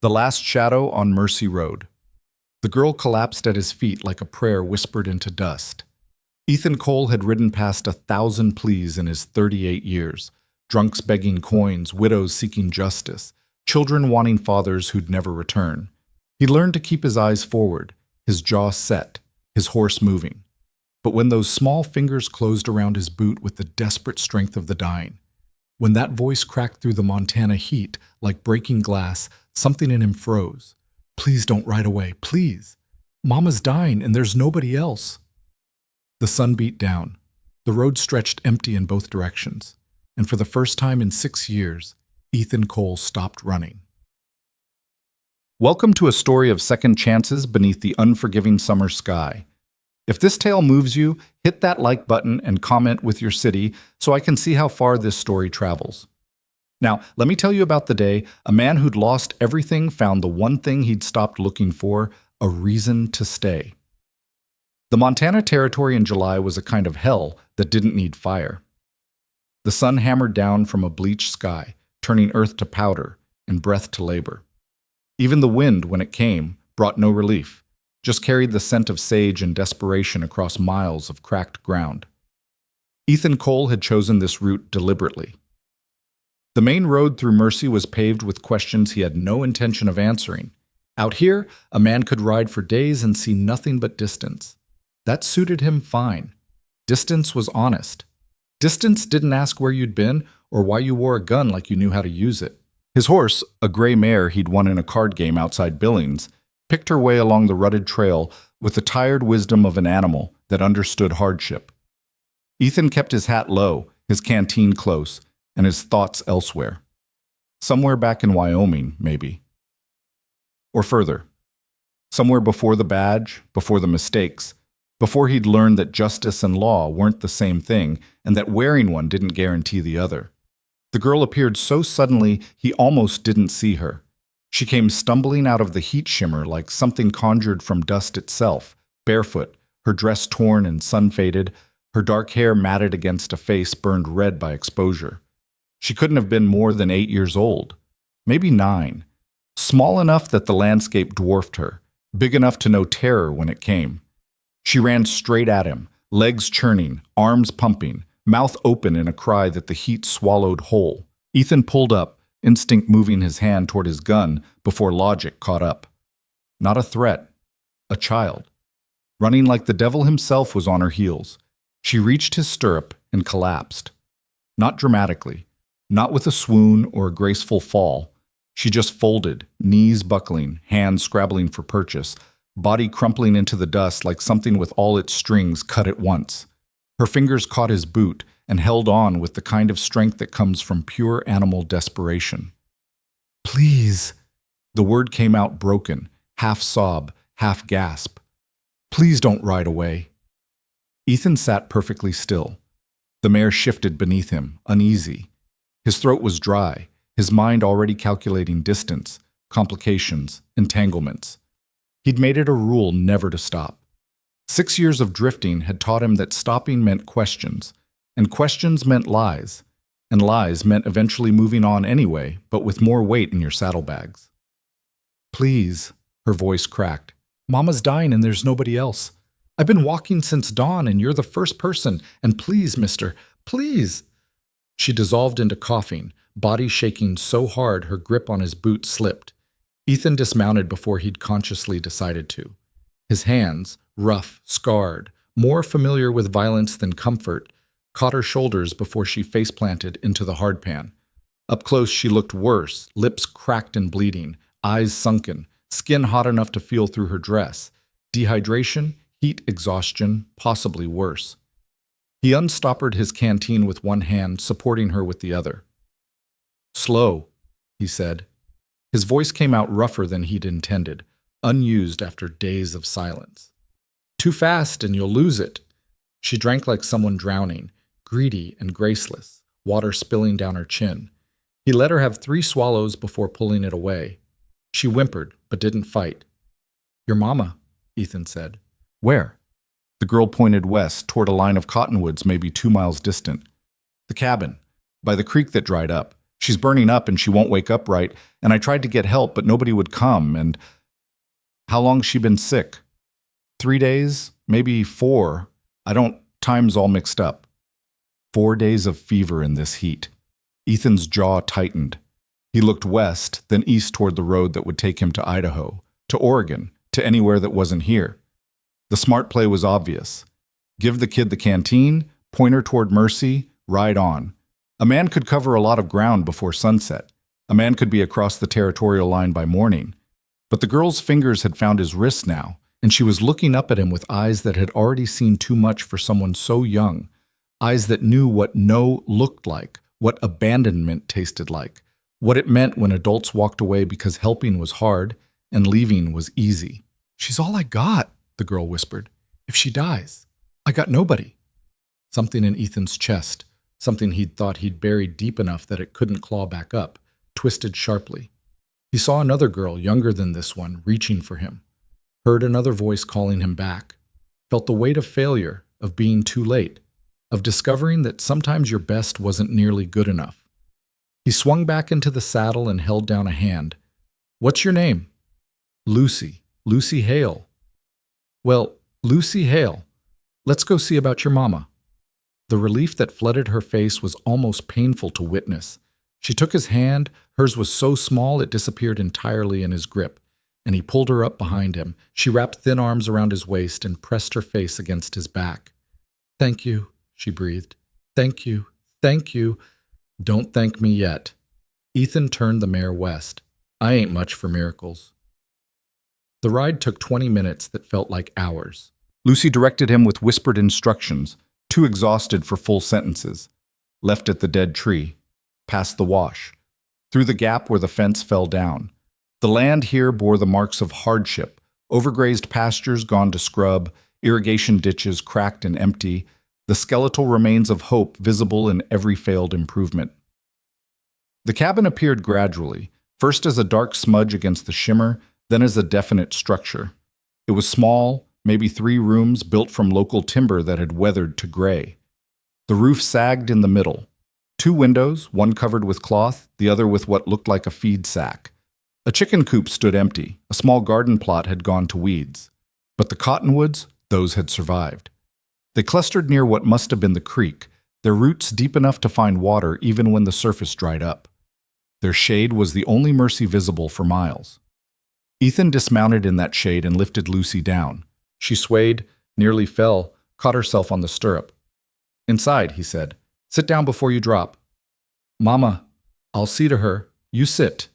The Last Shadow on Mercy Road. The girl collapsed at his feet like a prayer whispered into dust. Ethan Cole had ridden past 1,000 pleas in his 38 years, drunks begging coins, widows seeking justice, children wanting fathers who'd never return. He learned to keep his eyes forward, his jaw set, his horse moving. But when those small fingers closed around his boot with the desperate strength of the dying, when that voice cracked through the Montana heat like breaking glass, something in him froze. Please don't ride away, please. Mama's dying and there's nobody else. The sun beat down. The road stretched empty in both directions. And for the first time in 6 years, Ethan Cole stopped running. Welcome to a story of second chances beneath the unforgiving summer sky. If this tale moves you, hit that like button and comment with your city so I can see how far this story travels. Now, let me tell you about the day a man who'd lost everything found the one thing he'd stopped looking for, a reason to stay. The Montana Territory in July was a kind of hell that didn't need fire. The sun hammered down from a bleached sky, turning earth to powder and breath to labor. Even the wind, when it came, brought no relief, just carried the scent of sage and desperation across miles of cracked ground. Ethan Cole had chosen this route deliberately. The main road through Mercy was paved with questions he had no intention of answering. Out here, a man could ride for days and see nothing but distance. That suited him fine. Distance was honest. Distance didn't ask where you'd been or why you wore a gun like you knew how to use it. His horse, a gray mare he'd won in a card game outside Billings, picked her way along the rutted trail with the tired wisdom of an animal that understood hardship. Ethan kept his hat low, his canteen close, and his thoughts elsewhere. Somewhere back in Wyoming, maybe. Or further. Somewhere before the badge, before the mistakes, before he'd learned that justice and law weren't the same thing and that wearing one didn't guarantee the other. The girl appeared so suddenly he almost didn't see her. She came stumbling out of the heat shimmer like something conjured from dust itself, barefoot, her dress torn and sun-faded, her dark hair matted against a face burned red by exposure. She couldn't have been more than 8 years old, maybe 9, small enough that the landscape dwarfed her, big enough to know terror when it came. She ran straight at him, legs churning, arms pumping, mouth open in a cry that the heat swallowed whole. Ethan pulled up, instinct moving his hand toward his gun before logic caught up. Not a threat, a child. Running like the devil himself was on her heels. She reached his stirrup and collapsed. Not dramatically, not with a swoon or a graceful fall. She just folded, knees buckling, hands scrabbling for purchase, body crumpling into the dust like something with all its strings cut at once. Her fingers caught his boot and held on with the kind of strength that comes from pure animal desperation. Please. The word came out broken, half sob, half gasp. Please don't ride away. Ethan sat perfectly still. The mare shifted beneath him, uneasy. His throat was dry, his mind already calculating distance, complications, entanglements. He'd made it a rule never to stop. 6 years of drifting had taught him that stopping meant questions, and questions meant lies, and lies meant eventually moving on anyway, but with more weight in your saddlebags. Please, her voice cracked. Mama's dying and there's nobody else. I've been walking since dawn and you're the first person, and please, mister, please. She dissolved into coughing, body shaking so hard her grip on his boot slipped. Ethan dismounted before he'd consciously decided to. His hands, rough, scarred, more familiar with violence than comfort, caught her shoulders before she face-planted into the hardpan. Up close she looked worse, lips cracked and bleeding, eyes sunken, skin hot enough to feel through her dress. Dehydration, heat exhaustion, possibly worse. He unstoppered his canteen with one hand, supporting her with the other. Slow, he said. His voice came out rougher than he'd intended, unused after days of silence. Too fast and you'll lose it. She drank like someone drowning, greedy and graceless, water spilling down her chin. He let her have 3 swallows before pulling it away. She whimpered, but didn't fight. Your mama, Ethan said. Where? The girl pointed west toward a line of cottonwoods maybe 2 miles distant. The cabin, by the creek that dried up. She's burning up and she won't wake up right, and I tried to get help, but nobody would come, and how long's she been sick? 3 days? Maybe 4. I don't, time's all mixed up. 4 days of fever in this heat. Ethan's jaw tightened. He looked west, then east toward the road that would take him to Idaho, to Oregon, to anywhere that wasn't here. The smart play was obvious. Give the kid the canteen, point her toward Mercy, ride on. A man could cover a lot of ground before sunset. A man could be across the territorial line by morning. But the girl's fingers had found his wrist now, and she was looking up at him with eyes that had already seen too much for someone so young, eyes that knew what no looked like, what abandonment tasted like, what it meant when adults walked away because helping was hard and leaving was easy. "She's all I got," the girl whispered. "If she dies, I got nobody." Something in Ethan's chest, something he'd thought he'd buried deep enough that it couldn't claw back up, twisted sharply. He saw another girl, younger than this one, reaching for him. Heard another voice calling him back. Felt the weight of failure, of being too late, of discovering that sometimes your best wasn't nearly good enough. He swung back into the saddle and held down a hand. "What's your name?" "Lucy. Lucy Hale." "Well, Lucy Hale, let's go see about your mama." The relief that flooded her face was almost painful to witness. She took his hand, hers was so small it disappeared entirely in his grip, and he pulled her up behind him. She wrapped thin arms around his waist and pressed her face against his back. "Thank you," she breathed. "Thank you. Thank you." "Don't thank me yet." Ethan turned the mare west. "I ain't much for miracles." The ride took 20 minutes that felt like hours. Lucy directed him with whispered instructions, too exhausted for full sentences. Left at the dead tree. Past the wash. Through the gap where the fence fell down. The land here bore the marks of hardship, overgrazed pastures gone to scrub, irrigation ditches cracked and empty, the skeletal remains of hope visible in every failed improvement. The cabin appeared gradually, first as a dark smudge against the shimmer, then as a definite structure. It was small, maybe 3 rooms built from local timber that had weathered to gray. The roof sagged in the middle. 2 windows, one covered with cloth, the other with what looked like a feed sack. A chicken coop stood empty. A small garden plot had gone to weeds. But the cottonwoods, those had survived. They clustered near what must have been the creek, their roots deep enough to find water even when the surface dried up. Their shade was the only mercy visible for miles. Ethan dismounted in that shade and lifted Lucy down. She swayed, nearly fell, caught herself on the stirrup. "Inside," he said. "Sit down before you drop." "Mama, I'll see to her. You sit."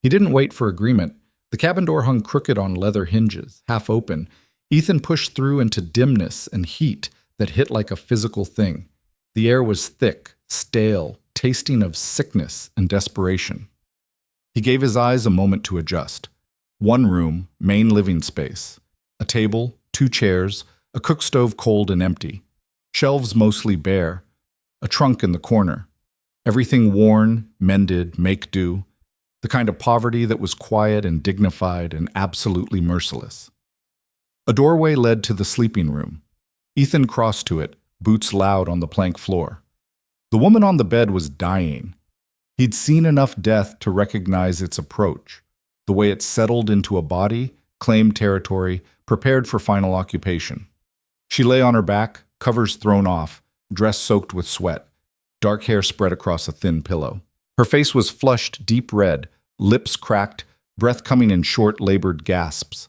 He didn't wait for agreement. The cabin door hung crooked on leather hinges, half open. Ethan pushed through into dimness and heat that hit like a physical thing. The air was thick, stale, tasting of sickness and desperation. He gave his eyes a moment to adjust. 1 room, main living space. A table, 2 chairs, a cook stove cold and empty. Shelves mostly bare. A trunk in the corner. Everything worn, mended, make-do. The kind of poverty that was quiet and dignified and absolutely merciless. A doorway led to the sleeping room. Ethan crossed to it, boots loud on the plank floor. The woman on the bed was dying. He'd seen enough death to recognize its approach, the way it settled into a body, claimed territory, prepared for final occupation. She lay on her back, covers thrown off, dress soaked with sweat, dark hair spread across a thin pillow. Her face was flushed deep red, lips cracked, breath coming in short, labored gasps.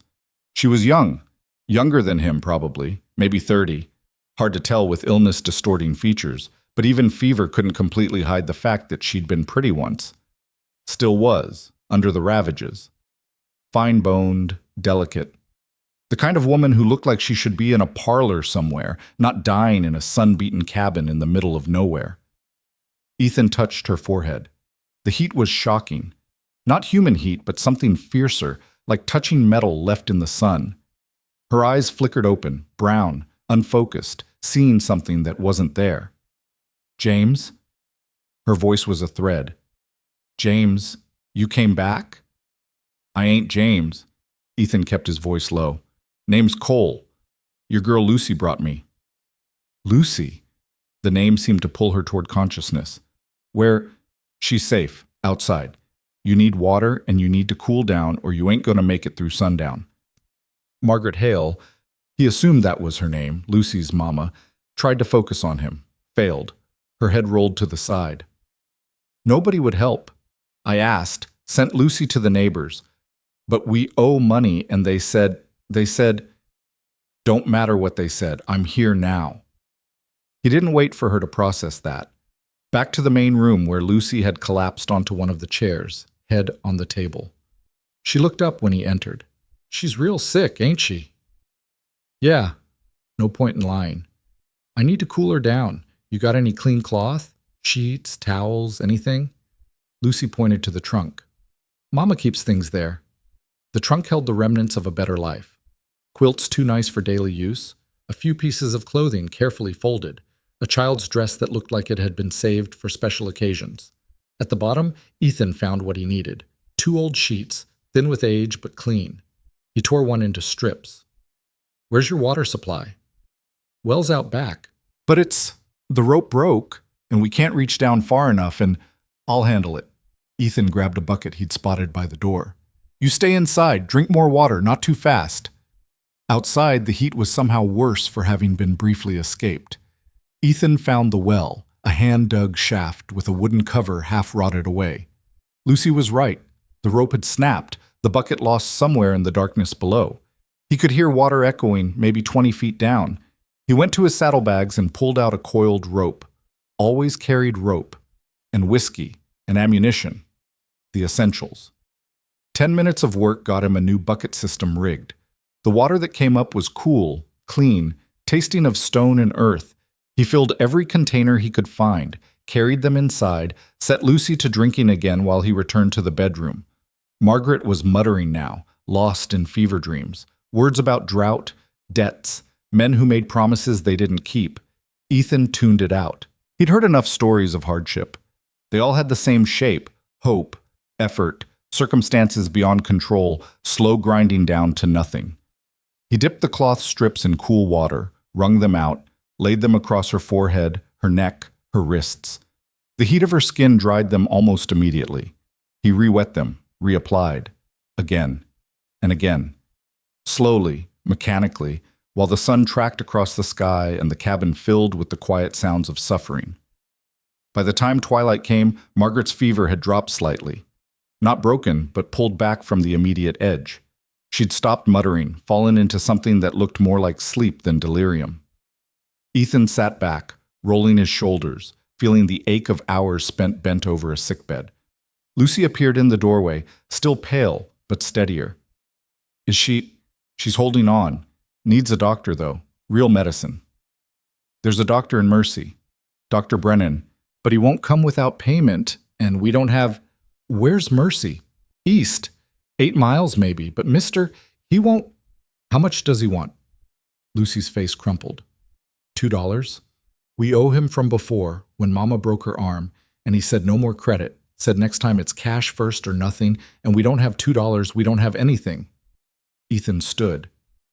She was young, younger than him probably, maybe 30, hard to tell with illness distorting features, but even fever couldn't completely hide the fact that she'd been pretty once. Still was, under the ravages. Fine-boned, delicate. The kind of woman who looked like she should be in a parlor somewhere, not dying in a sun-beaten cabin in the middle of nowhere. Ethan touched her forehead. The heat was shocking. Not human heat, but something fiercer, like touching metal left in the sun. Her eyes flickered open, brown, unfocused, seeing something that wasn't there. "James?" Her voice was a thread. "James, you came back?" "I ain't James." Ethan kept his voice low. "Name's Cole. Your girl Lucy brought me." "Lucy?" The name seemed to pull her toward consciousness. She's safe, outside. You need water and you need to cool down or you ain't gonna make it through sundown. Margaret Hale, he assumed that was her name, Lucy's mama, tried to focus on him, failed. Her head rolled to the side. Nobody would help. I asked, sent Lucy to the neighbors. But we owe money, and they said, don't matter what they said, I'm here now. He didn't wait for her to process that. Back to the main room where Lucy had collapsed onto one of the chairs, head on the table. She looked up when he entered. She's real sick, ain't she? Yeah. No point in lying. I need to cool her down. You got any clean cloth? Sheets, towels, anything? Lucy pointed to the trunk. Mama keeps things there. The trunk held the remnants of a better life. Quilts too nice for daily use, a few pieces of clothing carefully folded, a child's dress that looked like it had been saved for special occasions. At the bottom, Ethan found what he needed. 2 old sheets, thin with age but clean. He tore one into strips. Where's your water supply? Well's out back. But the rope broke, and we can't reach down far enough, and I'll handle it. Ethan grabbed a bucket he'd spotted by the door. You stay inside, drink more water, not too fast. Outside, the heat was somehow worse for having been briefly escaped. Ethan found the well, a hand-dug shaft with a wooden cover half rotted away. Lucy was right. The rope had snapped, the bucket lost somewhere in the darkness below. He could hear water echoing, maybe 20 feet down. He went to his saddlebags and pulled out a coiled rope. Always carried rope, and whiskey, and ammunition. The essentials. 10 minutes of work got him a new bucket system rigged. The water that came up was cool, clean, tasting of stone and earth. He filled every container he could find, carried them inside, set Lucy to drinking again while he returned to the bedroom. Margaret was muttering now, lost in fever dreams. Words about drought, debts, men who made promises they didn't keep. Ethan tuned it out. He'd heard enough stories of hardship. They all had the same shape: hope, effort, circumstances beyond control, slow grinding down to nothing. He dipped the cloth strips in cool water, wrung them out, laid them across her forehead, her neck, her wrists. The heat of her skin dried them almost immediately. He re-wet them, reapplied, again and again. Slowly, mechanically, while the sun tracked across the sky and the cabin filled with the quiet sounds of suffering. By the time twilight came, Margaret's fever had dropped slightly. Not broken, but pulled back from the immediate edge. She'd stopped muttering, fallen into something that looked more like sleep than delirium. Ethan sat back, rolling his shoulders, feeling the ache of hours spent bent over a sickbed. Lucy appeared in the doorway, still pale, but steadier. She's holding on. Needs a doctor, though. Real medicine. There's a doctor in Mercy. Dr. Brennan. But he won't come without payment, and we don't have... Where's Mercy? East. 8 miles, maybe. But mister, he won't... How much does he want? Lucy's face crumpled. $2? We owe him from before, when Mama broke her arm, and he said no more credit. Said next time it's cash first or nothing, and we don't have $2, we don't have anything. Ethan stood.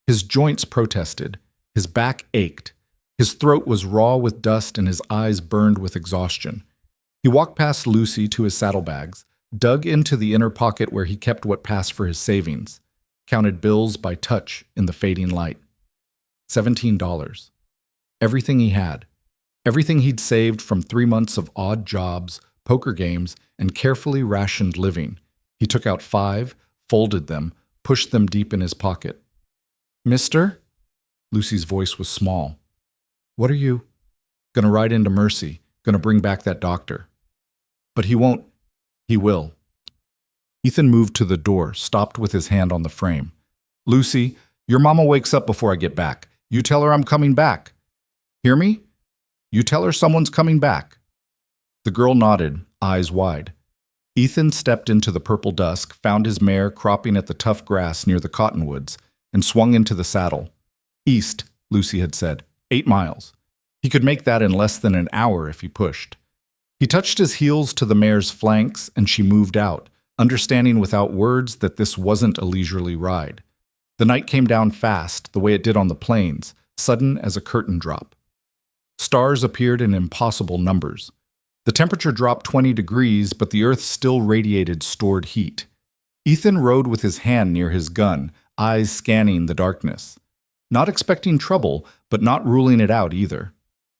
His joints protested. His back ached. His throat was raw with dust and his eyes burned with exhaustion. He walked past Lucy to his saddlebags, dug into the inner pocket where he kept what passed for his savings, counted bills by touch in the fading light. $17. Everything he had. Everything he'd saved from 3 months of odd jobs, poker games, and carefully rationed living. He took out 5, folded them, pushed them deep in his pocket. Mister? Lucy's voice was small. What are you? Gonna ride into Mercy. Gonna bring back that doctor. But he won't. He will. Ethan moved to the door, stopped with his hand on the frame. Lucy, your mama wakes up before I get back. You tell her I'm coming back. Hear me? You tell her someone's coming back. The girl nodded, eyes wide. Ethan stepped into the purple dusk, found his mare cropping at the tough grass near the cottonwoods, and swung into the saddle. East, Lucy had said, 8 miles. He could make that in less than an hour if he pushed. He touched his heels to the mare's flanks, and she moved out, understanding without words that this wasn't a leisurely ride. The night came down fast, the way it did on the plains, sudden as a curtain drop. Stars appeared in impossible numbers. The temperature dropped 20 degrees, but the earth still radiated stored heat. Ethan rode with his hand near his gun, eyes scanning the darkness. Not expecting trouble, but not ruling it out either.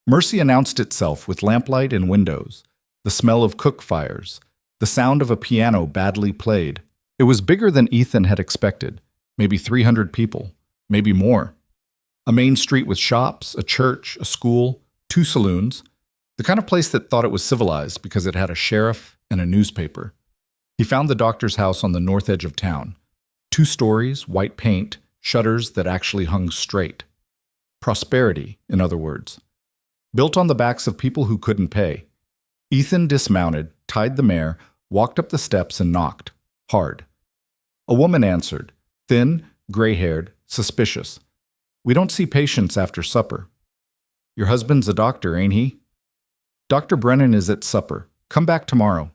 Mercy announced itself with lamplight and windows, the smell of cook fires, the sound of a piano badly played. It was bigger than Ethan had expected, maybe 300 people, maybe more. A main street with shops, a church, a school, 2 saloons, the kind of place that thought it was civilized because it had a sheriff and a newspaper. He found the doctor's house on the north edge of town. 2 stories, white paint, shutters that actually hung straight. Prosperity, in other words. Built on the backs of people who couldn't pay. Ethan dismounted, tied the mare, walked up the steps and knocked. Hard. A woman answered, thin, gray-haired, suspicious. "We don't see patients after supper." "Your husband's a doctor, ain't he?" "Dr. Brennan is at supper. Come back tomorrow."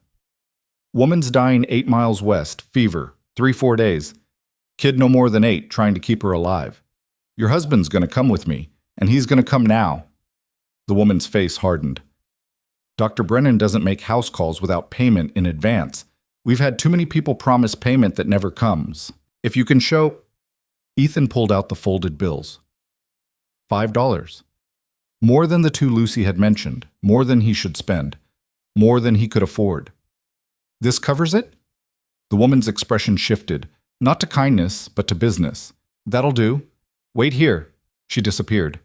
"Woman's dying 8 miles west, fever, 3-4 days. Kid no more than 8, trying to keep her alive. Your husband's going to come with me, and he's going to come now." The woman's face hardened. "Dr. Brennan doesn't make house calls without payment in advance. We've had too many people promise payment that never comes. If you can show—" Ethan pulled out the folded bills. $5. More than the 2 Lucy had mentioned, more than he should spend, more than he could afford. "This covers it?" The woman's expression shifted, not to kindness, but to business. "That'll do. Wait here." She disappeared.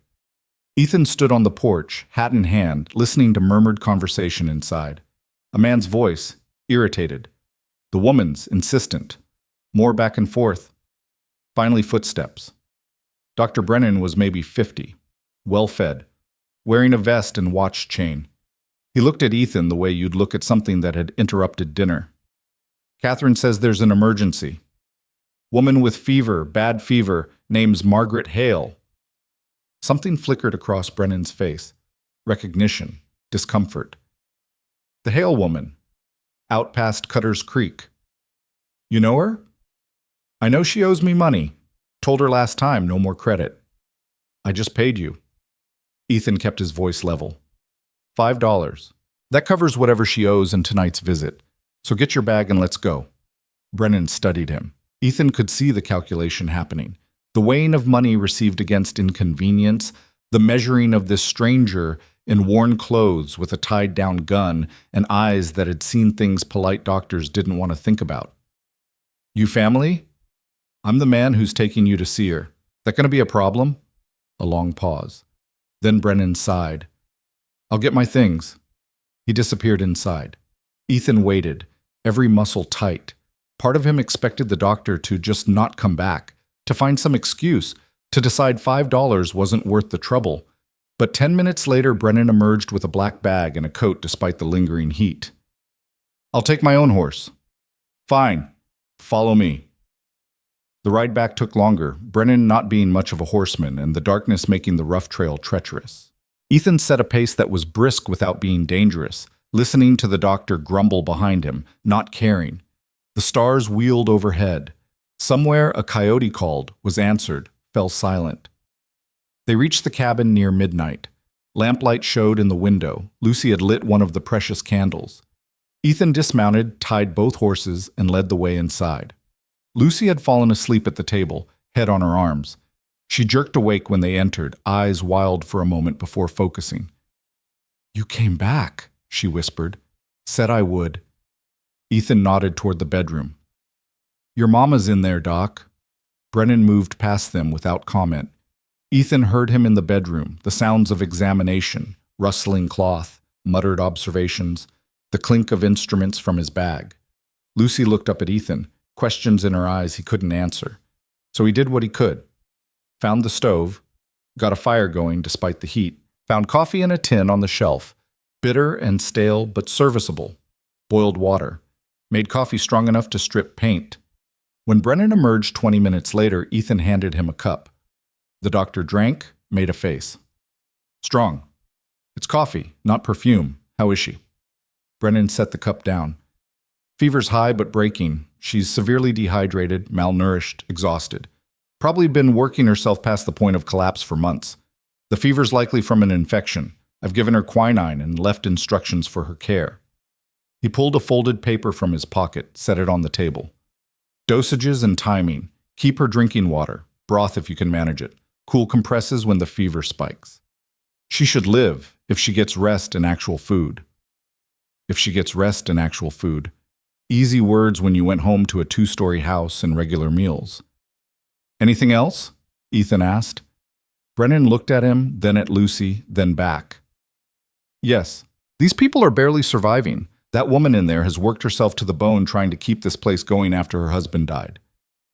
Ethan stood on the porch, hat in hand, listening to murmured conversation inside. A man's voice, irritated. The woman's, insistent. More back and forth. Finally, footsteps. Dr. Brennan was maybe 50, well-fed, wearing a vest and watch chain. He looked at Ethan the way you'd look at something that had interrupted dinner. "Catherine says there's an emergency. Woman with fever, bad fever, name's Margaret Hale." Something flickered across Brennan's face. Recognition, discomfort. "The Hale woman. Out past Cutter's Creek." "You know her?" "I know she owes me money. Told her last time, no more credit." "I just paid you." Ethan kept his voice level. $5. That covers whatever she owes in tonight's visit. So get your bag and let's go." Brennan studied him. Ethan could see the calculation happening. The weighing of money received against inconvenience, the measuring of this stranger in worn clothes with a tied-down gun and eyes that had seen things polite doctors didn't want to think about. "You family? I'm the man who's taking you to see her. That going to be a problem?" A long pause. Then Brennan sighed. "I'll get my things." He disappeared inside. Ethan waited, every muscle tight. Part of him expected the doctor to just not come back, to find some excuse, to decide $5 wasn't worth the trouble. But 10 minutes later, Brennan emerged with a black bag and a coat despite the lingering heat. "I'll take my own horse." "Fine. Follow me." The ride back took longer, Brennan not being much of a horseman and the darkness making the rough trail treacherous. Ethan set a pace that was brisk without being dangerous, listening to the doctor grumble behind him, not caring. The stars wheeled overhead. Somewhere a coyote called, was answered, fell silent. They reached the cabin near midnight. Lamplight showed in the window. Lucy had lit one of the precious candles. Ethan dismounted, tied both horses, and led the way inside. Lucy had fallen asleep at the table, head on her arms. She jerked awake when they entered, eyes wild for a moment before focusing. "You came back," she whispered. "Said I would." Ethan nodded toward the bedroom. "Your mama's in there, Doc." Brennan moved past them without comment. Ethan heard him in the bedroom, the sounds of examination, rustling cloth, muttered observations, the clink of instruments from his bag. Lucy looked up at Ethan, questions in her eyes he couldn't answer. So he did what he could. Found the stove, got a fire going despite the heat, found coffee in a tin on the shelf, bitter and stale but serviceable, boiled water, made coffee strong enough to strip paint. When Brennan emerged 20 minutes later, Ethan handed him a cup. The doctor drank, made a face. "Strong. It's coffee, not perfume. How is she?" Brennan set the cup down. "Fever's high but breaking. She's severely dehydrated, malnourished, exhausted. Probably been working herself past the point of collapse for months. The fever's likely from an infection, I've given her quinine and left instructions for her care. He pulled a folded paper from his pocket, set it on the table. Dosages and timing. Keep her drinking water, broth if you can manage it. Cool compresses when the fever spikes. She should live if she gets rest and actual food. If she gets rest and actual food. Easy words when you went home to a 2-story house and regular meals. Anything else? Ethan asked. Brennan looked at him, then at Lucy, then back. Yes, these people are barely surviving. That woman in there has worked herself to the bone trying to keep this place going after her husband died.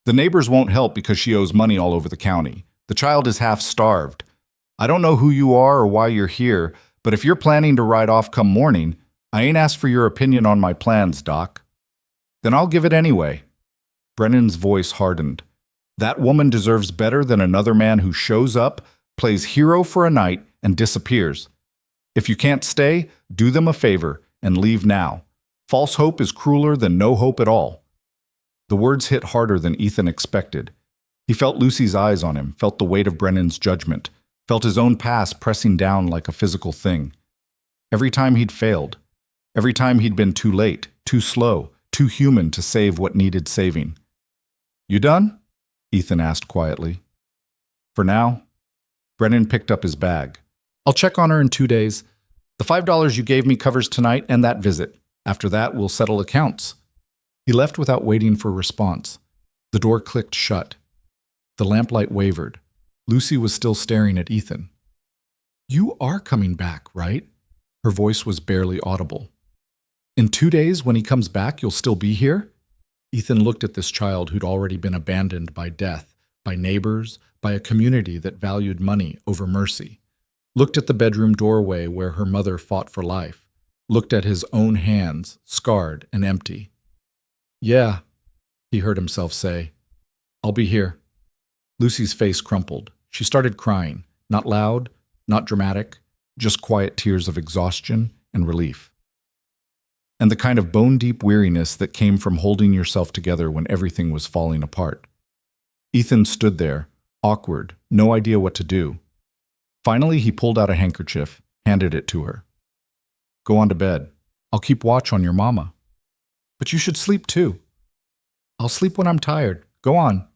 The neighbors won't help because she owes money all over the county. The child is half starved. I don't know who you are or why you're here, but if you're planning to ride off come morning, I ain't asked for your opinion on my plans, Doc. Then I'll give it anyway. Brennan's voice hardened. That woman deserves better than another man who shows up, plays hero for a night, and disappears. If you can't stay, do them a favor and leave now. False hope is crueler than no hope at all. The words hit harder than Ethan expected. He felt Lucy's eyes on him, felt the weight of Brennan's judgment, felt his own past pressing down like a physical thing. Every time he'd failed, every time he'd been too late, too slow, too human to save what needed saving. You done? Ethan asked quietly. For now. Brennan picked up his bag. I'll check on her in 2 days. The $5 you gave me covers tonight and that visit. After that, we'll settle accounts. He left without waiting for a response. The door clicked shut. The lamplight wavered. Lucy was still staring at Ethan. You are coming back, right? Her voice was barely audible. In 2 days, when he comes back, you'll still be here? Ethan looked at this child who'd already been abandoned by death, by neighbors, by a community that valued money over mercy. Looked at the bedroom doorway where her mother fought for life. Looked at his own hands, scarred and empty. Yeah, he heard himself say. I'll be here. Lucy's face crumpled. She started crying, not loud, not dramatic, just quiet tears of exhaustion and relief. And the kind of bone-deep weariness that came from holding yourself together when everything was falling apart. Ethan stood there, awkward, no idea what to do. Finally, he pulled out a handkerchief, handed it to her. Go on to bed. I'll keep watch on your mama. But you should sleep too. I'll sleep when I'm tired. Go on.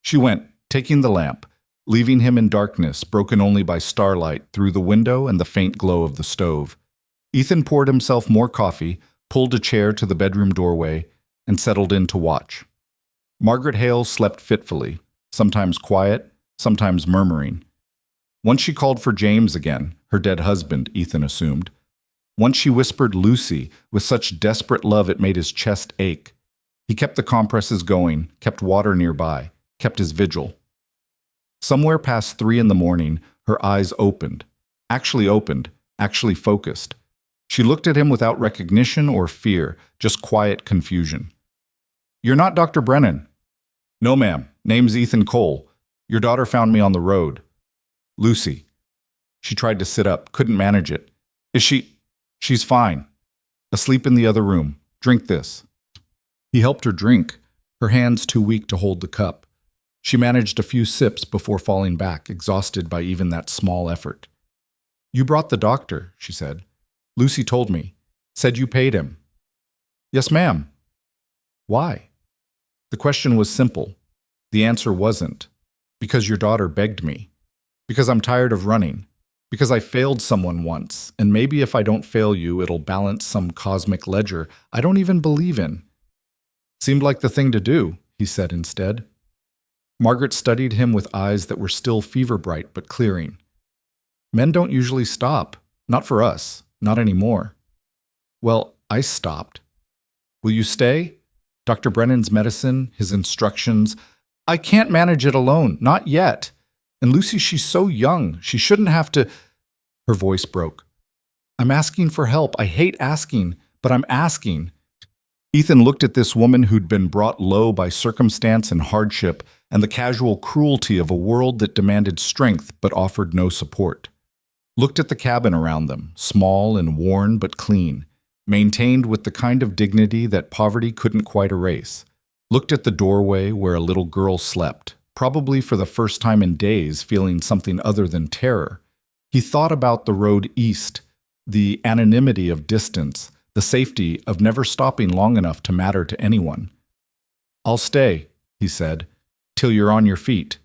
She went, taking the lamp, leaving him in darkness, broken only by starlight through the window and the faint glow of the stove. Ethan poured himself more coffee, pulled a chair to the bedroom doorway, and settled in to watch. Margaret Hale slept fitfully, sometimes quiet, sometimes murmuring. Once she called for James again, her dead husband, Ethan assumed. Once she whispered Lucy with such desperate love it made his chest ache. He kept the compresses going, kept water nearby, kept his vigil. Somewhere past 3 in the morning, her eyes opened, actually focused. She looked at him without recognition or fear, just quiet confusion. You're not Dr. Brennan. No, ma'am. Name's Ethan Cole. Your daughter found me on the road. Lucy. She tried to sit up, couldn't manage it. Is she? She's fine. Asleep in the other room. Drink this. He helped her drink, her hands too weak to hold the cup. She managed a few sips before falling back, exhausted by even that small effort. You brought the doctor, she said. Lucy told me. Said you paid him. Yes, ma'am. Why? The question was simple. The answer wasn't. Because your daughter begged me. Because I'm tired of running. Because I failed someone once, and maybe if I don't fail you, it'll balance some cosmic ledger I don't even believe in. Seemed like the thing to do, he said instead. Margaret studied him with eyes that were still fever-bright but clearing. Men don't usually stop. Not for us. Not anymore. Well, I stopped. Will you stay? Dr. Brennan's medicine, his instructions. I can't manage it alone. Not yet. And Lucy, she's so young. She shouldn't have to... Her voice broke. I'm asking for help. I hate asking, but I'm asking. Ethan looked at this woman who'd been brought low by circumstance and hardship and the casual cruelty of a world that demanded strength but offered no support. Looked at the cabin around them, small and worn but clean, maintained with the kind of dignity that poverty couldn't quite erase. Looked at the doorway where a little girl slept, probably for the first time in days feeling something other than terror. He thought about the road east, the anonymity of distance, the safety of never stopping long enough to matter to anyone. "I'll stay," he said, "till you're on your feet."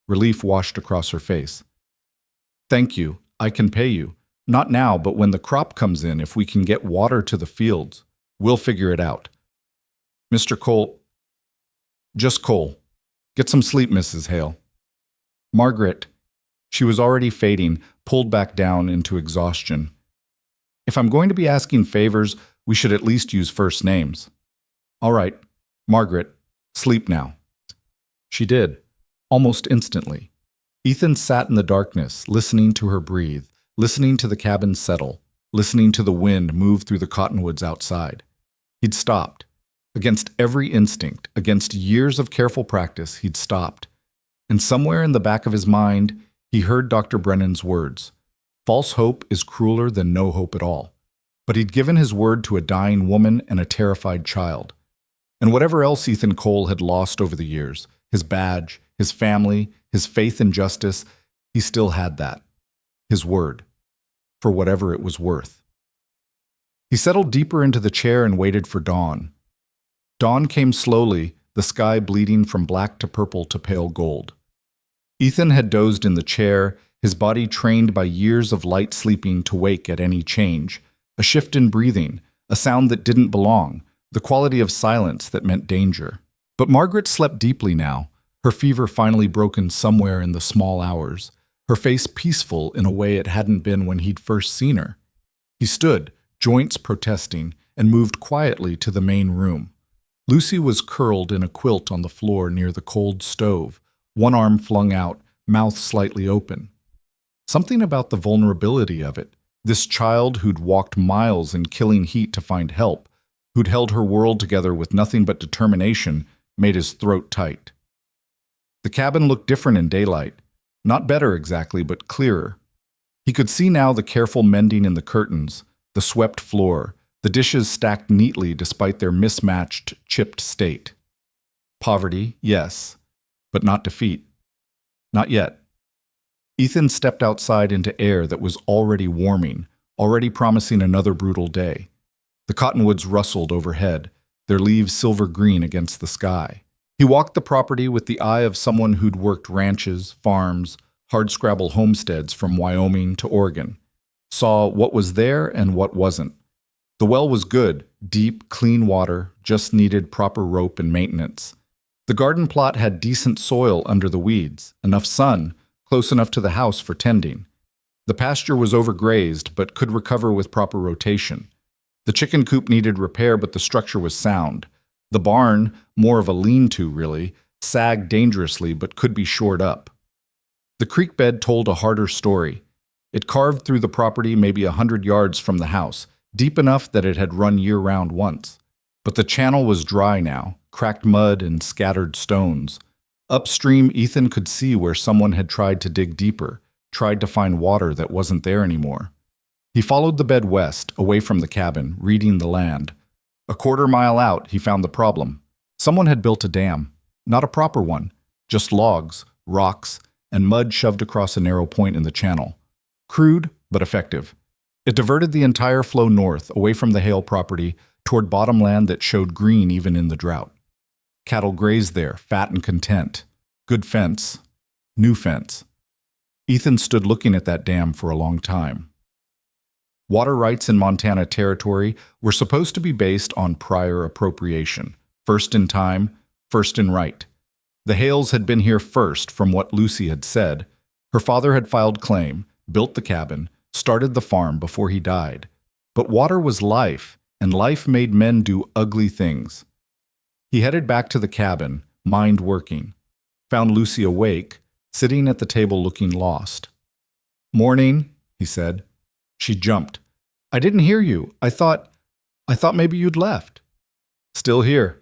Relief washed across her face. "Thank you. I can pay you. Not now, but when the crop comes in, if we can get water to the fields. We'll figure it out." "Mr. Cole." "Just Cole. Get some sleep, Mrs. Hale." "Margaret." She was already fading, pulled back down into exhaustion. "If I'm going to be asking favors, we should at least use first names." "All right. Margaret, sleep now." She did, almost instantly. Ethan sat in the darkness, listening to her breathe, listening to the cabin settle, listening to the wind move through the cottonwoods outside. He'd stopped. Against every instinct, against years of careful practice, he'd stopped. And somewhere in the back of his mind, he heard Dr. Brennan's words. False hope is crueler than no hope at all. But he'd given his word to a dying woman and a terrified child. And whatever else Ethan Cole had lost over the years, his badge, his family, his faith in justice, he still had that. His word. For whatever it was worth. He settled deeper into the chair and waited for dawn. Dawn came slowly, the sky bleeding from black to purple to pale gold. Ethan had dozed in the chair, his body trained by years of light sleeping to wake at any change, a shift in breathing, a sound that didn't belong, the quality of silence that meant danger. But Margaret slept deeply now, her fever finally broken somewhere in the small hours, her face peaceful in a way it hadn't been when he'd first seen her. He stood, joints protesting, and moved quietly to the main room. Lucy was curled in a quilt on the floor near the cold stove, one arm flung out, mouth slightly open. Something about the vulnerability of it, this child who'd walked miles in killing heat to find help, who'd held her world together with nothing but determination, made his throat tight. The cabin looked different in daylight. Not better exactly, but clearer. He could see now the careful mending in the curtains, the swept floor, the dishes stacked neatly despite their mismatched, chipped state. Poverty, yes, but not defeat. Not yet. Ethan stepped outside into air that was already warming, already promising another brutal day. The cottonwoods rustled overhead, their leaves silver green against the sky. He walked the property with the eye of someone who'd worked ranches, farms, hardscrabble homesteads from Wyoming to Oregon. Saw what was there and what wasn't. The well was good, deep, clean water, just needed proper rope and maintenance. The garden plot had decent soil under the weeds, enough sun, close enough to the house for tending. The pasture was overgrazed, but could recover with proper rotation. The chicken coop needed repair, but the structure was sound. The barn, more of a lean-to really, sagged dangerously but could be shored up. The creek bed told a harder story. It carved through the property maybe 100 yards from the house, deep enough that it had run year-round once. But the channel was dry now, cracked mud and scattered stones. Upstream, Ethan could see where someone had tried to dig deeper, tried to find water that wasn't there anymore. He followed the bed west, away from the cabin, reading the land. A quarter-mile out, he found the problem. Someone had built a dam. Not a proper one. Just logs, rocks, and mud shoved across a narrow point in the channel. Crude, but effective. It diverted the entire flow north, away from the Hale property, toward bottomland that showed green even in the drought. Cattle grazed there, fat and content. Good fence. New fence. Ethan stood looking at that dam for a long time. Water rights in Montana Territory were supposed to be based on prior appropriation. First in time, first in right. The Hales had been here first, from what Lucy had said. Her father had filed claim, built the cabin, started the farm before he died. But water was life, and life made men do ugly things. He headed back to the cabin, mind working. Found Lucy awake, sitting at the table looking lost. "Morning," he said. She jumped. "I didn't hear you. I thought maybe you'd left." "Still here."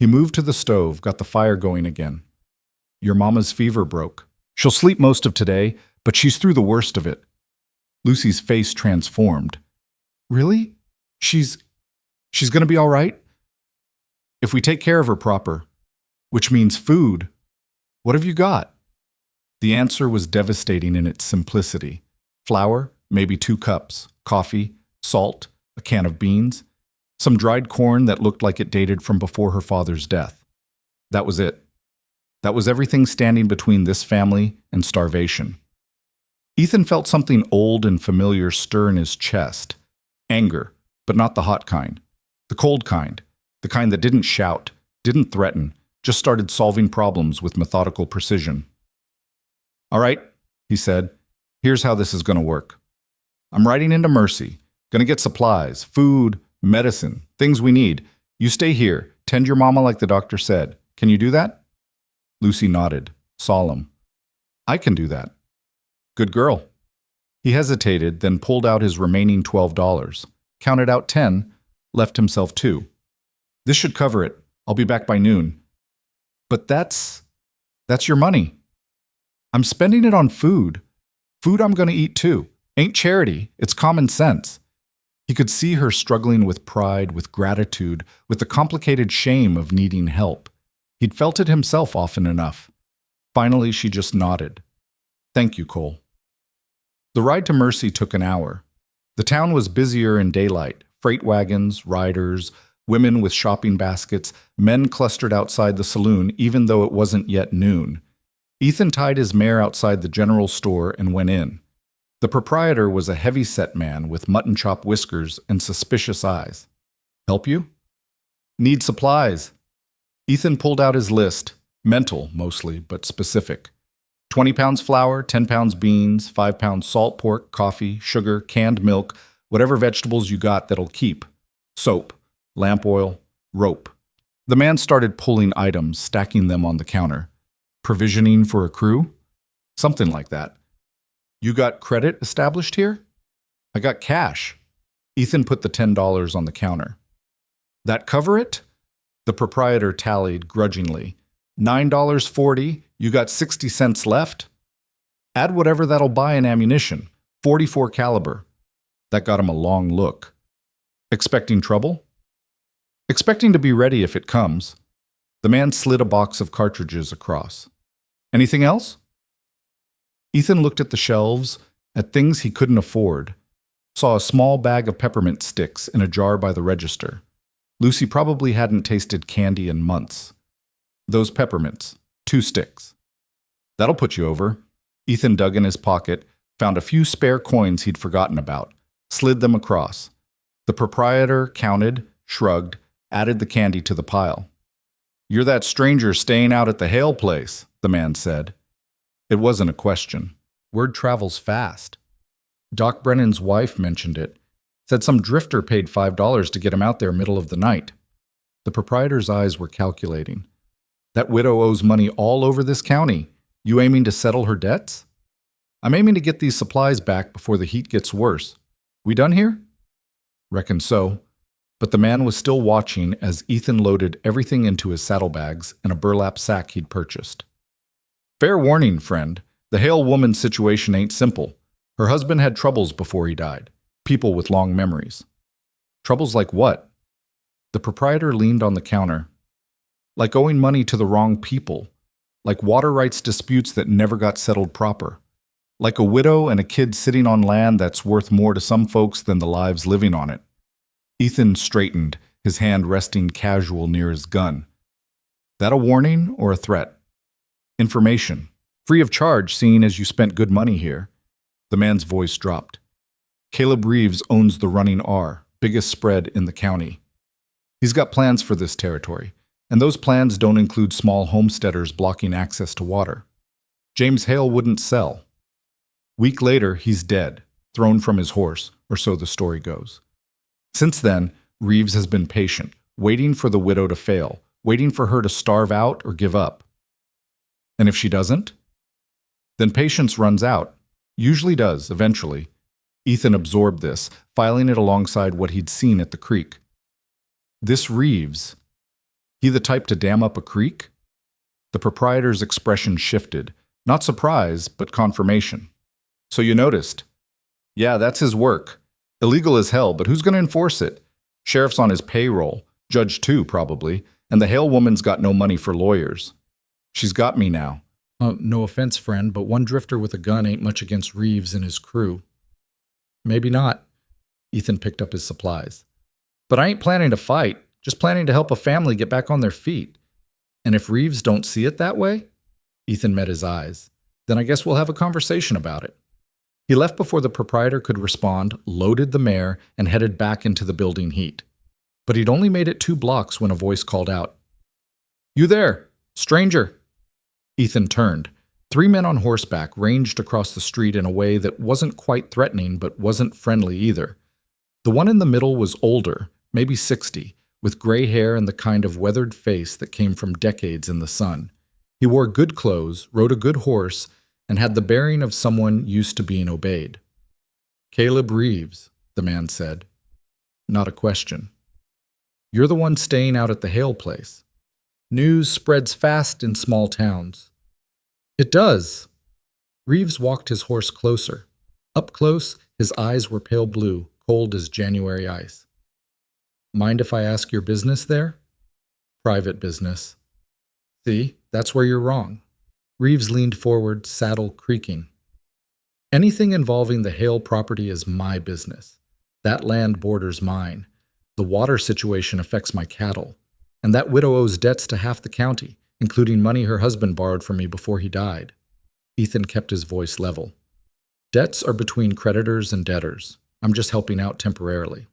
He moved to the stove, got the fire going again. "Your mama's fever broke. She'll sleep most of today, but she's through the worst of it." Lucy's face transformed. "Really? She's going to be all right?" "If we take care of her proper. Which means food. What have you got?" The answer was devastating in its simplicity. Flour, maybe 2 cups, coffee, salt, a can of beans, some dried corn that looked like it dated from before her father's death. That was it. That was everything standing between this family and starvation. Ethan felt something old and familiar stir in his chest. Anger, but not the hot kind. The cold kind. The kind that didn't shout, didn't threaten, just started solving problems with methodical precision. "All right," he said, "here's how this is going to work. I'm riding into Mercy. Going to get supplies, food, medicine, things we need. You stay here. Tend your mama like the doctor said. Can you do that?" Lucy nodded, solemn. "I can do that." "Good girl." He hesitated, then pulled out his remaining $12, counted out 10, left himself 2. "This should cover it. I'll be back by noon." "But that's your money." "I'm spending it on food. Food I'm going to eat too. Ain't charity. It's common sense." He could see her struggling with pride, with gratitude, with the complicated shame of needing help. He'd felt it himself often enough. Finally, she just nodded. "Thank you, Cole." The ride to Mercy took an hour. The town was busier in daylight. Freight wagons, riders, women with shopping baskets, men clustered outside the saloon even though it wasn't yet noon. Ethan tied his mare outside the general store and went in. The proprietor was a heavy-set man with mutton chop whiskers and suspicious eyes. "Help you?" "Need supplies." Ethan pulled out his list, mental mostly, but specific. 20 pounds flour, 10 pounds beans, 5 pounds salt pork, coffee, sugar, canned milk, whatever vegetables you got that'll keep. Soap, lamp oil, rope. The man started pulling items, stacking them on the counter. Provisioning for a crew? Something like that. "You got credit established here?" "I got cash." Ethan put the $10 on the counter. "That cover it?" The proprietor tallied grudgingly. $9.40, you got 60 cents left? Add whatever that'll buy in ammunition, 44 caliber. That got him a long look. "Expecting trouble?" "Expecting to be ready if it comes." The man slid a box of cartridges across. "Anything else?" Ethan looked at the shelves, at things he couldn't afford, saw a small bag of peppermint sticks in a jar by the register. Lucy probably hadn't tasted candy in months. "Those peppermints, 2 sticks. That'll put you over." Ethan dug in his pocket, found a few spare coins he'd forgotten about, slid them across. The proprietor counted, shrugged, added the candy to the pile. "You're that stranger staying out at the Hale place," the man said. It wasn't a question. Word travels fast. Doc Brennan's wife mentioned it. Said some drifter paid $5 to get him out there middle of the night. The proprietor's eyes were calculating. "That widow owes money all over this county. You aiming to settle her debts?" "I'm aiming to get these supplies back before the heat gets worse. We done here?" "Reckon so." But the man was still watching as Ethan loaded everything into his saddlebags and a burlap sack he'd purchased. "Fair warning, friend. The Hale woman's situation ain't simple. Her husband had troubles before he died. People with long memories." "Troubles like what?" The proprietor leaned on the counter. "Like owing money to the wrong people. Like water rights disputes that never got settled proper. Like a widow and a kid sitting on land that's worth more to some folks than the lives living on it." Ethan straightened, his hand resting casual near his gun. "That a warning or a threat?" "Information. Free of charge, seeing as you spent good money here." The man's voice dropped. "Caleb Reeves owns the Running R, biggest spread in the county. He's got plans for this territory, and those plans don't include small homesteaders blocking access to water. James Hale wouldn't sell. Week later, he's dead, thrown from his horse, or so the story goes. Since then, Reeves has been patient, waiting for the widow to fail, waiting for her to starve out or give up. And if she doesn't? Then patience runs out. Usually does, eventually. Ethan absorbed this, filing it alongside what he'd seen at the creek. This Reeves, he the type to dam up a creek? The proprietor's expression shifted. Not surprise, but confirmation. "So you noticed?" "Yeah, that's his work. Illegal as hell, but who's going to enforce it? Sheriff's on his payroll, judge too, probably, and the Hale woman's got no money for lawyers. She's got me now." No offense, friend, but one drifter with a gun ain't much against Reeves and his crew." Maybe not. Ethan picked up his supplies. But I ain't planning to fight, just planning to help a family get back on their feet. And if Reeves don't see it that way? Ethan met his eyes. Then I guess we'll have a conversation about it. He left before the proprietor could respond, loaded the mare, and headed back into the building heat. But he'd only made it 2 blocks when a voice called out, "You there, stranger!" Ethan turned. 3 men on horseback ranged across the street in a way that wasn't quite threatening but wasn't friendly either. The one in the middle was older, maybe 60, with gray hair and the kind of weathered face that came from decades in the sun. He wore good clothes, rode a good horse, and had the bearing of someone used to being obeyed. "Caleb Reeves," the man said. Not a question. "You're the one staying out at the Hale place. News spreads fast in small towns." "It does." Reeves walked his horse closer. Up close, his eyes were pale blue, cold as January ice. "Mind if I ask your business there?" "Private business." "See, that's where you're wrong." Reeves leaned forward, saddle creaking. "Anything involving the Hale property is my business. That land borders mine. The water situation affects my cattle. And that widow owes debts to half the county, including money her husband borrowed from me before he died." Ethan kept his voice level. "Debts are between creditors and debtors. I'm just helping out temporarily."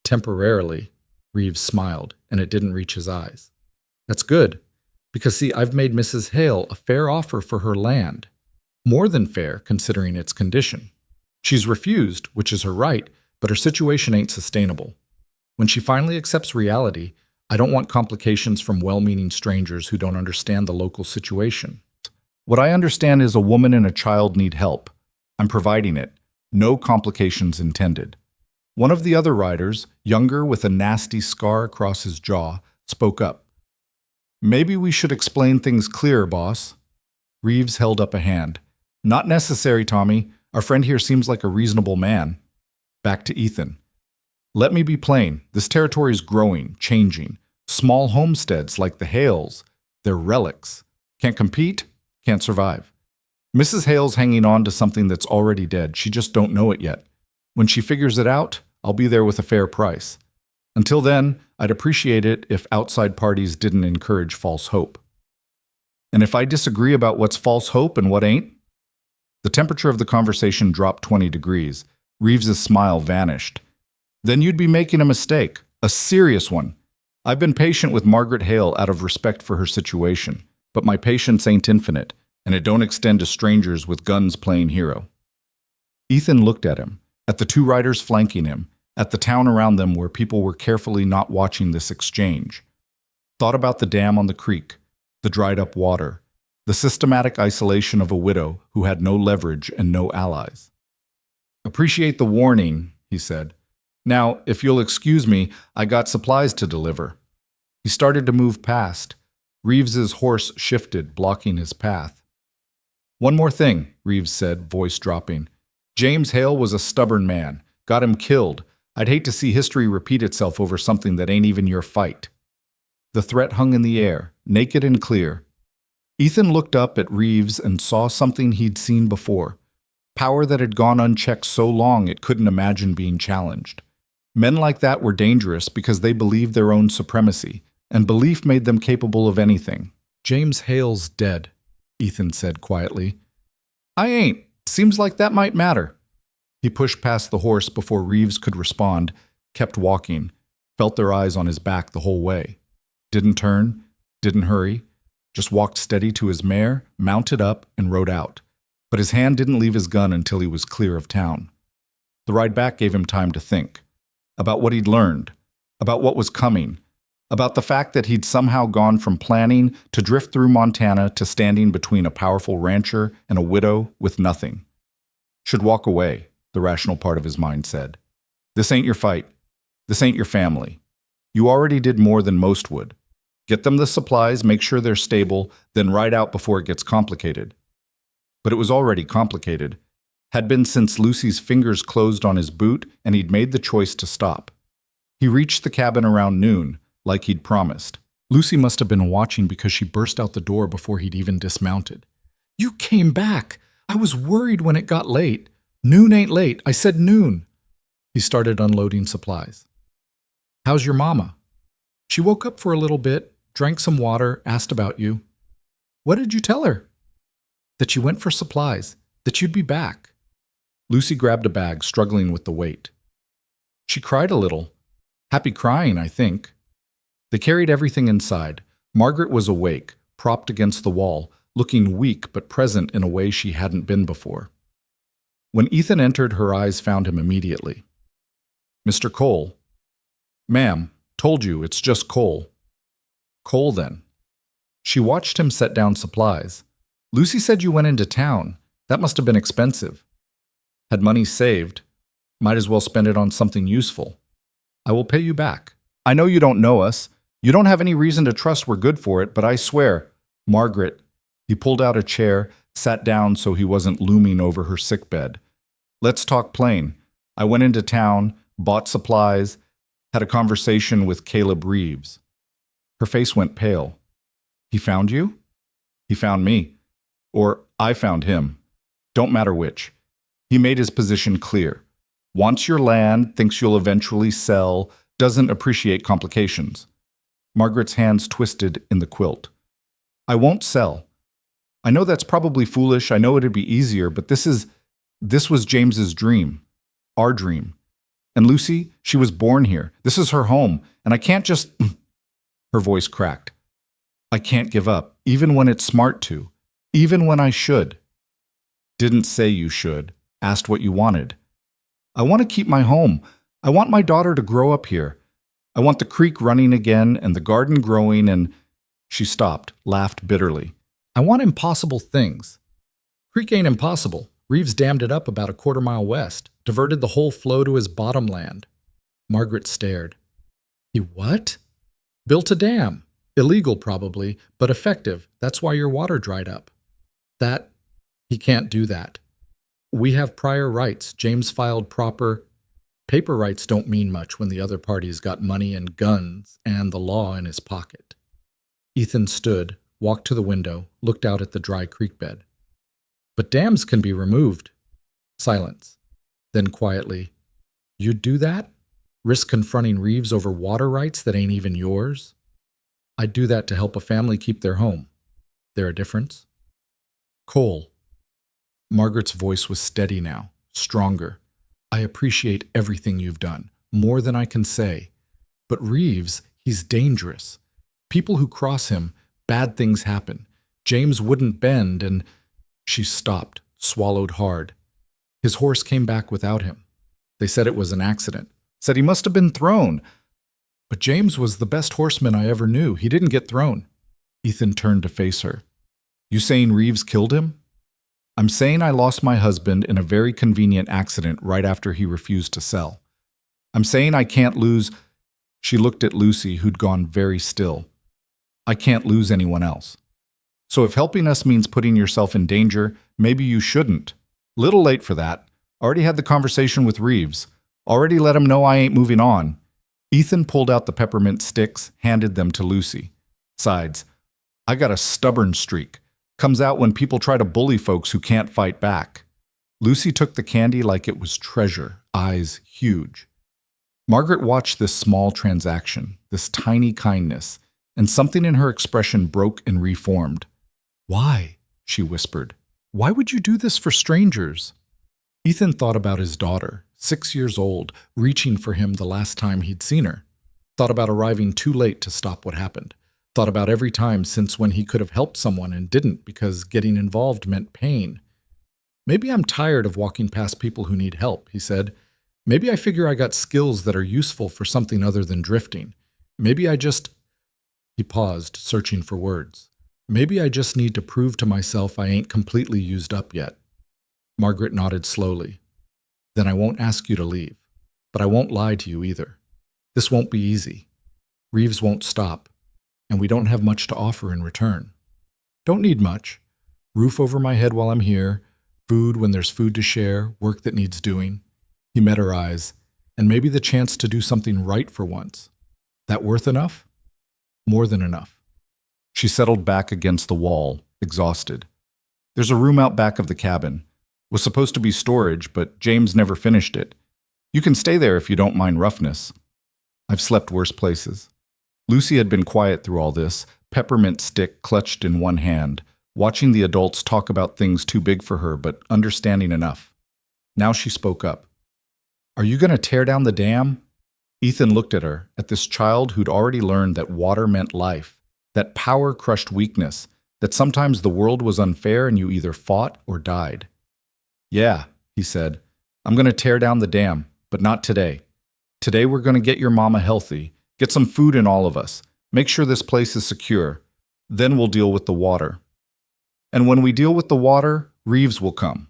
"Temporarily," Reeves smiled, and it didn't reach his eyes. "That's good. Because, see, I've made Mrs. Hale a fair offer for her land. More than fair, considering its condition. She's refused, which is her right, but her situation ain't sustainable. When she finally accepts reality, I don't want complications from well-meaning strangers who don't understand the local situation. What I understand is a woman and a child need help. I'm providing it. No complications intended." One of the other riders, younger with a nasty scar across his jaw, spoke up. "Maybe we should explain things clearer, boss." Reeves held up a hand. "Not necessary, Tommy. Our friend here seems like a reasonable man." Back to Ethan. "Let me be plain. This territory is growing, changing. Small homesteads like the Hales, they're relics. Can't compete, can't survive. Mrs. Hale's hanging on to something that's already dead. She just don't know it yet. When she figures it out, I'll be there with a fair price. Until then, I'd appreciate it if outside parties didn't encourage false hope." "And if I disagree about what's false hope and what ain't?" The temperature of the conversation dropped 20 degrees. Reeves's smile vanished. "Then you'd be making a mistake, a serious one. I've been patient with Margaret Hale out of respect for her situation, but my patience ain't infinite, and it don't extend to strangers with guns playing hero." Ethan looked at him, at the 2 riders flanking him, at the town around them where people were carefully not watching this exchange. Thought about the dam on the creek, the dried-up water, the systematic isolation of a widow who had no leverage and no allies. "Appreciate the warning," he said. "Now, if you'll excuse me, I got supplies to deliver." He started to move past. Reeves's horse shifted, blocking his path. "One more thing," Reeves said, voice dropping. "James Hale was a stubborn man. Got him killed. I'd hate to see history repeat itself over something that ain't even your fight." The threat hung in the air, naked and clear. Ethan looked up at Reeves and saw something he'd seen before. Power that had gone unchecked so long it couldn't imagine being challenged. Men like that were dangerous because they believed their own supremacy, and belief made them capable of anything. "James Hale's dead," Ethan said quietly. "I ain't. Seems like that might matter." He pushed past the horse before Reeves could respond, kept walking, felt their eyes on his back the whole way. Didn't turn, didn't hurry, just walked steady to his mare, mounted up, and rode out. But his hand didn't leave his gun until he was clear of town. The ride back gave him time to think. About what he'd learned, about what was coming, about the fact that he'd somehow gone from planning to drift through Montana to standing between a powerful rancher and a widow with nothing. Should walk away, the rational part of his mind said. This ain't your fight. This ain't your family. You already did more than most would. Get them the supplies, make sure they're stable, then ride out before it gets complicated. But it was already complicated. Had been since Lucy's fingers closed on his boot and he'd made the choice to stop. He reached the cabin around noon, like he'd promised. Lucy must have been watching because she burst out the door before he'd even dismounted. "You came back! I was worried when it got late. Noon ain't late. I said noon. He started unloading supplies. How's your mama? She woke up for a little bit, drank some water, asked about you. What did you tell her? That you went for supplies, that you'd be back. Lucy grabbed a bag, struggling with the weight. She cried a little. Happy crying, I think. They carried everything inside. Margaret was awake, propped against the wall, looking weak but present in a way she hadn't been before. When Ethan entered, her eyes found him immediately. Mr. Cole. Ma'am, told you, it's just Cole. Cole, then. She watched him set down supplies. Lucy said you went into town. That must have been expensive. Had money saved. Might as well spend it on something useful. I will pay you back. I know you don't know us. You don't have any reason to trust we're good for it, but I swear, Margaret. He pulled out a chair, sat down so he wasn't looming over her sickbed. Let's talk plain. I went into town, bought supplies, had a conversation with Caleb Reeves. Her face went pale. He found you? He found me. Or I found him. Don't matter which. He made his position clear. Wants your land, thinks you'll eventually sell, doesn't appreciate complications. Margaret's hands twisted in the quilt. I won't sell. I know that's probably foolish, I know it'd be easier, but this was James's dream. Our dream. And Lucy, she was born here. This is her home, and I can't just... Her voice cracked. I can't give up, even when it's smart to. Even when I should. Didn't say you should. Asked what you wanted. I want to keep my home. I want my daughter to grow up here. I want the creek running again and the garden growing and... She stopped, laughed bitterly. I want impossible things. Creek ain't impossible. Reeves dammed it up about a quarter-mile west, diverted the whole flow to his bottomland. Margaret stared. He what? Built a dam. Illegal, probably, but effective. That's why your water dried up. He can't do that. We have prior rights. James filed proper... Paper rights don't mean much when the other party's got money and guns and the law in his pocket. Ethan stood, walked to the window, looked out at the dry creek bed. But dams can be removed. Silence. Then quietly, you'd do that? Risk confronting Reeves over water rights that ain't even yours? I'd do that to help a family keep their home. There a difference? Cole. Margaret's voice was steady now, stronger. I appreciate everything you've done, more than I can say. But Reeves, he's dangerous. People who cross him, bad things happen. James wouldn't bend and... She stopped, swallowed hard. His horse came back without him. They said it was an accident. Said he must have been thrown. But James was the best horseman I ever knew. He didn't get thrown. Ethan turned to face her. You saying Reeves killed him? I'm saying I lost my husband in a very convenient accident right after he refused to sell. I'm saying I can't lose... She looked at Lucy, who'd gone very still. I can't lose anyone else. So if helping us means putting yourself in danger, maybe you shouldn't. Little late for that. Already had the conversation with Reeves. Already let him know I ain't moving on. Ethan pulled out the peppermint sticks, handed them to Lucy. Sides. I got a stubborn streak. Comes out when people try to bully folks who can't fight back. Lucy took the candy like it was treasure, eyes huge. Margaret watched this small transaction, this tiny kindness, and something in her expression broke and reformed. Why? She whispered. Why would you do this for strangers? Ethan thought about his daughter, 6 years old, reaching for him the last time he'd seen her. Thought about arriving too late to stop what happened. Thought about every time since when he could have helped someone and didn't because getting involved meant pain. Maybe I'm tired of walking past people who need help, he said. Maybe I figure I got skills that are useful for something other than drifting. Maybe I just... He paused, searching for words. Maybe I just need to prove to myself I ain't completely used up yet. Margaret nodded slowly. Then I won't ask you to leave. But I won't lie to you either. This won't be easy. Reeves won't stop. And we don't have much to offer in return. Don't need much. Roof over my head while I'm here, food when there's food to share, work that needs doing. He met her eyes, and maybe the chance to do something right for once. That worth enough? More than enough. She settled back against the wall, exhausted. There's a room out back of the cabin. Was supposed to be storage, but James never finished it. You can stay there if you don't mind roughness. I've slept worse places. Lucy had been quiet through all this, peppermint stick clutched in one hand, watching the adults talk about things too big for her but understanding enough. Now she spoke up. Are you going to tear down the dam? Ethan looked at her, at this child who'd already learned that water meant life, that power crushed weakness, that sometimes the world was unfair and you either fought or died. Yeah, he said, I'm going to tear down the dam, but not today. Today we're going to get your mama healthy, get some food in all of us, make sure this place is secure. Then we'll deal with the water. And when we deal with the water, Reeves will come.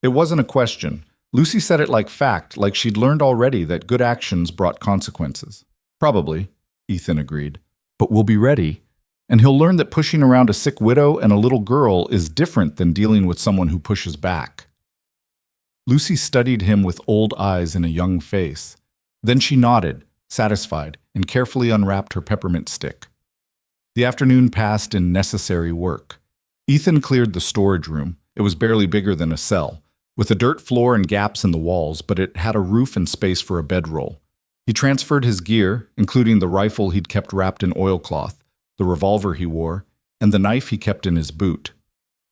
It wasn't a question. Lucy said it like fact, like she'd learned already that good actions brought consequences. Probably, Ethan agreed. But we'll be ready. And he'll learn that pushing around a sick widow and a little girl is different than dealing with someone who pushes back. Lucy studied him with old eyes in a young face. Then she nodded, satisfied, and carefully unwrapped her peppermint stick. The afternoon passed in necessary work. Ethan cleared the storage room. It was barely bigger than a cell, with a dirt floor and gaps in the walls, but it had a roof and space for a bedroll. He transferred his gear, including the rifle he'd kept wrapped in oilcloth, the revolver he wore, and the knife he kept in his boot.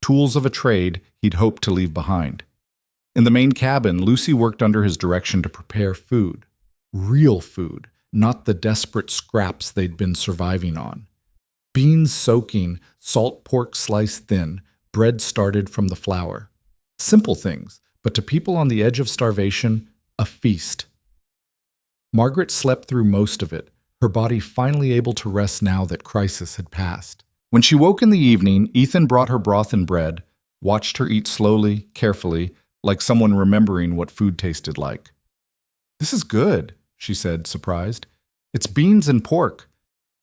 Tools of a trade he'd hoped to leave behind. In the main cabin, Lucy worked under his direction to prepare food. Real food, not the desperate scraps they'd been surviving on. Beans soaking, salt pork sliced thin, bread started from the flour. Simple things, but to people on the edge of starvation, a feast. Margaret slept through most of it, her body finally able to rest now that crisis had passed. When she woke in the evening, Ethan brought her broth and bread, watched her eat slowly, carefully, like someone remembering what food tasted like. This is good, she said, surprised. It's beans and pork.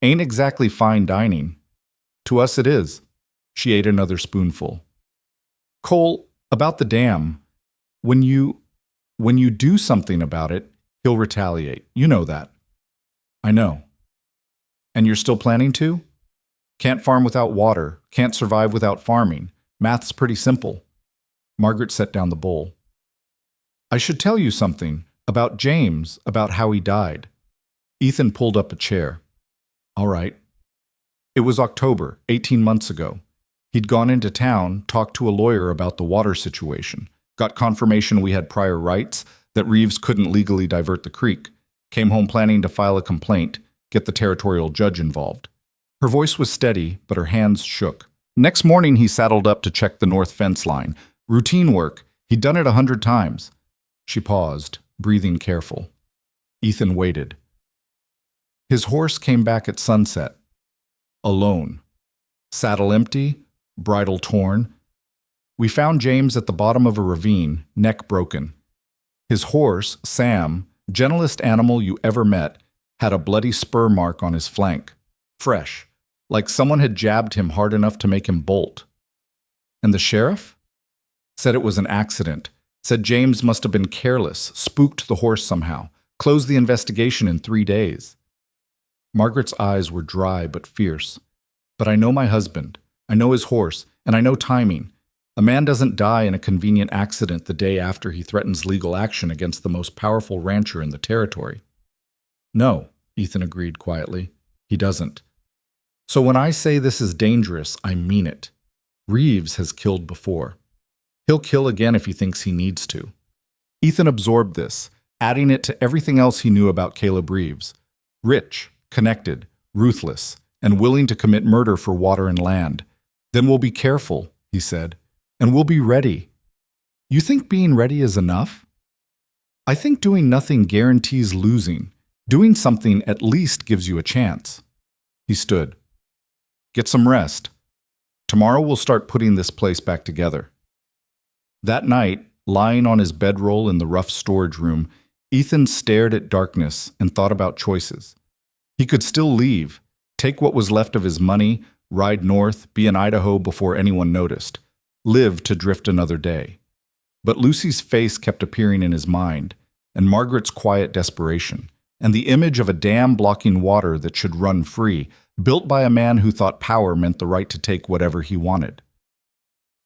Ain't exactly fine dining. To us it is. She ate another spoonful. Cole, about the dam. When you do something about it, he'll retaliate. You know that. I know. And you're still planning to? Can't farm without water. Can't survive without farming. Math's pretty simple. Margaret set down the bowl. I should tell you something. About James, about how he died. Ethan pulled up a chair. All right. It was October, 18 months ago. He'd gone into town, talked to a lawyer about the water situation, got confirmation we had prior rights, that Reeves couldn't legally divert the creek, came home planning to file a complaint, get the territorial judge involved. Her voice was steady, but her hands shook. Next morning, he saddled up to check the north fence line. Routine work. He'd done it 100 times. She paused, breathing careful. Ethan waited. His horse came back at sunset. Alone. Saddle empty, bridle torn. We found James at the bottom of a ravine, neck broken. His horse, Sam, gentlest animal you ever met, had a bloody spur mark on his flank. Fresh, like someone had jabbed him hard enough to make him bolt. And the sheriff? Said it was an accident. Said James must have been careless, spooked the horse somehow, closed the investigation in 3 days. Margaret's eyes were dry but fierce. But I know my husband. I know his horse, and I know timing. A man doesn't die in a convenient accident the day after he threatens legal action against the most powerful rancher in the territory. No, Ethan agreed quietly. He doesn't. So when I say this is dangerous, I mean it. Reeves has killed before. He'll kill again if he thinks he needs to. Ethan absorbed this, adding it to everything else he knew about Caleb Reeves. Rich, connected, ruthless, and willing to commit murder for water and land. Then we'll be careful, he said, and we'll be ready. You think being ready is enough? I think doing nothing guarantees losing. Doing something at least gives you a chance. He stood. Get some rest. Tomorrow we'll start putting this place back together. That night, lying on his bedroll in the rough storage room, Ethan stared at darkness and thought about choices. He could still leave, take what was left of his money, ride north, be in Idaho before anyone noticed, live to drift another day. But Lucy's face kept appearing in his mind, and Margaret's quiet desperation, and the image of a dam blocking water that should run free, built by a man who thought power meant the right to take whatever he wanted.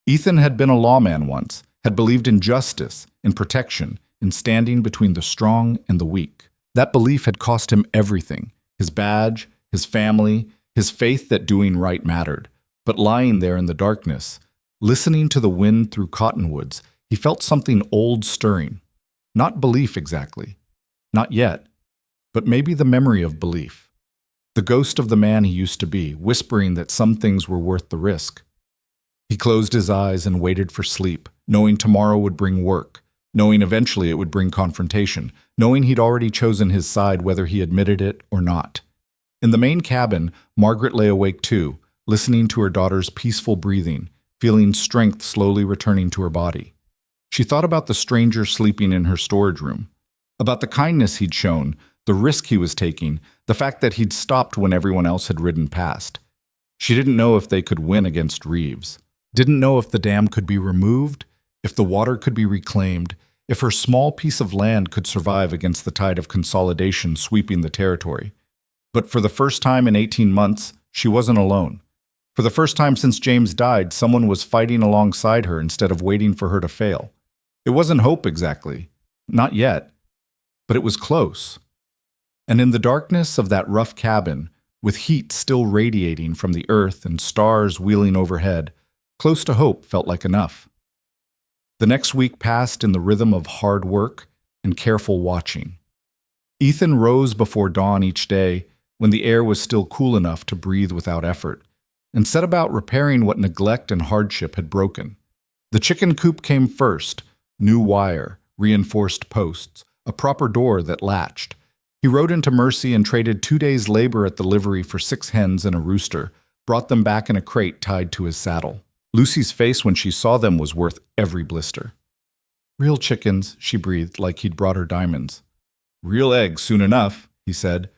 Ethan had been a lawman once, had believed in justice, in protection, in standing between the strong and the weak. That belief had cost him everything: his badge, his family, his faith that doing right mattered. But lying there in the darkness, listening to the wind through cottonwoods, he felt something old stirring. Not belief exactly. Not yet. But maybe the memory of belief. The ghost of the man he used to be, whispering that some things were worth the risk. He closed his eyes and waited for sleep, knowing tomorrow would bring work, knowing eventually it would bring confrontation, knowing he'd already chosen his side whether he admitted it or not. In the main cabin, Margaret lay awake too, listening to her daughter's peaceful breathing, feeling strength slowly returning to her body. She thought about the stranger sleeping in her storage room, about the kindness he'd shown, the risk he was taking, the fact that he'd stopped when everyone else had ridden past. She didn't know if they could win against Reeves, didn't know if the dam could be removed, if the water could be reclaimed, if her small piece of land could survive against the tide of consolidation sweeping the territory. But for the first time in 18 months, she wasn't alone. For the first time since James died, someone was fighting alongside her instead of waiting for her to fail. It wasn't hope exactly. Not yet. But it was close. And in the darkness of that rough cabin, with heat still radiating from the earth and stars wheeling overhead, close to hope felt like enough. The next week passed in the rhythm of hard work and careful watching. Ethan rose before dawn each day, when the air was still cool enough to breathe without effort, and set about repairing what neglect and hardship had broken. The chicken coop came first: new wire, reinforced posts, a proper door that latched. He rode into Mercy and traded 2 days' labor at the livery for 6 hens and a rooster, brought them back in a crate tied to his saddle. Lucy's face when she saw them was worth every blister. "Real chickens," she breathed like he'd brought her diamonds. "Real eggs soon enough," he said.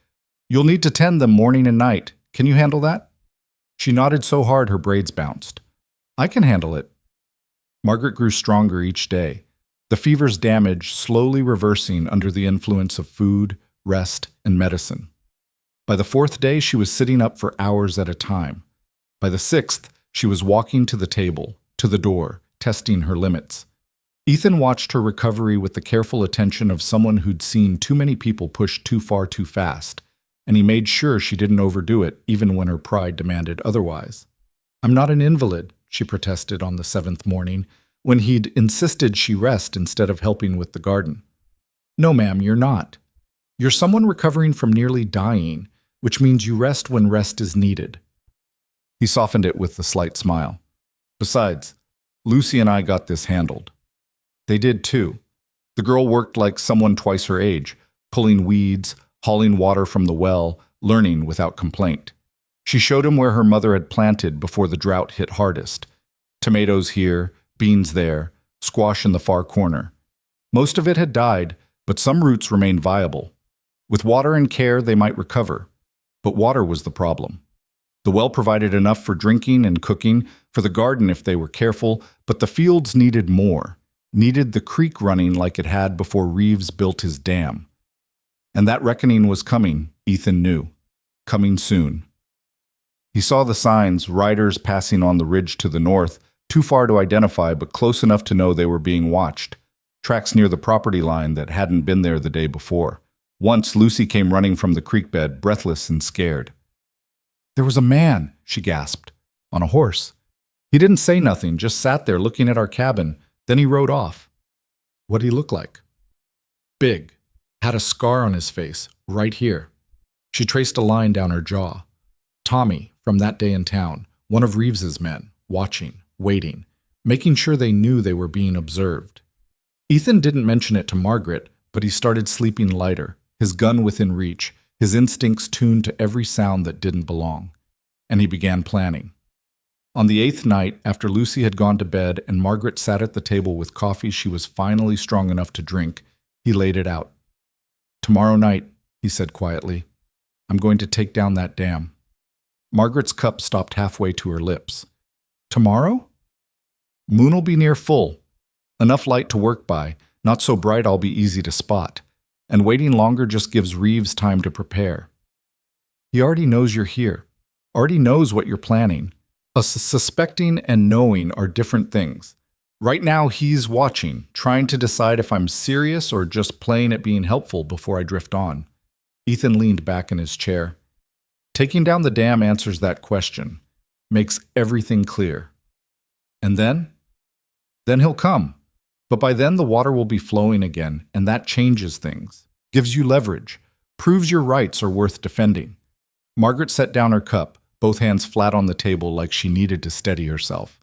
"You'll need to tend them morning and night. Can you handle that?" She nodded so hard her braids bounced. "I can handle it." Margaret grew stronger each day, the fever's damage slowly reversing under the influence of food, rest, and medicine. By the 4th day, she was sitting up for hours at a time. By the 6th, she was walking to the table, to the door, testing her limits. Ethan watched her recovery with the careful attention of someone who'd seen too many people push too far too fast, and he made sure she didn't overdo it even when her pride demanded otherwise. "I'm not an invalid," she protested on the 7th morning, when he'd insisted she rest instead of helping with the garden. "No, ma'am, you're not. You're someone recovering from nearly dying, which means you rest when rest is needed." He softened it with a slight smile. "Besides, Lucy and I got this handled." They did too. The girl worked like someone twice her age, pulling weeds, hauling water from the well, learning without complaint. She showed him where her mother had planted before the drought hit hardest. Tomatoes here, beans there, squash in the far corner. Most of it had died, but some roots remained viable. With water and care, they might recover. But water was the problem. The well provided enough for drinking and cooking, for the garden if they were careful, but the fields needed more, needed the creek running like it had before Reeves built his dam. And that reckoning was coming, Ethan knew. Coming soon. He saw the signs, riders passing on the ridge to the north, too far to identify but close enough to know they were being watched. Tracks near the property line that hadn't been there the day before. Once Lucy came running from the creek bed, breathless and scared. "There was a man," she gasped, "on a horse. He didn't say nothing, just sat there looking at our cabin. Then he rode off." "What'd he look like?" "Big. Had a scar on his face, right here." She traced a line down her jaw. Tommy, from that day in town, one of Reeves's men, watching, waiting, making sure they knew they were being observed. Ethan didn't mention it to Margaret, but he started sleeping lighter, his gun within reach, his instincts tuned to every sound that didn't belong. And he began planning. On the 8th night, after Lucy had gone to bed and Margaret sat at the table with coffee she was finally strong enough to drink, he laid it out. "Tomorrow night," he said quietly, "I'm going to take down that dam." Margaret's cup stopped halfway to her lips. "Tomorrow?" "Moon'll be near full. Enough light to work by, not so bright I'll be easy to spot. And waiting longer just gives Reeves time to prepare. He already knows you're here, already knows what you're planning. Suspecting and knowing are different things. Right now, he's watching, trying to decide if I'm serious or just playing at being helpful before I drift on. Ethan leaned back in his chair. Taking down the dam answers that question, makes everything clear. And then? Then he'll come. But by then, the water will be flowing again, and that changes things, gives you leverage, proves your rights are worth defending. Margaret set down her cup, both hands flat on the table like she needed to steady herself.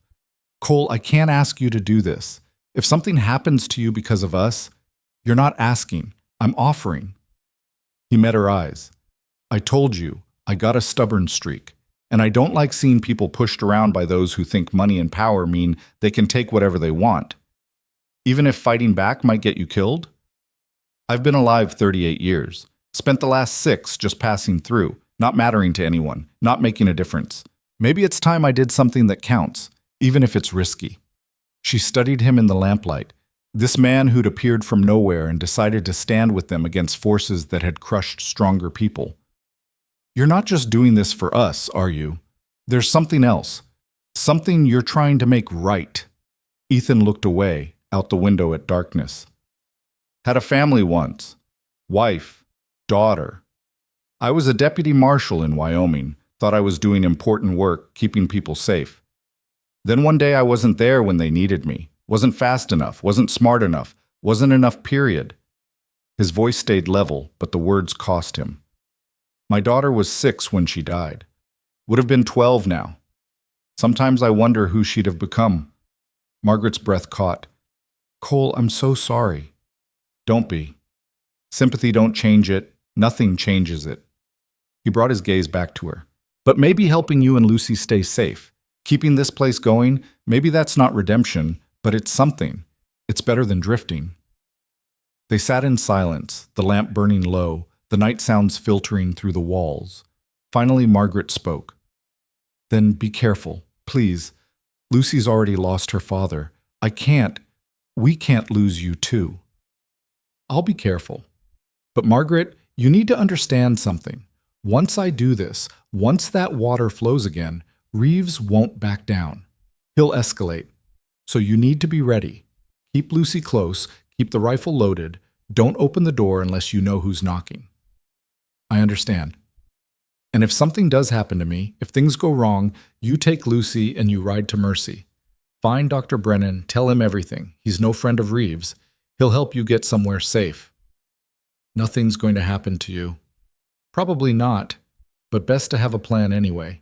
Cole, I can't ask you to do this. If something happens to you because of us, you're not asking. I'm offering. He met her eyes. I told you, I got a stubborn streak, and I don't like seeing people pushed around by those who think money and power mean they can take whatever they want. Even if fighting back might get you killed? I've been alive 38 years, spent the last 6 just passing through, not mattering to anyone, not making a difference. Maybe it's time I did something that counts, even if it's risky. She studied him in the lamplight, this man who'd appeared from nowhere and decided to stand with them against forces that had crushed stronger people. You're not just doing this for us, are you? There's something else. Something you're trying to make right. Ethan looked away, out the window at darkness. Had a family once. Wife. Daughter. I was a deputy marshal in Wyoming, thought I was doing important work, keeping people safe. Then one day I wasn't there when they needed me. Wasn't fast enough, wasn't smart enough, wasn't enough, period. His voice stayed level, but the words cost him. My daughter was 6 when she died. Would have been 12 now. Sometimes I wonder who she'd have become. Margaret's breath caught. Cole, I'm so sorry. Don't be. Sympathy don't change it. Nothing changes it. He brought his gaze back to her. But maybe helping you and Lucy stay safe, keeping this place going, maybe that's not redemption, but it's something. It's better than drifting. They sat in silence, the lamp burning low, the night sounds filtering through the walls. Finally, Margaret spoke. Then be careful, please. Lucy's already lost her father. We can't lose you too. I'll be careful. But Margaret, you need to understand something. Once I do this, once that water flows again, Reeves won't back down. He'll escalate. So you need to be ready. Keep Lucy close, keep the rifle loaded, don't open the door unless you know who's knocking. I understand. And if something does happen to me, if things go wrong, you take Lucy and you ride to Mercy. Find Dr. Brennan, tell him everything. He's no friend of Reeves. He'll help you get somewhere safe. Nothing's going to happen to you. Probably not, but best to have a plan anyway.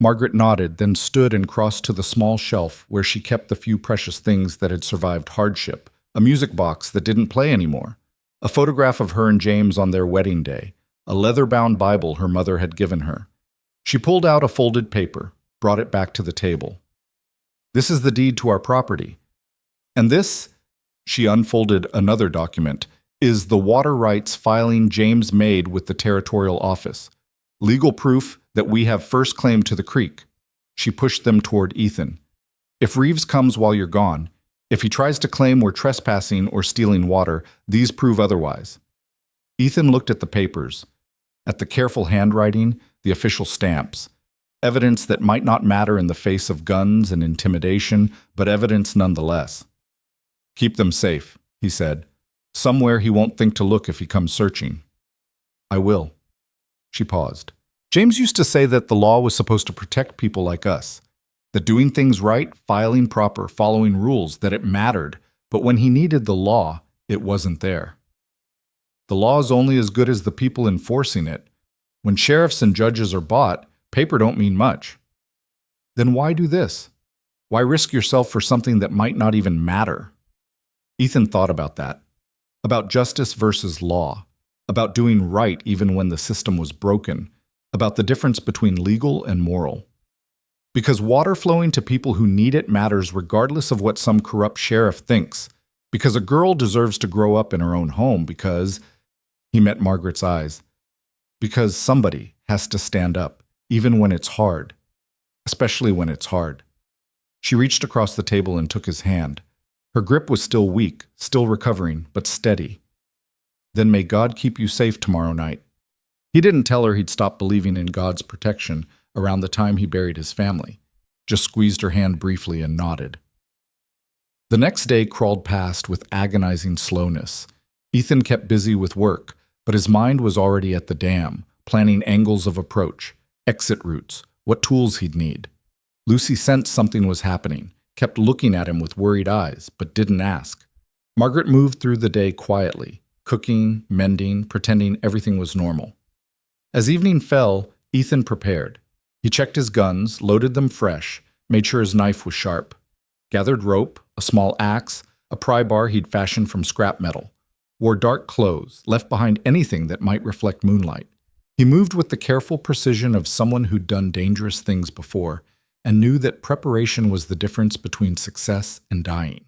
Margaret nodded, then stood and crossed to the small shelf where she kept the few precious things that had survived hardship, a music box that didn't play anymore, a photograph of her and James on their wedding day, a leather-bound Bible her mother had given her. She pulled out a folded paper, brought it back to the table. This is the deed to our property. And this, she unfolded another document, is the water rights filing James made with the territorial office. Legal proof that we have first claim to the creek. She pushed them toward Ethan. If Reeves comes while you're gone, if he tries to claim we're trespassing or stealing water, these prove otherwise. Ethan looked at the papers, at the careful handwriting, the official stamps, evidence that might not matter in the face of guns and intimidation, but evidence nonetheless. Keep them safe, he said. Somewhere he won't think to look if he comes searching. I will. She paused. James used to say that the law was supposed to protect people like us, that doing things right, filing proper, following rules, that it mattered, but when he needed the law, it wasn't there. The law is only as good as the people enforcing it. When sheriffs and judges are bought, paper don't mean much. Then why do this? Why risk yourself for something that might not even matter? Ethan thought about that, about justice versus law, about doing right even when the system was broken, about the difference between legal and moral. Because water flowing to people who need it matters regardless of what some corrupt sheriff thinks, because a girl deserves to grow up in her own home, because, he met Margaret's eyes, because somebody has to stand up, even when it's hard, especially when it's hard. She reached across the table and took his hand. Her grip was still weak, still recovering, but steady. Then may God keep you safe tomorrow night. He didn't tell her he'd stopped believing in God's protection around the time he buried his family, just squeezed her hand briefly and nodded. The next day crawled past with agonizing slowness. Ethan kept busy with work, but his mind was already at the dam, planning angles of approach, exit routes, what tools he'd need. Lucy sensed something was happening, kept looking at him with worried eyes, but didn't ask. Margaret moved through the day quietly, cooking, mending, pretending everything was normal. As evening fell, Ethan prepared. He checked his guns, loaded them fresh, made sure his knife was sharp. Gathered rope, a small axe, a pry bar he'd fashioned from scrap metal. Wore dark clothes, left behind anything that might reflect moonlight. He moved with the careful precision of someone who'd done dangerous things before and knew that preparation was the difference between success and dying.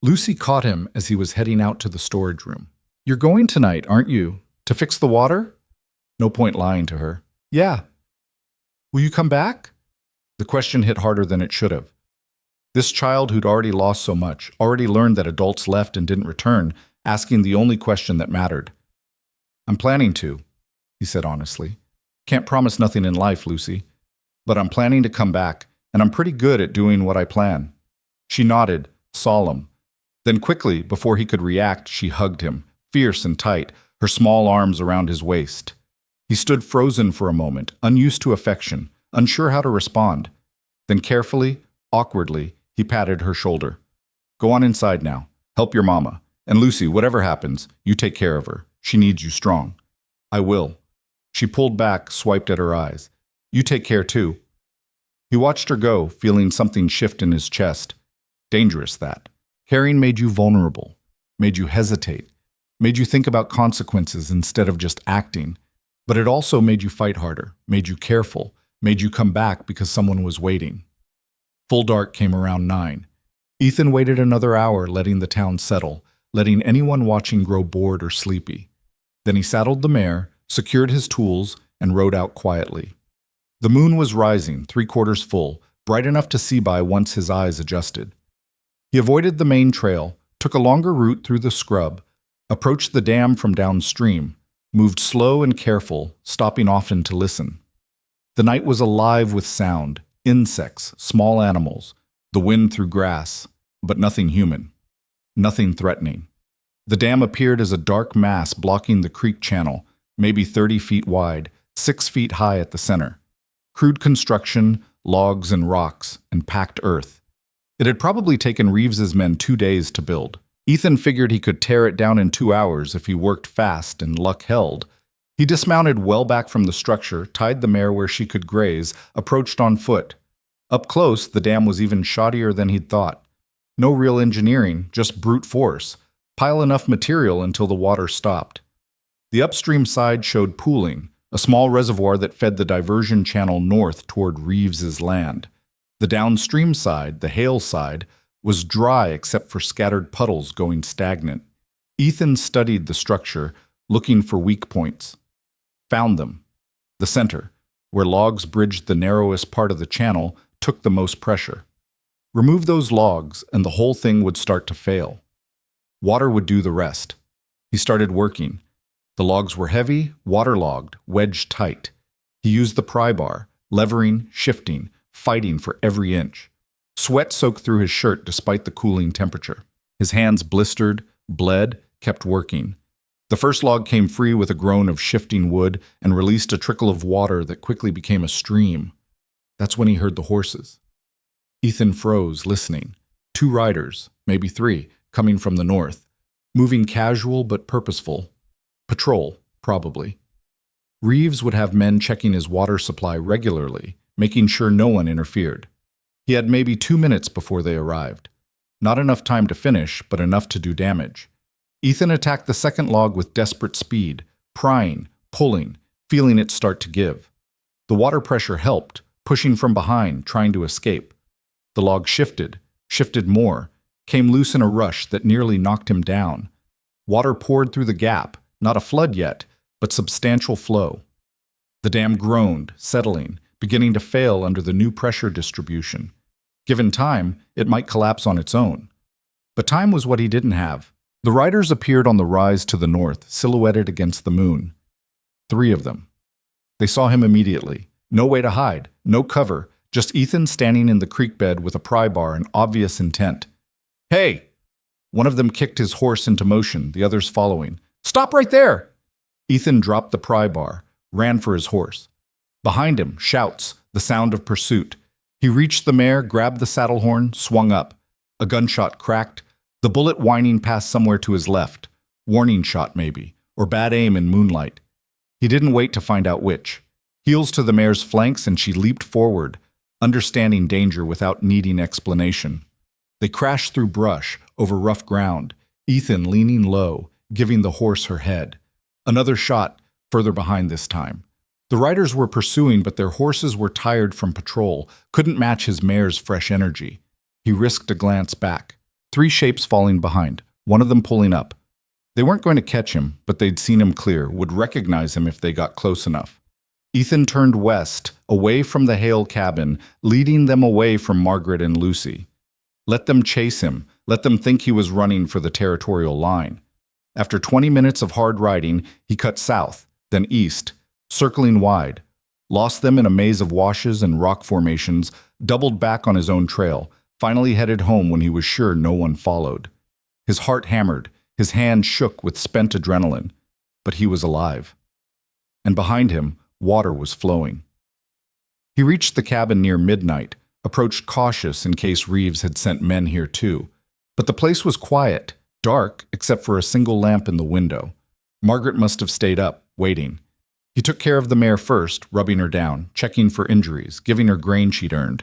Lucy caught him as he was heading out to the storage room. "You're going tonight, aren't you? To fix the water?" No point lying to her. "Yeah." "Will you come back?" The question hit harder than it should have. This child who'd already lost so much, already learned that adults left and didn't return, asking the only question that mattered. "I'm planning to," he said honestly. "Can't promise nothing in life, Lucy. But I'm planning to come back, and I'm pretty good at doing what I plan." She nodded, solemn. Then quickly, before he could react, she hugged him, fierce and tight, her small arms around his waist. He stood frozen for a moment, unused to affection, unsure how to respond. Then carefully, awkwardly, he patted her shoulder. "Go on inside now. Help your mama. And Lucy, whatever happens, you take care of her. She needs you strong." "I will." She pulled back, swiped at her eyes. "You take care too." He watched her go, feeling something shift in his chest. Dangerous, that. Caring made you vulnerable, made you hesitate, made you think about consequences instead of just acting. But it also made you fight harder, made you careful, made you come back because someone was waiting. Full dark came around 9. Ethan waited another hour, letting the town settle, letting anyone watching grow bored or sleepy. Then he saddled the mare, secured his tools, and rode out quietly. The moon was rising, 3/4 full, bright enough to see by once his eyes adjusted. He avoided the main trail, took a longer route through the scrub, approached the dam from downstream, moved slow and careful, stopping often to listen. The night was alive with sound, insects, small animals, the wind through grass, but nothing human, nothing threatening. The dam appeared as a dark mass blocking the creek channel, maybe 30 feet wide, 6 feet high at the center. Crude construction, logs and rocks, and packed earth. It had probably taken Reeves's men 2 days to build. Ethan figured he could tear it down in 2 hours if he worked fast and luck held. He dismounted well back from the structure, tied the mare where she could graze, approached on foot. Up close, the dam was even shoddier than he'd thought. No real engineering, just brute force. Pile enough material until the water stopped. The upstream side showed pooling, a small reservoir that fed the diversion channel north toward Reeves's land. The downstream side, the Hale side, was dry except for scattered puddles going stagnant. Ethan studied the structure, looking for weak points. Found them. The center, where logs bridged the narrowest part of the channel, took the most pressure. Remove those logs, and the whole thing would start to fail. Water would do the rest. He started working. The logs were heavy, waterlogged, wedged tight. He used the pry bar, levering, shifting, fighting for every inch. Sweat soaked through his shirt despite the cooling temperature. His hands blistered, bled, kept working. The first log came free with a groan of shifting wood and released a trickle of water that quickly became a stream. That's when he heard the horses. Ethan froze, listening. 2 riders, maybe 3, coming from the north. Moving casual but purposeful. Patrol, probably. Reeves would have men checking his water supply regularly, making sure no one interfered. He had maybe 2 minutes before they arrived. Not enough time to finish, but enough to do damage. Ethan attacked the second log with desperate speed, prying, pulling, feeling it start to give. The water pressure helped, pushing from behind, trying to escape. The log shifted more, came loose in a rush that nearly knocked him down. Water poured through the gap, not a flood yet, but substantial flow. The dam groaned, settling, beginning to fail under the new pressure distribution. Given time, it might collapse on its own. But time was what he didn't have. The riders appeared on the rise to the north, silhouetted against the moon. 3 of them. They saw him immediately. No way to hide, no cover, just Ethan standing in the creek bed with a pry bar and obvious intent. Hey! One of them kicked his horse into motion, the others following. Stop right there! Ethan dropped the pry bar, ran for his horse. Behind him, shouts, the sound of pursuit. He reached the mare, grabbed the saddle horn, swung up. A gunshot cracked, the bullet whining past somewhere to his left. Warning shot, maybe, or bad aim in moonlight. He didn't wait to find out which. Heels to the mare's flanks, and she leaped forward, understanding danger without needing explanation. They crashed through brush, over rough ground, Ethan leaning low, giving the horse her head. Another shot, further behind this time. The riders were pursuing, but their horses were tired from patrol, couldn't match his mare's fresh energy. He risked a glance back. 3 shapes falling behind, one of them pulling up. They weren't going to catch him, but they'd seen him clear, would recognize him if they got close enough. Ethan turned west, away from the Hale cabin, leading them away from Margaret and Lucy. Let them chase him, let them think he was running for the territorial line. After 20 minutes of hard riding, he cut south, then east, circling wide, lost them in a maze of washes and rock formations, doubled back on his own trail, finally headed home when he was sure no one followed. His heart hammered, his hand shook with spent adrenaline, but he was alive. And behind him, water was flowing. He reached the cabin near midnight, approached cautious in case Reeves had sent men here too. But the place was quiet, dark except for a single lamp in the window. Margaret must have stayed up, waiting. He took care of the mare first, rubbing her down, checking for injuries, giving her grain she'd earned.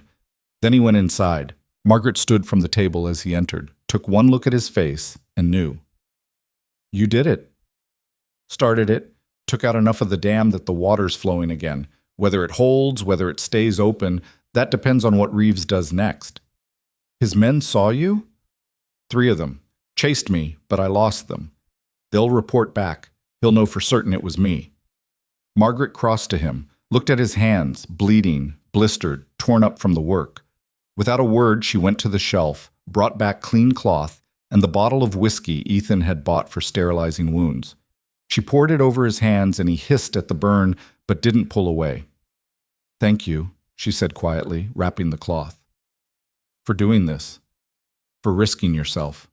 Then he went inside. Margaret stood from the table as he entered, took one look at his face, and knew. You did it. Started it, took out enough of the dam that the water's flowing again. Whether it holds, whether it stays open, that depends on what Reeves does next. His men saw you? 3 of them. Chased me, but I lost them. They'll report back. He'll know for certain it was me. Margaret crossed to him, looked at his hands, bleeding, blistered, torn up from the work. Without a word, she went to the shelf, brought back clean cloth, and the bottle of whiskey Ethan had bought for sterilizing wounds. She poured it over his hands and he hissed at the burn, but didn't pull away. Thank you, she said quietly, wrapping the cloth. For doing this. For risking yourself.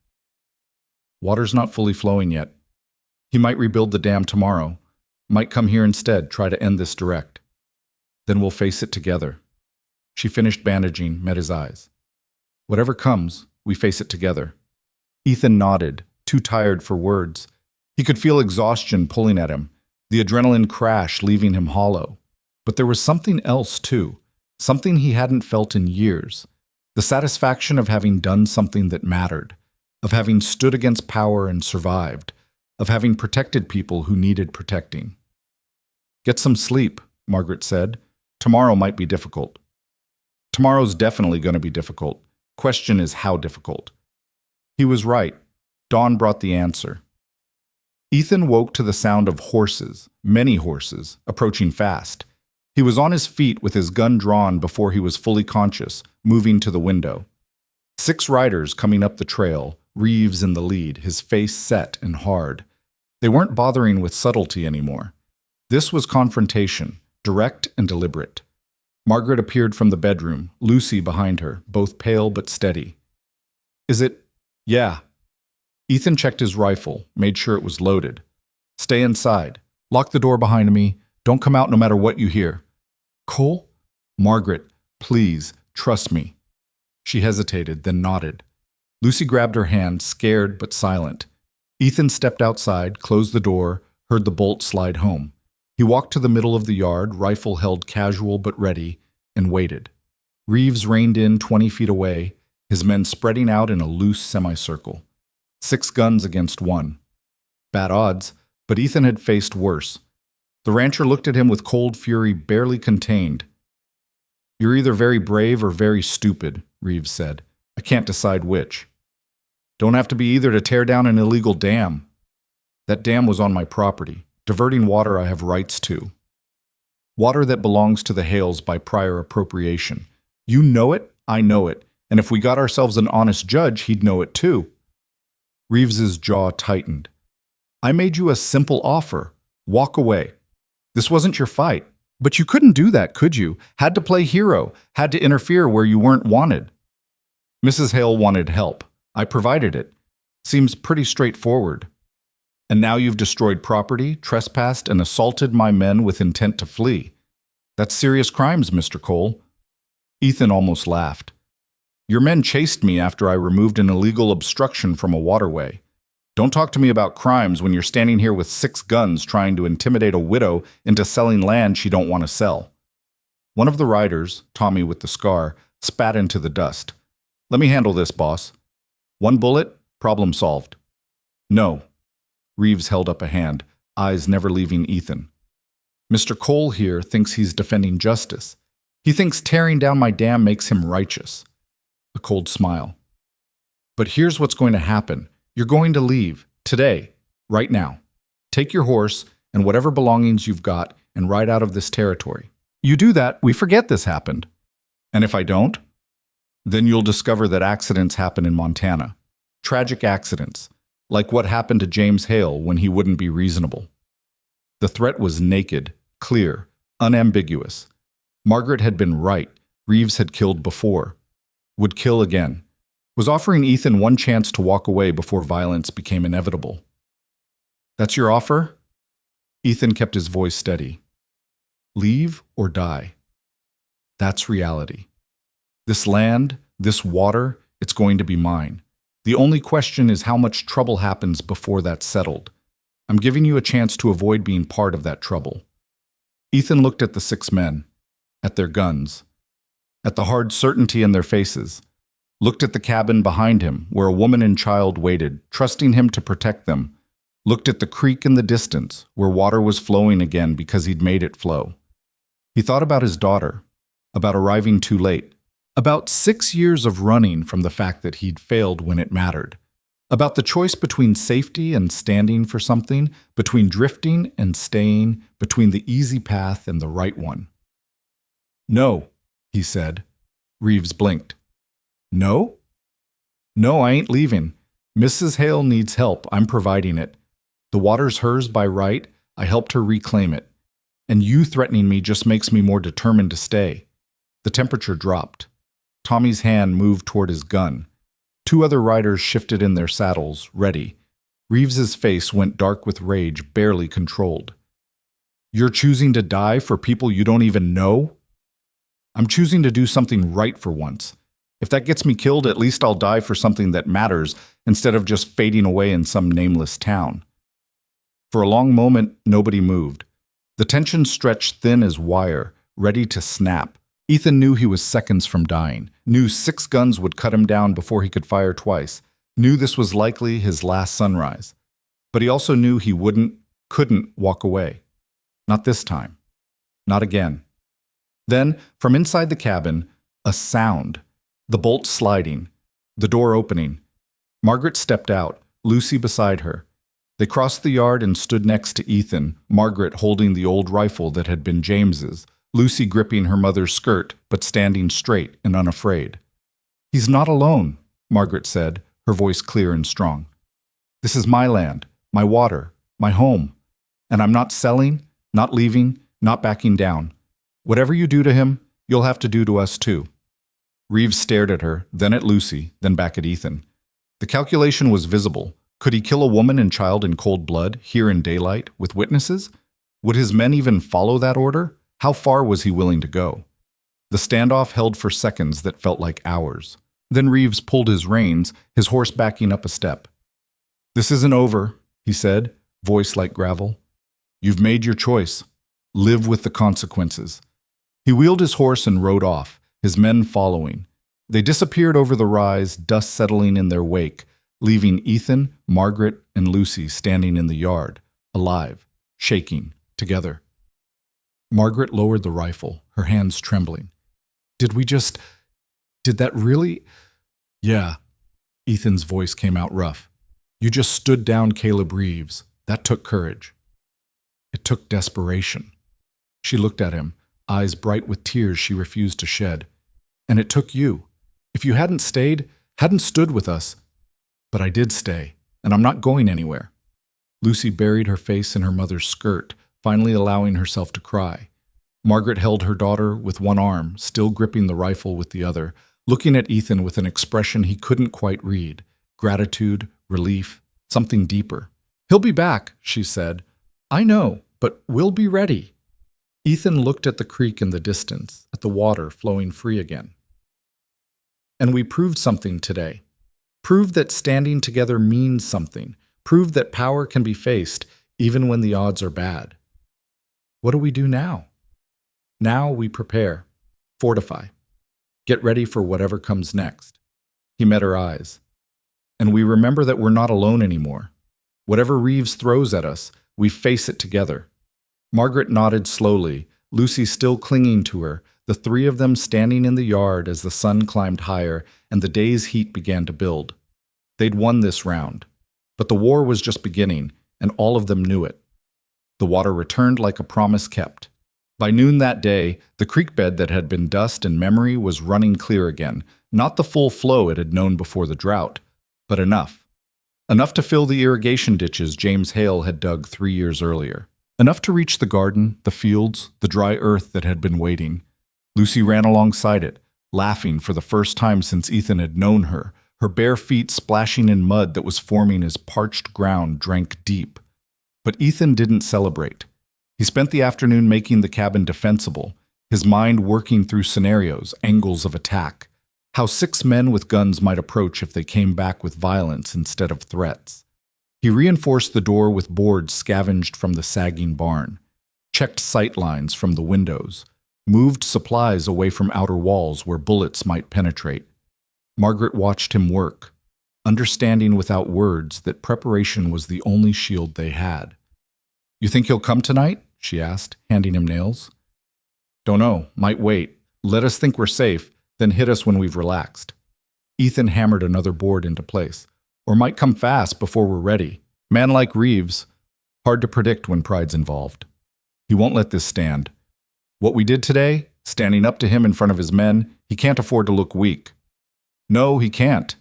Water's not fully flowing yet. He might rebuild the dam tomorrow. Might come here instead, try to end this direct. Then we'll face it together. She finished bandaging, met his eyes. Whatever comes, we face it together. Ethan nodded, too tired for words. He could feel exhaustion pulling at him, the adrenaline crash leaving him hollow. But there was something else, too, something he hadn't felt in years. The satisfaction of having done something that mattered, of having stood against power and survived, of having protected people who needed protecting. Get some sleep, Margaret said. Tomorrow might be difficult. Tomorrow's definitely going to be difficult. Question is how difficult. He was right. Dawn brought the answer. Ethan woke to the sound of horses, many horses, approaching fast. He was on his feet with his gun drawn before he was fully conscious, moving to the window. 6 riders coming up the trail, Reeves in the lead, his face set and hard. They weren't bothering with subtlety anymore. This was confrontation, direct and deliberate. Margaret appeared from the bedroom, Lucy behind her, both pale but steady. Is it? Yeah. Ethan checked his rifle, made sure it was loaded. Stay inside. Lock the door behind me. Don't come out no matter what you hear. Cole? Margaret, please, trust me. She hesitated, then nodded. Lucy grabbed her hand, scared but silent. Ethan stepped outside, closed the door, heard the bolt slide home. He walked to the middle of the yard, rifle held casual but ready, and waited. Reeves reined in 20 feet away, his men spreading out in a loose semicircle. 6 guns against 1. Bad odds, but Ethan had faced worse. The rancher looked at him with cold fury barely contained. You're either very brave or very stupid, Reeves said. I can't decide which. Don't have to be either to tear down an illegal dam. That dam was on my property. Diverting water I have rights to. Water that belongs to the Hales by prior appropriation. You know it, I know it, and if we got ourselves an honest judge, he'd know it too. Reeves's jaw tightened. I made you a simple offer. Walk away. This wasn't your fight. But you couldn't do that, could you? Had to play hero, had to interfere where you weren't wanted. Mrs. Hale wanted help. I provided it. Seems pretty straightforward. And now you've destroyed property, trespassed, and assaulted my men with intent to flee. That's serious crimes, Mr. Cole. Ethan almost laughed. Your men chased me after I removed an illegal obstruction from a waterway. Don't talk to me about crimes when you're standing here with 6 guns trying to intimidate a widow into selling land she don't want to sell. One of the riders, Tommy with the scar, spat into the dust. Let me handle this, boss. 1 bullet, problem solved. No. Reeves held up a hand, eyes never leaving Ethan. Mr. Cole here thinks he's defending justice. He thinks tearing down my dam makes him righteous. A cold smile. But here's what's going to happen. You're going to leave, today, right now. Take your horse and whatever belongings you've got and ride out of this territory. You do that, we forget this happened. And if I don't? Then you'll discover that accidents happen in Montana. Tragic accidents, like what happened to James Hale when he wouldn't be reasonable. The threat was naked, clear, unambiguous. Margaret had been right. Reeves had killed before. Would kill again. Was offering Ethan one chance to walk away before violence became inevitable. That's your offer? Ethan kept his voice steady. Leave or die. That's reality. This land, this water, it's going to be mine. The only question is how much trouble happens before that's settled. I'm giving you a chance to avoid being part of that trouble. Ethan looked at the 6 men, at their guns, at the hard certainty in their faces, looked at the cabin behind him where a woman and child waited, trusting him to protect them, looked at the creek in the distance where water was flowing again because he'd made it flow. He thought about his daughter, about arriving too late, about 6 years of running from the fact that he'd failed when it mattered, about the choice between safety and standing for something, between drifting and staying, between the easy path and the right one. No, he said. Reeves blinked. No? No, I ain't leaving. Mrs. Hale needs help. I'm providing it. The water's hers by right. I helped her reclaim it. And you threatening me just makes me more determined to stay. The temperature dropped. Tommy's hand moved toward his gun. 2 other riders shifted in their saddles, ready. Reeves's face went dark with rage, barely controlled. You're choosing to die for people you don't even know? I'm choosing to do something right for once. If that gets me killed, at least I'll die for something that matters instead of just fading away in some nameless town. For a long moment, nobody moved. The tension stretched thin as wire, ready to snap. Ethan knew he was seconds from dying, knew 6 guns would cut him down before he could fire twice, knew this was likely his last sunrise. But he also knew he couldn't walk away. Not this time. Not again. Then, from inside the cabin, a sound. The bolt sliding. The door opening. Margaret stepped out, Lucy beside her. They crossed the yard and stood next to Ethan, Margaret holding the old rifle that had been James's, Lucy gripping her mother's skirt, but standing straight and unafraid. He's not alone, Margaret said, her voice clear and strong. This is my land, my water, my home. And I'm not selling, not leaving, not backing down. Whatever you do to him, you'll have to do to us too. Reeves stared at her, then at Lucy, then back at Ethan. The calculation was visible. Could he kill a woman and child in cold blood, here in daylight, with witnesses? Would his men even follow that order? How far was he willing to go? The standoff held for seconds that felt like hours. Then Reeves pulled his reins, his horse backing up a step. This isn't over, he said, voice like gravel. You've made your choice. Live with the consequences. He wheeled his horse and rode off, his men following. They disappeared over the rise, dust settling in their wake, leaving Ethan, Margaret, and Lucy standing in the yard, alive, shaking, together. Margaret lowered the rifle, her hands trembling. Did that really? Yeah. Ethan's voice came out rough. You just stood down Caleb Reeves. That took courage. It took desperation. She looked at him, eyes bright with tears she refused to shed. And it took you. If you hadn't stayed, hadn't stood with us. But I did stay, and I'm not going anywhere. Lucy buried her face in her mother's skirt, finally allowing herself to cry. Margaret held her daughter with one arm, still gripping the rifle with the other, looking at Ethan with an expression he couldn't quite read. gratitude, relief, something deeper. "He'll be back," she said. "I know, but we'll be ready." Ethan looked at the creek in the distance, at the water flowing free again. "And we proved something today. Proved that standing together means something. Proved that power can be faced, even when the odds are bad. What do we do now? Now we prepare, fortify, get ready for whatever comes next." He met her eyes. "And we remember that we're not alone anymore. Whatever Reeves throws at us, we face it together." Margaret nodded slowly, Lucy still clinging to her, the three of them standing in the yard as the sun climbed higher and the day's heat began to build. They'd won this round. But the war was just beginning, and all of them knew it. The water returned like a promise kept. By noon that day, the creek bed that had been dust and memory was running clear again, not the full flow it had known before the drought, but enough. Enough to fill the irrigation ditches James Hale had dug 3 years earlier. Enough to reach the garden, the fields, the dry earth that had been waiting. Lucy ran alongside it, laughing for the first time since Ethan had known her, her bare feet splashing in mud that was forming as parched ground drank deep. But Ethan didn't celebrate. He spent the afternoon making the cabin defensible, his mind working through scenarios, angles of attack, how 6 men with guns might approach if they came back with violence instead of threats. He reinforced the door with boards scavenged from the sagging barn, checked sight lines from the windows, moved supplies away from outer walls where bullets might penetrate. Margaret watched him work, understanding without words that preparation was the only shield they had. "You think he'll come tonight?" she asked, handing him nails. "Don't know, might wait. Let us think we're safe, then hit us when we've relaxed." Ethan hammered another board into place. "Or might come fast before we're ready. Man like Reeves, hard to predict when pride's involved. He won't let this stand. What we did today, standing up to him in front of his men, he can't afford to look weak." "No, he can't."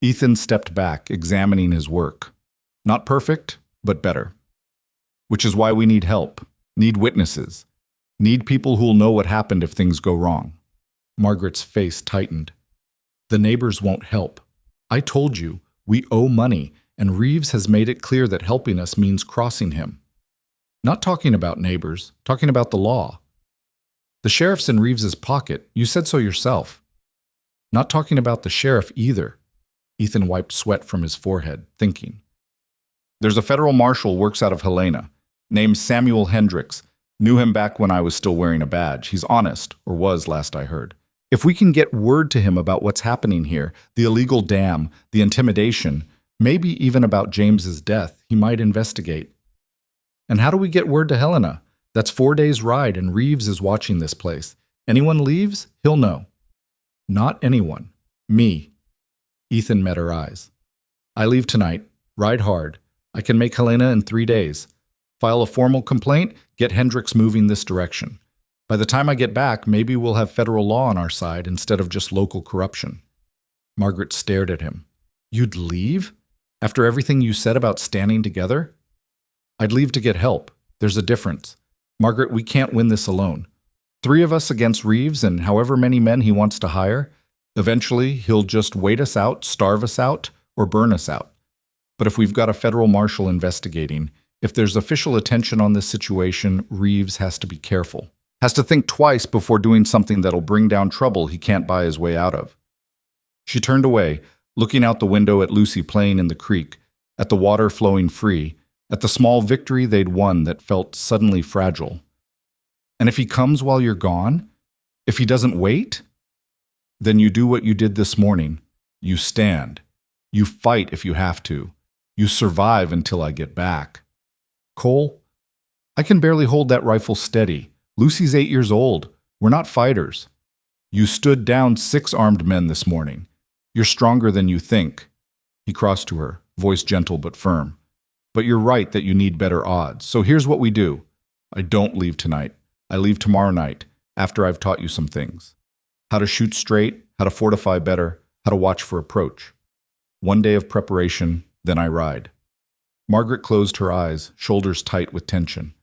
Ethan stepped back, examining his work. "Not perfect, but better. Which is why we need help, need witnesses, need people who'll know what happened if things go wrong." Margaret's face tightened. "The neighbors won't help. I told you, we owe money, and Reeves has made it clear that helping us means crossing him." "Not talking about neighbors, talking about the law." "The sheriff's in Reeves's pocket, you said so yourself." "Not talking about the sheriff either." Ethan wiped sweat from his forehead, thinking. "There's a federal marshal works out of Helena, named Samuel Hendricks. Knew him back when I was still wearing a badge. He's honest, or was last I heard. If we can get word to him about what's happening here, the illegal dam, the intimidation, maybe even about James's death, he might investigate." "And how do we get word to Helena? That's 4 days' ride, and Reeves is watching this place. Anyone leaves, he'll know." "Not anyone. Me." Ethan met her eyes. "I leave tonight. Ride hard. I can make Helena in 3 days. File a formal complaint, get Hendricks moving this direction. By the time I get back, maybe we'll have federal law on our side instead of just local corruption." Margaret stared at him. "You'd leave? After everything you said about standing together?" "I'd leave to get help. There's a difference. Margaret, we can't win this alone. 3 of us against Reeves and however many men he wants to hire. Eventually, he'll just wait us out, starve us out, or burn us out. But if we've got a federal marshal investigating, if there's official attention on this situation, Reeves has to be careful. Has to think twice before doing something that'll bring down trouble he can't buy his way out of." She turned away, looking out the window at Lucy playing in the creek, at the water flowing free, at the small victory they'd won that felt suddenly fragile. "And if he comes while you're gone? If he doesn't wait? Then you do what you did this morning. You stand. You fight if you have to. You survive until I get back." "Cole, I can barely hold that rifle steady. Lucy's 8 years old. We're not fighters. You stood down 6 armed men this morning. You're stronger than you think." He crossed to her, voice gentle but firm. "But you're right that you need better odds. So here's what we do. I don't leave tonight. I leave tomorrow night, after I've taught you some things. How to shoot straight, how to fortify better, how to watch for approach. 1 day of preparation, then I ride." Margaret closed her eyes, shoulders tight with tension.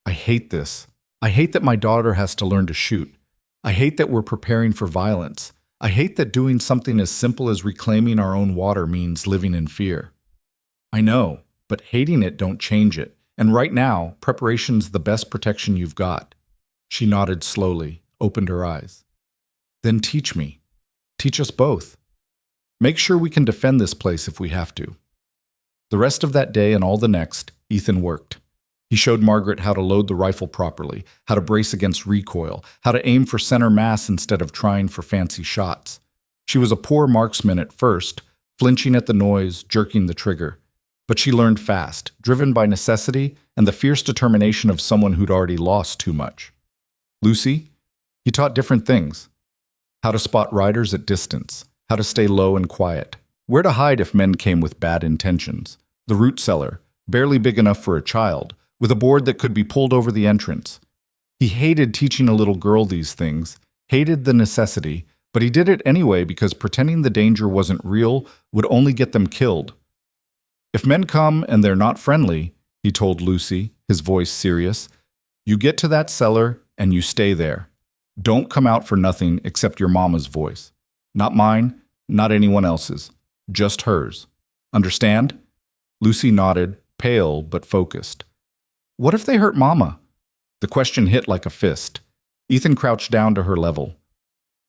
"I hate this. I hate that my daughter has to learn to shoot. I hate that we're preparing for violence. I hate that doing something as simple as reclaiming our own water means living in fear. I know, but hating it don't change it. And right now, preparation's the best protection you've got. She nodded slowly, opened her eyes. Then teach me. Teach us both. Make sure we can defend this place if we have to. The rest of that day and all the next, Ethan worked. He showed Margaret how to load the rifle properly, how to brace against recoil, how to aim for center mass instead of trying for fancy shots. She was a poor marksman at first, flinching at the noise, jerking the trigger. But she learned fast, driven by necessity and the fierce determination of someone who'd already lost too much. Lucy, he taught different things. How to spot riders at distance, how to stay low and quiet, where to hide if men came with bad intentions, the root cellar, barely big enough for a child, with a board that could be pulled over the entrance. He hated teaching a little girl these things, hated the necessity, but he did it anyway because pretending the danger wasn't real would only get them killed. If men come and they're not friendly, he told Lucy, his voice serious, you get to that cellar and you stay there. Don't come out for nothing except your mama's voice. Not mine, not anyone else's. Just hers. Understand? Lucy nodded, pale but focused. What if they hurt Mama? The question hit like a fist. Ethan crouched down to her level.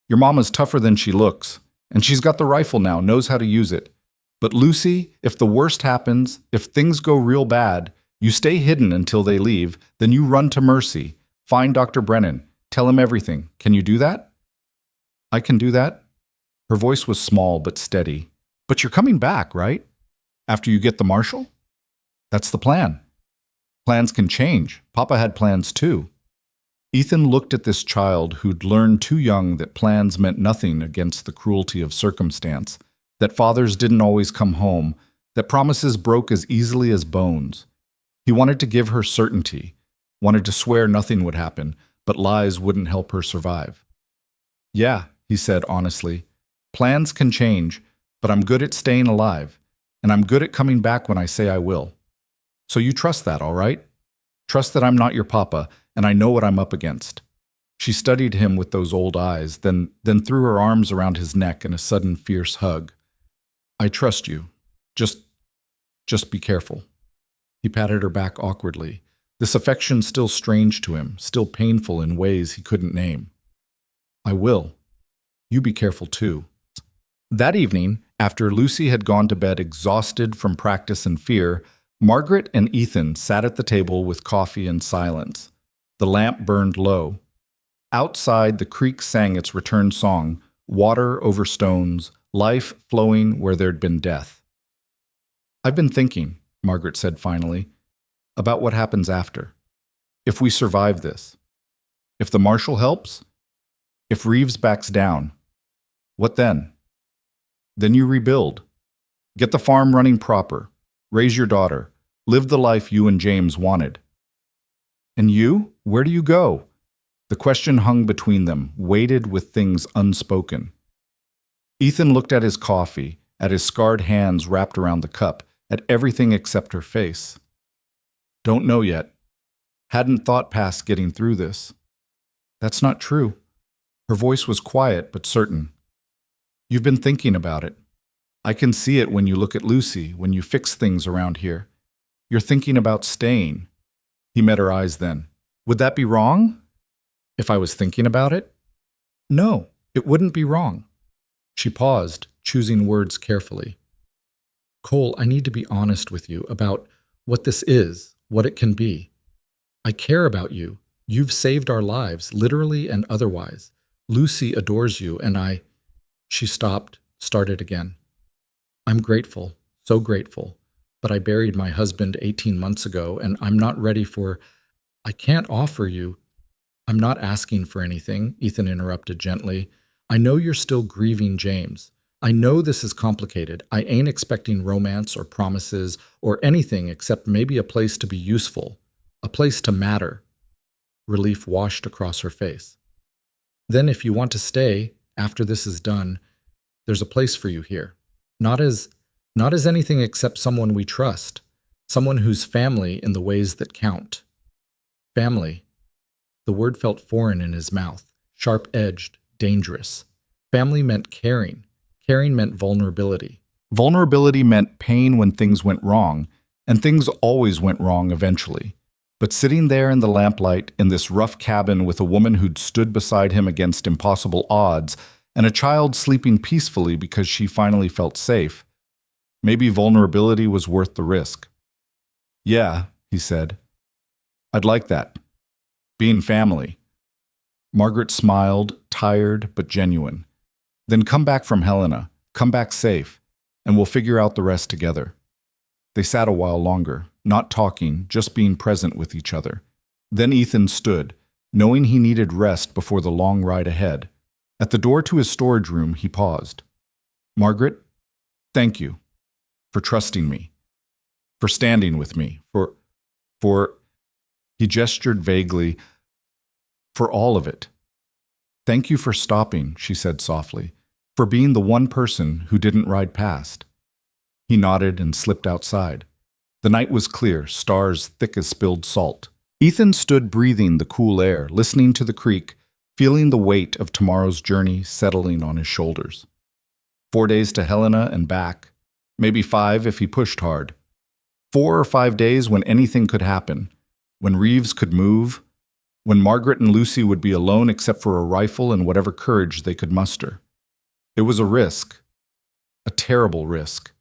Your mama's tougher than she looks, and she's got the rifle now, knows how to use it. But Lucy, if the worst happens, if things go real bad, you stay hidden until they leave, then you run to Mercy. Find Dr. Brennan. Tell him everything. Can you do that? I can do that. Her voice was small but steady. But you're coming back, right? After you get the marshal? That's the plan. Plans can change. Papa had plans too. Ethan looked at this child who'd learned too young that plans meant nothing against the cruelty of circumstance, that fathers didn't always come home, that promises broke as easily as bones. He wanted to give her certainty, wanted to swear nothing would happen, but lies wouldn't help her survive. Yeah, he said honestly, plans can change, but I'm good at staying alive, and I'm good at coming back when I say I will. So you trust that, all right? Trust that I'm not your papa, and I know what I'm up against. She studied him with those old eyes, then threw her arms around his neck in a sudden fierce hug. I trust you. Just be careful. He patted her back awkwardly, this affection still strange to him, still painful in ways he couldn't name. I will. You be careful too. That evening, after Lucy had gone to bed exhausted from practice and fear, Margaret and Ethan sat at the table with coffee and silence. The lamp burned low. Outside, the creek sang its return song, water over stones, life flowing where there'd been death. I've been thinking, Margaret said finally, about what happens after. If we survive this. If the marshal helps. If Reeves backs down. What then? Then you rebuild. Get the farm running proper. Raise your daughter. Live the life you and James wanted. And you? Where do you go? The question hung between them, weighted with things unspoken. Ethan looked at his coffee, at his scarred hands wrapped around the cup, at everything except her face. Don't know yet. Hadn't thought past getting through this. That's not true. Her voice was quiet but certain. You've been thinking about it. I can see it when you look at Lucy, when you fix things around here. You're thinking about staying. He met her eyes then. Would that be wrong? If I was thinking about it? No, it wouldn't be wrong. She paused, choosing words carefully. Cole, I need to be honest with you about what this is, what it can be. I care about you. You've saved our lives, literally and otherwise. Lucy adores you, and I... She stopped, started again. I'm grateful, so grateful, but I buried my husband 18 months ago, and I'm not ready for... I can't offer you... I'm not asking for anything, Ethan interrupted gently. I know you're still grieving James. I know this is complicated. I ain't expecting romance or promises or anything except maybe a place to be useful, a place to matter. Relief washed across her face. Then if you want to stay, after this is done, there's a place for you here. Not as anything except someone we trust, someone who's family in the ways that count. Family. The word felt foreign in his mouth, sharp-edged, dangerous. Family meant caring. Caring meant vulnerability. Vulnerability meant pain when things went wrong, and things always went wrong eventually. But sitting there in the lamplight in this rough cabin with a woman who'd stood beside him against impossible odds, and a child sleeping peacefully because she finally felt safe, maybe vulnerability was worth the risk. "Yeah," he said. "I'd like that. Being family." Margaret smiled, tired but genuine. "Then come back from Helena. Come back safe, and we'll figure out the rest together." They sat a while longer, not talking, just being present with each other. Then Ethan stood, knowing he needed rest before the long ride ahead. At the door to his storage room, he paused. "Margaret, thank you for trusting me, for standing with me, for, he gestured vaguely, "for all of it. Thank you for stopping," she said softly, "for being the one person who didn't ride past." He nodded and slipped outside. The night was clear, stars thick as spilled salt. Ethan stood breathing the cool air, listening to the creek, feeling the weight of tomorrow's journey settling on his shoulders. 4 days to Helena and back, maybe 5 if he pushed hard. 4 or 5 days when anything could happen, when Reeves could move, when Margaret and Lucy would be alone except for a rifle and whatever courage they could muster. It was a risk, a terrible risk.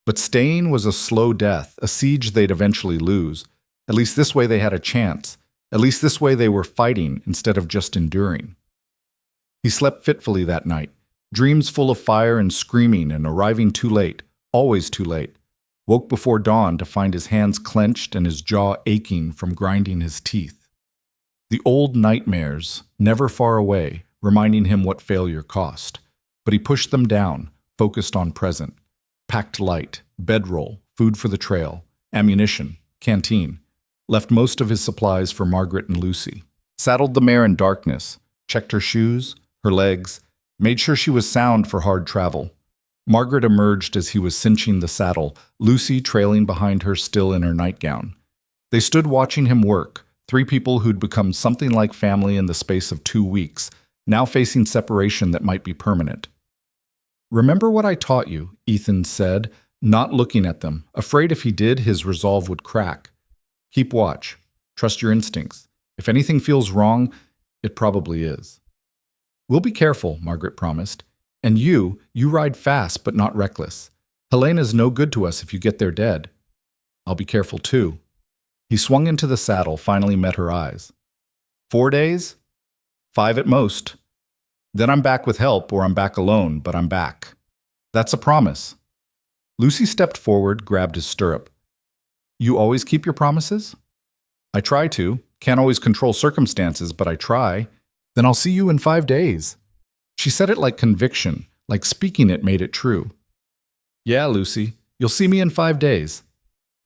But staying was a slow death, a siege they'd eventually lose. At least this way they had a chance. At least this way they were fighting instead of just enduring. He slept fitfully that night, dreams full of fire and screaming and arriving too late, always too late. Woke before dawn to find his hands clenched and his jaw aching from grinding his teeth. The old nightmares, never far away, reminding him what failure cost. But he pushed them down, focused on present. Packed light, bedroll, food for the trail, ammunition, canteen. Left most of his supplies for Margaret and Lucy. Saddled the mare in darkness, checked her shoes, her legs, made sure she was sound for hard travel. Margaret emerged as he was cinching the saddle, Lucy trailing behind her still in her nightgown. They stood watching him work, 3 people who'd become something like family in the space of 2 weeks, now facing separation that might be permanent. "Remember what I taught you," Ethan said, not looking at them, afraid if he did, his resolve would crack. "Keep watch. Trust your instincts. If anything feels wrong, it probably is." "We'll be careful," Margaret promised. "And you ride fast but not reckless. Helena's no good to us if you get there dead." "I'll be careful too." He swung into the saddle, finally met her eyes. 4 days? 5 at most. Then I'm back with help, or I'm back alone, but I'm back. That's a promise. Lucy stepped forward, grabbed his stirrup. "You always keep your promises?" "I try to. Can't always control circumstances, but I try." "Then I'll see you in 5 days." She said it like conviction, like speaking it made it true. "Yeah, Lucy, you'll see me in 5 days."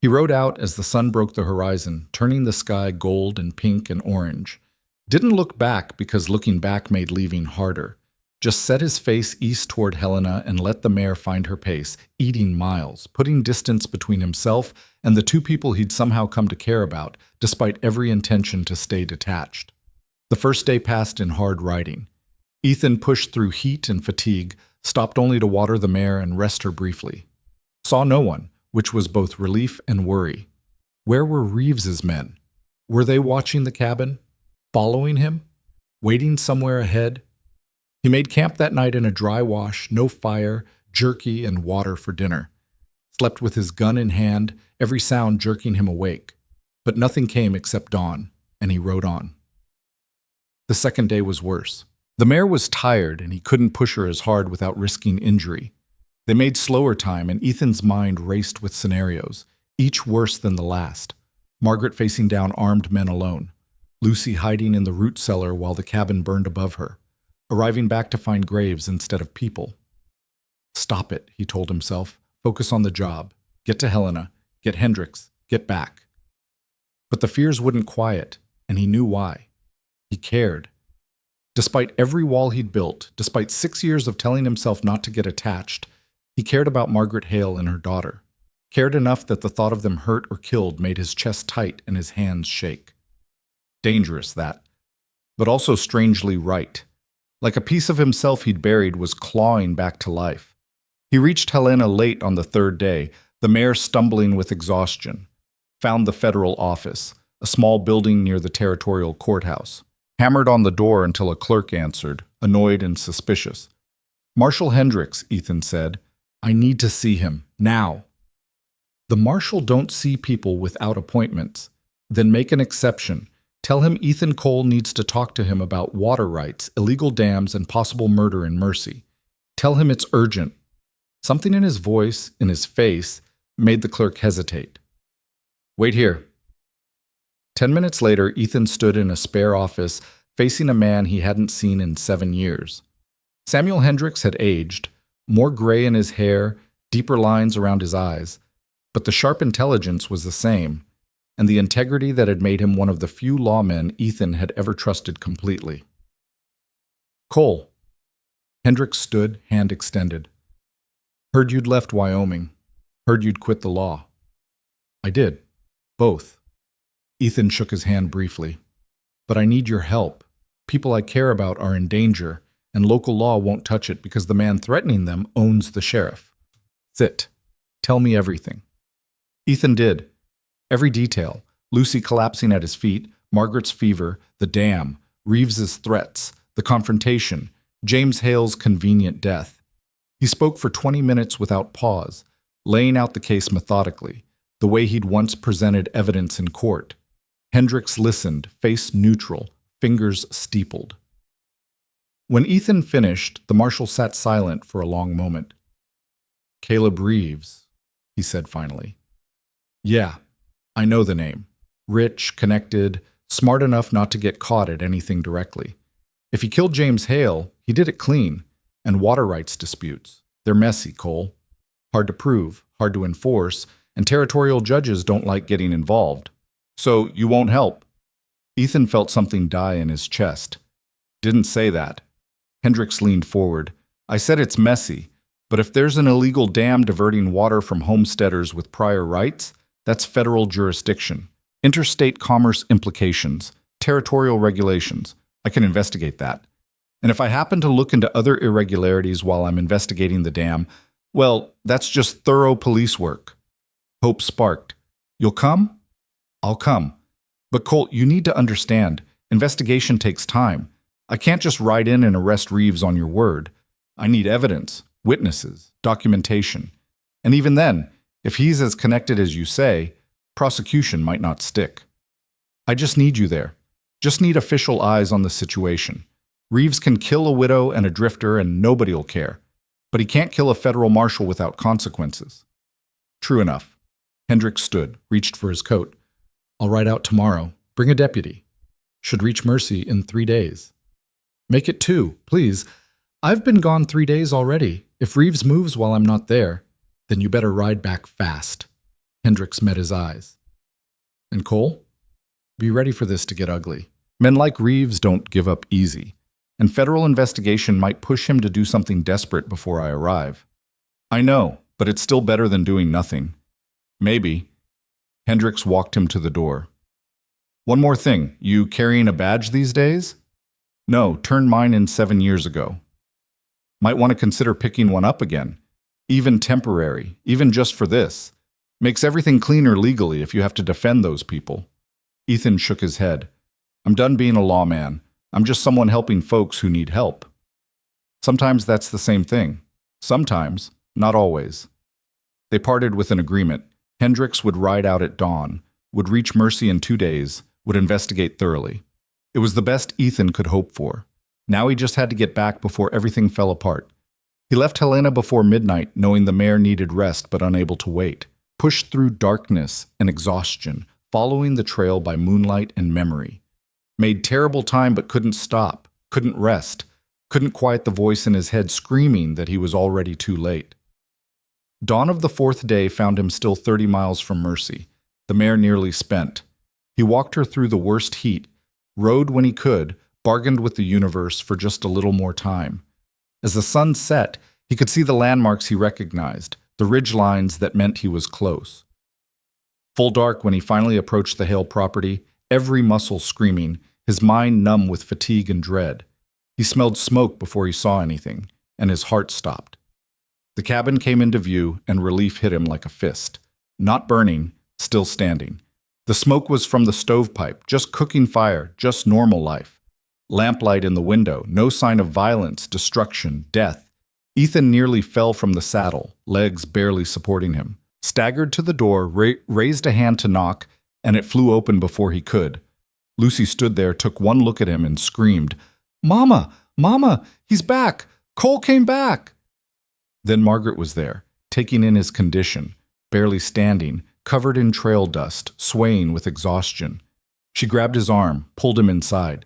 He rode out as the sun broke the horizon, turning the sky gold and pink and orange. Didn't look back because looking back made leaving harder. Just set his face east toward Helena and let the mare find her pace, eating miles, putting distance between himself and the 2 people he'd somehow come to care about, despite every intention to stay detached. The first day passed in hard riding. Ethan pushed through heat and fatigue, stopped only to water the mare and rest her briefly. Saw no one, which was both relief and worry. Where were Reeves's men? Were they watching the cabin? Following him? Waiting somewhere ahead? He made camp that night in a dry wash, no fire, jerky, and water for dinner. Slept with his gun in hand, every sound jerking him awake. But nothing came except dawn, and he rode on. The second day was worse. The mare was tired, and he couldn't push her as hard without risking injury. They made slower time, and Ethan's mind raced with scenarios, each worse than the last. Margaret facing down armed men alone. Lucy hiding in the root cellar while the cabin burned above her. Arriving back to find graves instead of people. Stop it, he told himself. Focus on the job. Get to Helena. Get Hendricks. Get back. But the fears wouldn't quiet, and he knew why. He cared. Despite every wall he'd built, despite 6 years of telling himself not to get attached, he cared about Margaret Hale and her daughter. Cared enough that the thought of them hurt or killed made his chest tight and his hands shake. Dangerous, that. But also strangely right. Like a piece of himself he'd buried was clawing back to life. He reached Helena late on the third day, the mayor stumbling with exhaustion. Found the federal office, a small building near the territorial courthouse. Hammered on the door until a clerk answered, annoyed and suspicious. "Marshal Hendricks," Ethan said. "I need to see him, now." The marshal don't see people without appointments. Then make an exception. Tell him Ethan Cole needs to talk to him about water rights, illegal dams, and possible murder in Mercy. Tell him it's urgent. Something in his voice, in his face, made the clerk hesitate. "Wait here." 10 minutes later, Ethan stood in a spare office facing a man he hadn't seen in 7 years. Samuel Hendricks had aged, more gray in his hair, deeper lines around his eyes, but the sharp intelligence was the same, and the integrity that had made him one of the few lawmen Ethan had ever trusted completely. "Cole." Hendricks stood, hand extended. "Heard you'd left Wyoming. Heard you'd quit the law." "I did. Both." Ethan shook his hand briefly. "But I need your help. People I care about are in danger, and local law won't touch it because the man threatening them owns the sheriff." "Sit. Tell me everything." Ethan did. Every detail. Lucy collapsing at his feet, Margaret's fever, the dam, Reeves's threats, the confrontation, James Hale's convenient death. He spoke for 20 minutes without pause, laying out the case methodically, the way he'd once presented evidence in court. Hendricks listened, face neutral, fingers steepled. When Ethan finished, the marshal sat silent for a long moment. "Caleb Reeves," he said finally. "Yeah, I know the name. Rich, connected, smart enough not to get caught at anything directly. If he killed James Hale, he did it clean. And water rights disputes. They're messy, Cole. Hard to prove, hard to enforce, and territorial judges don't like getting involved. So you won't help." Ethan felt something die in his chest. "Didn't say that." Hendricks leaned forward. "I said it's messy, but if there's an illegal dam diverting water from homesteaders with prior rights, that's federal jurisdiction. Interstate commerce implications, territorial regulations. I can investigate that. And if I happen to look into other irregularities while I'm investigating the dam, well, that's just thorough police work." Hope sparked. "You'll come?" "I'll come. But Colt, you need to understand, investigation takes time. I can't just ride in and arrest Reeves on your word. I need evidence, witnesses, documentation. And even then, if he's as connected as you say, prosecution might not stick. I just need you there. Just need official eyes on the situation. Reeves can kill a widow and a drifter and nobody'll care. But he can't kill a federal marshal without consequences." "True enough." Hendricks stood, reached for his coat. "I'll ride out tomorrow. Bring a deputy. Should reach Mercy in 3 days. Make it 2, please. I've been gone 3 days already. If Reeves moves while I'm not there, then you better ride back fast." Hendricks met his eyes. "And Cole? Be ready for this to get ugly. Men like Reeves don't give up easy, and federal investigation might push him to do something desperate before I arrive." "I know, but it's still better than doing nothing." "Maybe." Hendricks walked him to the door. "One more thing, you carrying a badge these days?" "No, turned mine in 7 years ago." "Might want to consider picking one up again. Even temporary, even just for this. Makes everything cleaner legally if you have to defend those people." Ethan shook his head. "I'm done being a lawman. I'm just someone helping folks who need help." "Sometimes that's the same thing. Sometimes, not always." They parted with an agreement. Hendricks would ride out at dawn, would reach Mercy in 2 days, would investigate thoroughly. It was the best Ethan could hope for. Now he just had to get back before everything fell apart. He left Helena before midnight, knowing the mare needed rest but unable to wait. Pushed through darkness and exhaustion, following the trail by moonlight and memory. Made terrible time but couldn't stop, couldn't rest, couldn't quiet the voice in his head screaming that he was already too late. Dawn of the 4th day found him still 30 miles from Mercy, the mare nearly spent. He walked her through the worst heat, rode when he could, bargained with the universe for just a little more time. As the sun set, he could see the landmarks he recognized, the ridge lines that meant he was close. Full dark when he finally approached the Hale property, every muscle screaming, his mind numb with fatigue and dread. He smelled smoke before he saw anything, and his heart stopped. The cabin came into view, and relief hit him like a fist. Not burning, still standing. The smoke was from the stovepipe, just cooking fire, just normal life. Lamplight in the window, no sign of violence, destruction, death. Ethan nearly fell from the saddle, legs barely supporting him. Staggered to the door, raised a hand to knock, and it flew open before he could. Lucy stood there, took one look at him, and screamed, "Mama! Mama! He's back! Cole came back!" Then Margaret was there, taking in his condition, barely standing, covered in trail dust, swaying with exhaustion. She grabbed his arm, pulled him inside.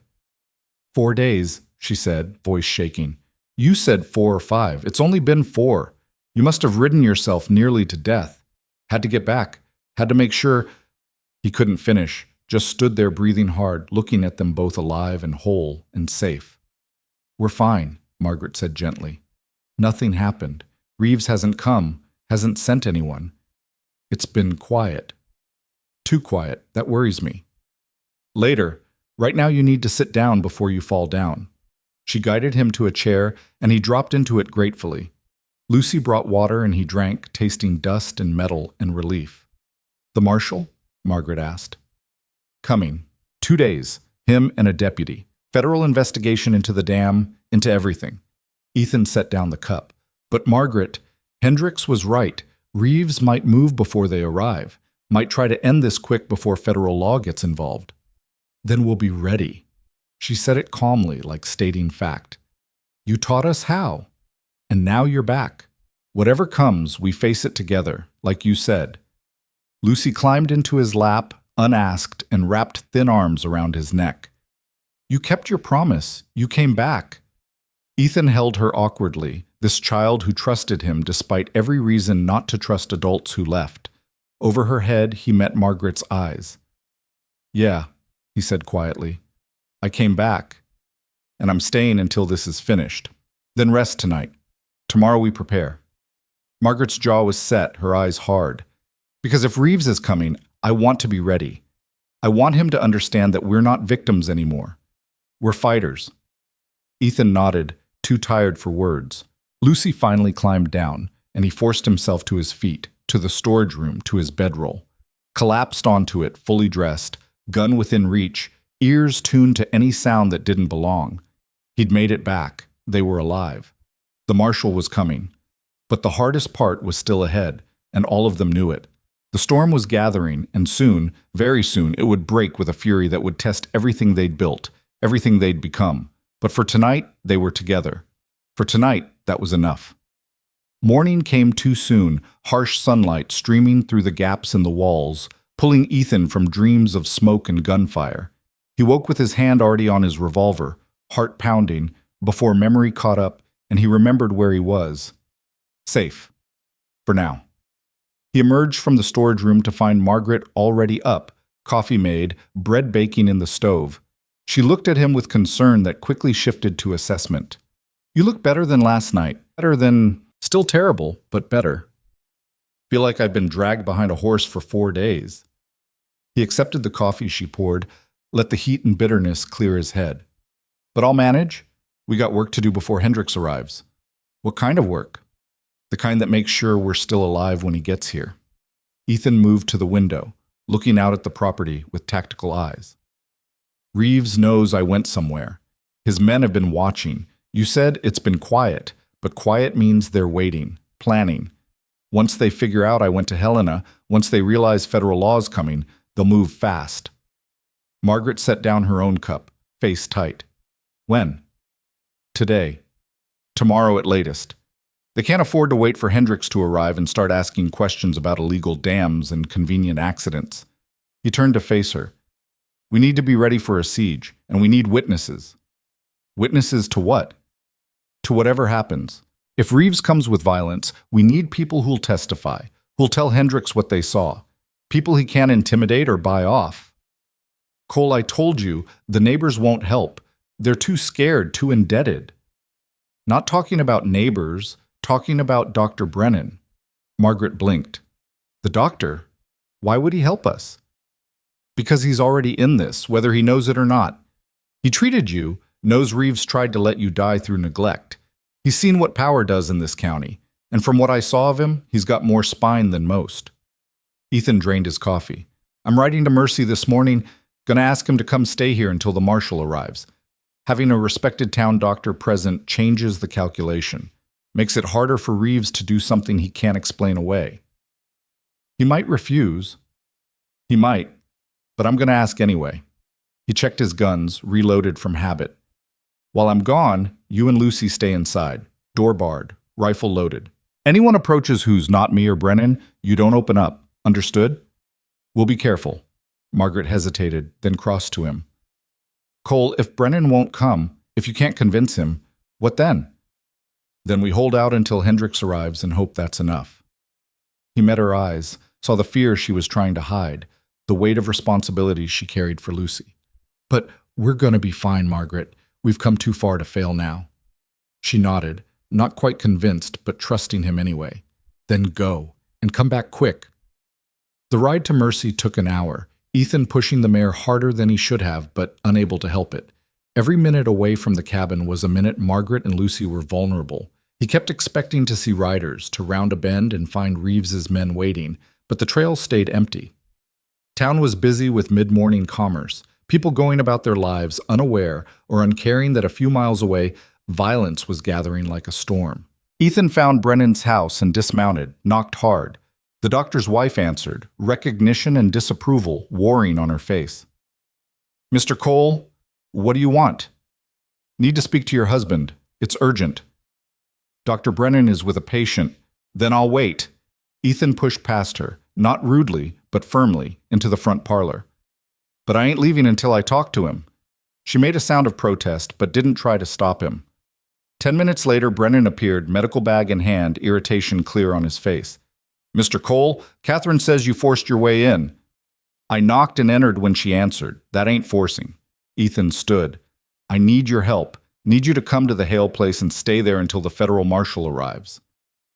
4 days, she said, voice shaking. You said 4 or 5. It's only been 4. You must have ridden yourself nearly to death. Had to get back. Had to make sure. He couldn't finish, just stood there breathing hard, looking at them both alive and whole and safe. We're fine, Margaret said gently. Nothing happened. Reeves hasn't come, hasn't sent anyone. It's been quiet. Too quiet. That worries me. Later. Right now you need to sit down before you fall down. She guided him to a chair, and he dropped into it gratefully. Lucy brought water, and he drank, tasting dust and metal and relief. The marshal? Margaret asked. Coming. 2 days. Him and a deputy. Federal investigation into the dam, into everything. Ethan set down the cup. But Margaret, Hendricks was right. Reeves might move before they arrive, might try to end this quick before federal law gets involved. Then we'll be ready. She said it calmly, like stating fact. You taught us how. And now you're back. Whatever comes, we face it together, like you said. Lucy climbed into his lap, unasked, and wrapped thin arms around his neck. You kept your promise. You came back. Ethan held her awkwardly, this child who trusted him despite every reason not to trust adults who left. Over her head, he met Margaret's eyes. Yeah, he said quietly. I came back, and I'm staying until this is finished. Then rest tonight. Tomorrow we prepare. Margaret's jaw was set, her eyes hard. Because if Reeves is coming, I want to be ready. I want him to understand that we're not victims anymore. We're fighters. Ethan nodded, too tired for words. Lucy finally climbed down, and he forced himself to his feet, to the storage room, to his bedroll. Collapsed onto it, fully dressed, gun within reach, ears tuned to any sound that didn't belong. He'd made it back. They were alive. The marshal was coming. But the hardest part was still ahead, and all of them knew it. The storm was gathering, and soon, very soon, it would break with a fury that would test everything they'd built, everything they'd become. But for tonight, they were together. For tonight, that was enough. Morning came too soon, harsh sunlight streaming through the gaps in the walls, pulling Ethan from dreams of smoke and gunfire. He woke with his hand already on his revolver, heart pounding, before memory caught up and he remembered where he was. Safe. For now. He emerged from the storage room to find Margaret already up, coffee made, bread baking in the stove. She looked at him with concern that quickly shifted to assessment. You look better than last night. Better than... Still terrible, but better. Feel like I've been dragged behind a horse for 4 days. He accepted the coffee she poured, let the heat and bitterness clear his head. But I'll manage. We got work to do before Hendricks arrives. What kind of work? The kind that makes sure we're still alive when he gets here. Ethan moved to the window, looking out at the property with tactical eyes. Reeves knows I went somewhere. His men have been watching. You said it's been quiet, but quiet means they're waiting, planning. Once they figure out I went to Helena, once they realize federal law's coming, they'll move fast. Margaret set down her own cup, face tight. When? Today. Tomorrow at latest. They can't afford to wait for Hendricks to arrive and start asking questions about illegal dams and convenient accidents. He turned to face her. We need to be ready for a siege, and we need witnesses. Witnesses to what? To whatever happens. If Reeves comes with violence, we need people who'll testify, who'll tell Hendricks what they saw. People he can't intimidate or buy off. Cole, I told you, the neighbors won't help. They're too scared, too indebted. Not talking about neighbors, talking about Dr. Brennan. Margaret blinked. The doctor? Why would he help us? Because he's already in this, whether he knows it or not. He treated you. knows Reeves tried to let you die through neglect. He's seen what power does in this county, and from what I saw of him, he's got more spine than most. Ethan drained his coffee. I'm writing to Mercy this morning, gonna ask him to come stay here until the marshal arrives. Having a respected town doctor present changes the calculation, makes it harder for Reeves to do something he can't explain away. He might refuse. He might, but I'm gonna ask anyway. He checked his guns, reloaded from habit. While I'm gone, you and Lucy stay inside, door barred, rifle loaded. Anyone approaches who's not me or Brennan, you don't open up. Understood? We'll be careful. Margaret hesitated, then crossed to him. Cole, if Brennan won't come, if you can't convince him, what then? Then we hold out until Hendricks arrives and hope that's enough. He met her eyes, saw the fear she was trying to hide, the weight of responsibility she carried for Lucy. But we're going to be fine, Margaret. We've come too far to fail now. She nodded, not quite convinced, but trusting him anyway. Then go, and come back quick. The ride to Mercy took an hour, Ethan pushing the mare harder than he should have, but unable to help it. Every minute away from the cabin was a minute Margaret and Lucy were vulnerable. He kept expecting to see riders, to round a bend and find Reeves's men waiting, but the trail stayed empty. Town was busy with mid-morning commerce, people going about their lives unaware or uncaring that a few miles away, violence was gathering like a storm. Ethan found Brennan's house and dismounted, knocked hard. The doctor's wife answered, recognition and disapproval warring on her face. Mr. Cole, what do you want? Need to speak to your husband. It's urgent. Dr. Brennan is with a patient. Then I'll wait. Ethan pushed past her, not rudely, but firmly, into the front parlor. But I ain't leaving until I talk to him. She made a sound of protest, but didn't try to stop him. 10 minutes later, Brennan appeared, medical bag in hand, irritation clear on his face. Mr. Cole, Catherine says you forced your way in. I knocked and entered when she answered. That ain't forcing. Ethan stood. I need your help. Need you to come to the Hale place and stay there until the federal marshal arrives.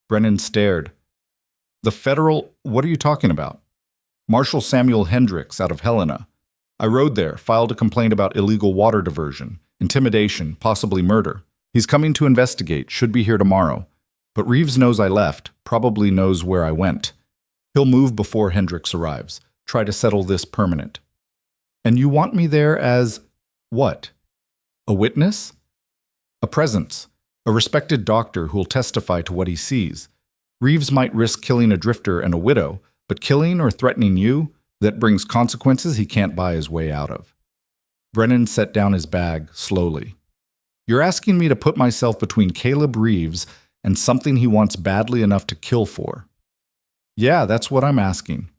Brennan stared. The federal? What are you talking about? Marshal Samuel Hendricks out of Helena. I rode there, filed a complaint about illegal water diversion, intimidation, possibly murder. He's coming to investigate, should be here tomorrow. But Reeves knows I left, probably knows where I went. He'll move before Hendricks arrives, try to settle this permanent. And you want me there as what? A witness? A presence, a respected doctor who'll testify to what he sees. Reeves might risk killing a drifter and a widow, but killing or threatening you, that brings consequences he can't buy his way out of. Brennan set down his bag slowly. You're asking me to put myself between Caleb Reeves and something he wants badly enough to kill for. Yeah, that's what I'm asking.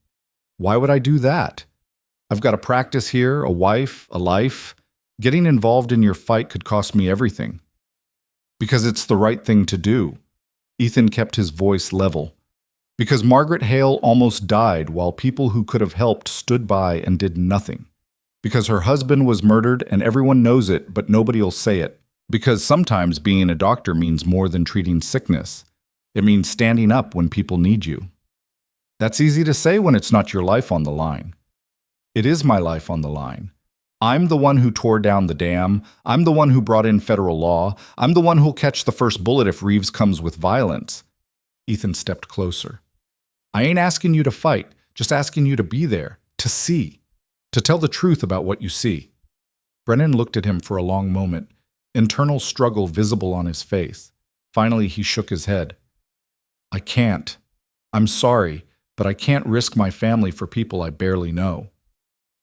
Why would I do that? I've got a practice here, a wife, a life. Getting involved in your fight could cost me everything. Because it's the right thing to do. Ethan kept his voice level. Because Margaret Hale almost died while people who could have helped stood by and did nothing. Because her husband was murdered and everyone knows it, but nobody'll say it. Because sometimes being a doctor means more than treating sickness. It means standing up when people need you. That's easy to say when it's not your life on the line. It is my life on the line. I'm the one who tore down the dam. I'm the one who brought in federal law. I'm the one who'll catch the first bullet if Reeves comes with violence. Ethan stepped closer. I ain't asking you to fight, just asking you to be there, to see, to tell the truth about what you see. Brennan looked at him for a long moment, internal struggle visible on his face. Finally, he shook his head. I can't. I'm sorry, but I can't risk my family for people I barely know.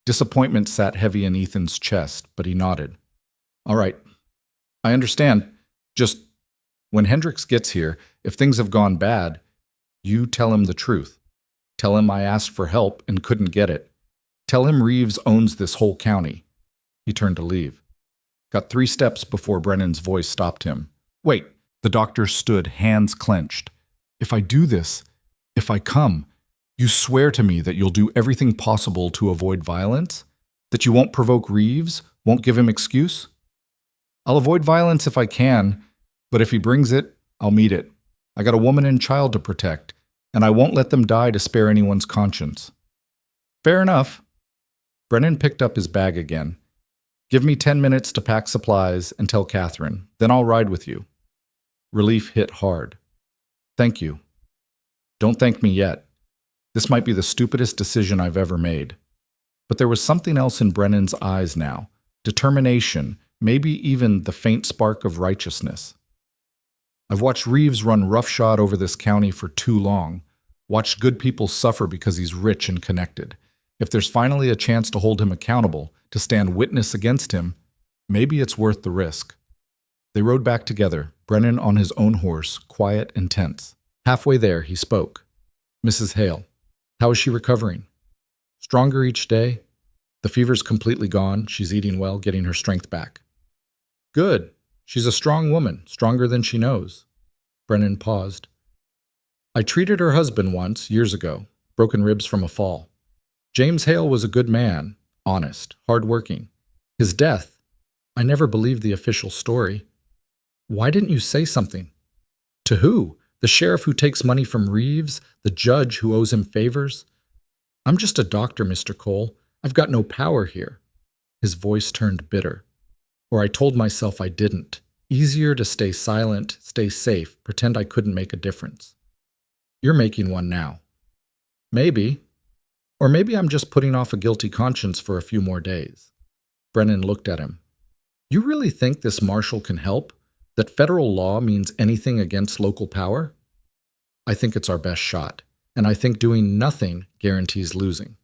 Disappointment sat heavy in Ethan's chest, but he nodded. All right. I understand. Just, when Hendricks gets here, if things have gone bad, you tell him the truth. Tell him I asked for help and couldn't get it. Tell him Reeves owns this whole county. He turned to leave. Got 3 steps before Brennan's voice stopped him. Wait. The doctor stood, hands clenched. If I do this, if I come, you swear to me that you'll do everything possible to avoid violence? That you won't provoke Reeves? Won't give him excuse? I'll avoid violence if I can, but if he brings it, I'll meet it. I got a woman and child to protect, and I won't let them die to spare anyone's conscience. Fair enough. Brennan picked up his bag again. Give me 10 minutes to pack supplies and tell Catherine. Then I'll ride with you. Relief hit hard. Thank you. Don't thank me yet. This might be the stupidest decision I've ever made. But there was something else in Brennan's eyes now. Determination, maybe even the faint spark of righteousness. I've watched Reeves run roughshod over this county for too long. Watched good people suffer because he's rich and connected. If there's finally a chance to hold him accountable, to stand witness against him, maybe it's worth the risk. They rode back together, Brennan on his own horse, quiet and tense. Halfway there, he spoke. Mrs. Hale, how is she recovering? Stronger each day? The fever's completely gone. She's eating well, getting her strength back. Good. She's a strong woman, stronger than she knows. Brennan paused. I treated her husband once, years ago, broken ribs from a fall. James Hale was a good man, honest, hard-working. His death, I never believed the official story. Why didn't you say something? To who? The sheriff who takes money from Reeves? The judge who owes him favors? I'm just a doctor, Mr. Cole. I've got no power here. His voice turned bitter. Or I told myself I didn't. Easier to stay silent, stay safe, pretend I couldn't make a difference. You're making one now. Maybe. Or maybe I'm just putting off a guilty conscience for a few more days. Brennan looked at him. You really think this marshal can help? That federal law means anything against local power? I think it's our best shot, and I think doing nothing guarantees losing.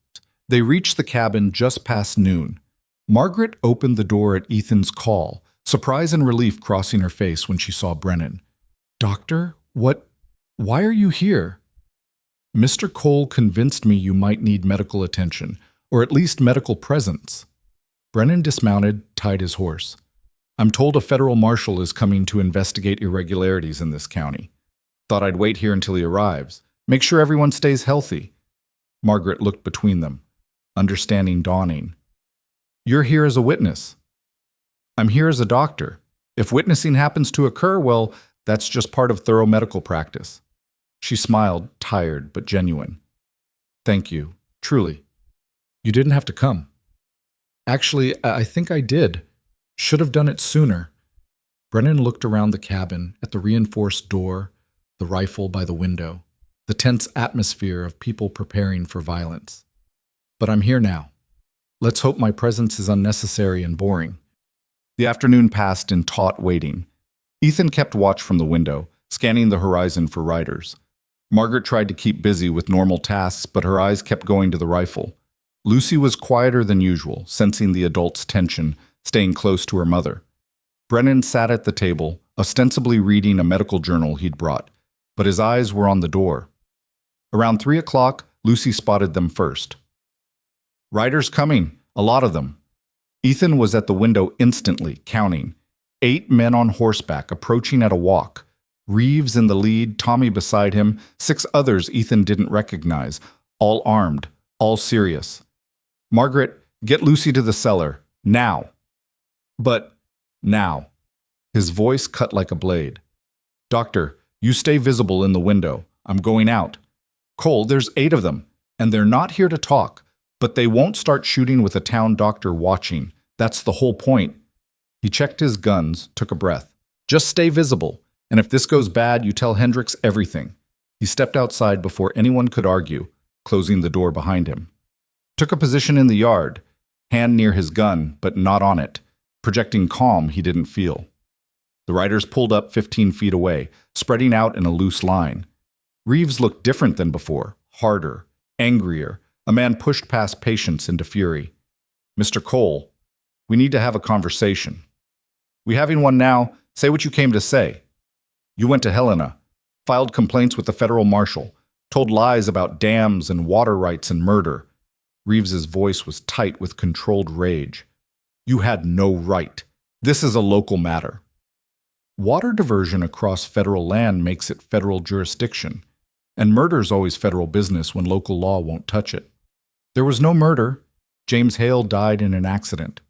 They reached the cabin just past noon. Margaret opened the door at Ethan's call, surprise and relief crossing her face when she saw Brennan. Doctor, why are you here? Mr. Cole convinced me you might need medical attention, or at least medical presence. Brennan dismounted, tied his horse. I'm told a federal marshal is coming to investigate irregularities in this county. Thought I'd wait here until he arrives. Make sure everyone stays healthy. Margaret looked between them, understanding dawning. You're here as a witness. I'm here as a doctor. If witnessing happens to occur, well, that's just part of thorough medical practice. She smiled, tired but genuine. Thank you, truly. You didn't have to come. Actually, I think I did. Should have done it sooner. Brennan looked around the cabin, at the reinforced door, the rifle by the window, the tense atmosphere of people preparing for violence. But I'm here now. Let's hope my presence is unnecessary and boring. The afternoon passed in taut waiting. Ethan kept watch from the window, scanning the horizon for riders. Margaret tried to keep busy with normal tasks, but her eyes kept going to the rifle. Lucy was quieter than usual, sensing the adult's tension, staying close to her mother. Brennan sat at the table, ostensibly reading a medical journal he'd brought, but his eyes were on the door. Around 3 o'clock, Lucy spotted them first. Riders coming, a lot of them. Ethan was at the window instantly, counting. 8 men on horseback, approaching at a walk. Reeves in the lead, Tommy beside him, 6 others Ethan didn't recognize, all armed, all serious. Margaret, get Lucy to the cellar, now. But now. His voice cut like a blade. Doctor, you stay visible in the window. I'm going out. Cole, there's 8 of them, and they're not here to talk, but they won't start shooting with a town doctor watching. That's the whole point. He checked his guns, took a breath. Just stay visible, and if this goes bad, you tell Hendricks everything. He stepped outside before anyone could argue, closing the door behind him. Took a position in the yard, hand near his gun, but not on it, projecting calm he didn't feel. The riders pulled up 15 feet away, spreading out in a loose line. Reeves looked different than before, harder, angrier. A man pushed past patience into fury. Mr. Cole, we need to have a conversation. We having one now? Say what you came to say. You went to Helena, filed complaints with the federal marshal, told lies about dams and water rights and murder. Reeves's voice was tight with controlled rage. You had no right. This is a local matter. Water diversion across federal land makes it federal jurisdiction, and murder's always federal business when local law won't touch it. There was no murder. James Hale died in an accident.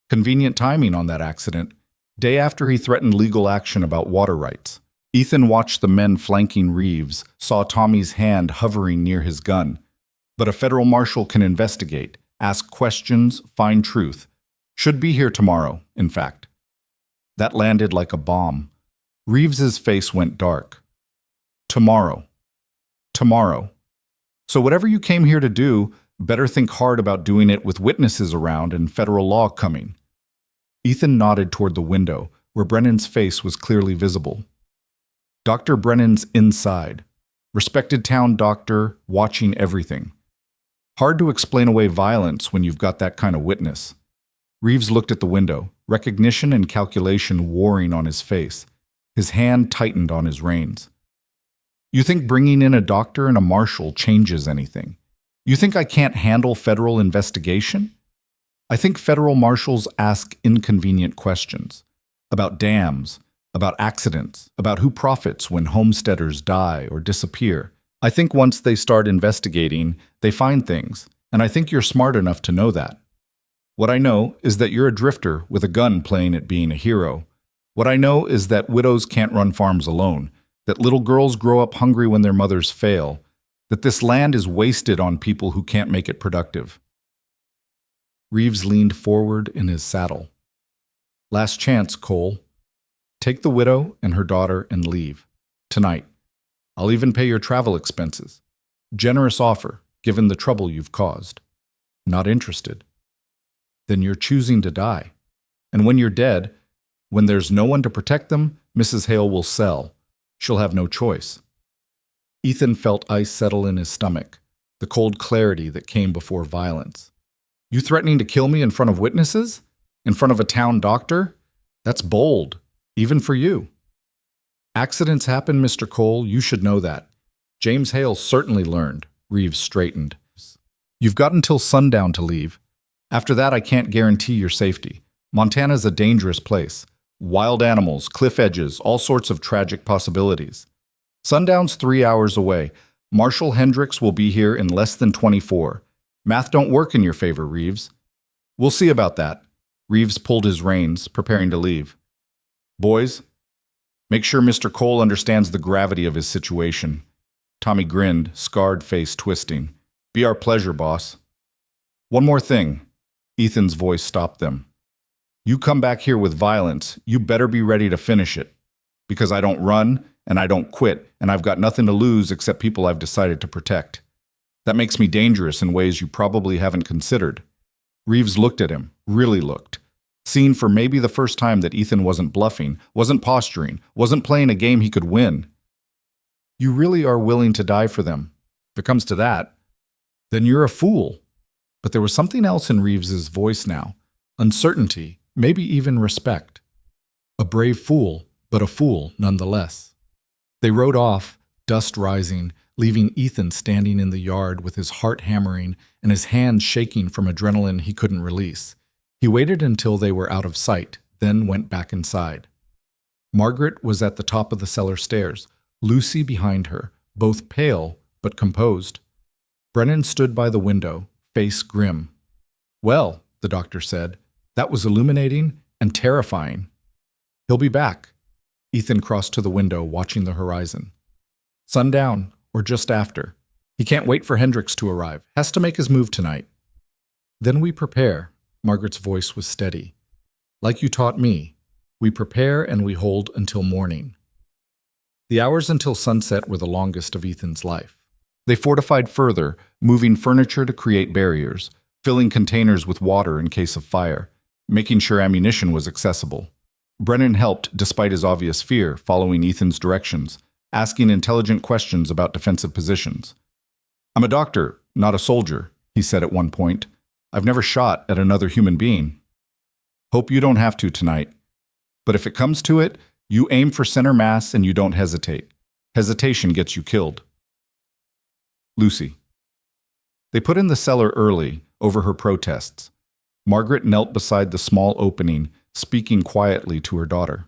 Convenient timing on that accident, day after he threatened legal action about water rights. Ethan watched the men flanking Reeves, saw Tommy's hand hovering near his gun. But a federal marshal can investigate, ask questions, find truth. Should be here tomorrow, in fact. That landed like a bomb. Reeves's face went dark. Tomorrow. Tomorrow. So whatever you came here to do, better think hard about doing it with witnesses around and federal law coming. Ethan nodded toward the window, where Brennan's face was clearly visible. Dr. Brennan's inside. Respected town doctor, watching everything. Hard to explain away violence when you've got that kind of witness. Reeves looked at the window, recognition and calculation warring on his face. His hand tightened on his reins. You think bringing in a doctor and a marshal changes anything? You think I can't handle federal investigation? I think federal marshals ask inconvenient questions about dams, about accidents, about who profits when homesteaders die or disappear. I think once they start investigating, they find things, and I think you're smart enough to know that. What I know is that you're a drifter with a gun playing at being a hero. What I know is that widows can't run farms alone, that little girls grow up hungry when their mothers fail, that this land is wasted on people who can't make it productive. Reeves leaned forward in his saddle. Last chance, Cole. Take the widow and her daughter and leave. Tonight. I'll even pay your travel expenses. Generous offer, given the trouble you've caused. Not interested. Then you're choosing to die. And when you're dead, when there's no one to protect them, Mrs. Hale will sell. She'll have no choice. Ethan felt ice settle in his stomach, the cold clarity that came before violence. You threatening to kill me in front of witnesses? In front of a town doctor? That's bold, even for you. Accidents happen, Mr. Cole. You should know that. James Hale certainly learned. Reeves straightened. You've got until sundown to leave. After that, I can't guarantee your safety. Montana's a dangerous place. Wild animals, cliff edges, all sorts of tragic possibilities. Sundown's 3 hours away. Marshal Hendricks will be here in less than 24. Math don't work in your favor, Reeves. We'll see about that. Reeves pulled his reins, preparing to leave. Boys, make sure Mr. Cole understands the gravity of his situation. Tommy grinned, scarred face twisting. Be our pleasure, boss. One more thing. Ethan's voice stopped them. You come back here with violence, you better be ready to finish it. Because I don't run, and I don't quit, and I've got nothing to lose except people I've decided to protect. That makes me dangerous in ways you probably haven't considered. Reeves looked at him, really looked. Seen for maybe the first time that Ethan wasn't bluffing, wasn't posturing, wasn't playing a game he could win. You really are willing to die for them. If it comes to that, then you're a fool. But there was something else in Reeves's voice now. Uncertainty, maybe even respect. A brave fool, but a fool nonetheless. They rode off, dust rising, leaving Ethan standing in the yard with his heart hammering and his hands shaking from adrenaline he couldn't release. He waited until they were out of sight, then went back inside. Margaret was at the top of the cellar stairs, Lucy behind her, both pale but composed. Brennan stood by the window, face grim. Well, the doctor said, that was illuminating and terrifying. He'll be back. Ethan crossed to the window, watching the horizon. Sundown, or just after. He can't wait for Hendricks to arrive. Has to make his move tonight. Then we prepare. Margaret's voice was steady. Like you taught me, we prepare and we hold until morning. The hours until sunset were the longest of Ethan's life. They fortified further, moving furniture to create barriers, filling containers with water in case of fire, making sure ammunition was accessible. Brennan helped, despite his obvious fear, following Ethan's directions, asking intelligent questions about defensive positions. I'm a doctor, not a soldier, he said at one point. I've never shot at another human being. Hope you don't have to tonight. But if it comes to it, you aim for center mass and you don't hesitate. Hesitation gets you killed. Lucy. They put in the cellar early, over her protests. Margaret knelt beside the small opening, speaking quietly to her daughter.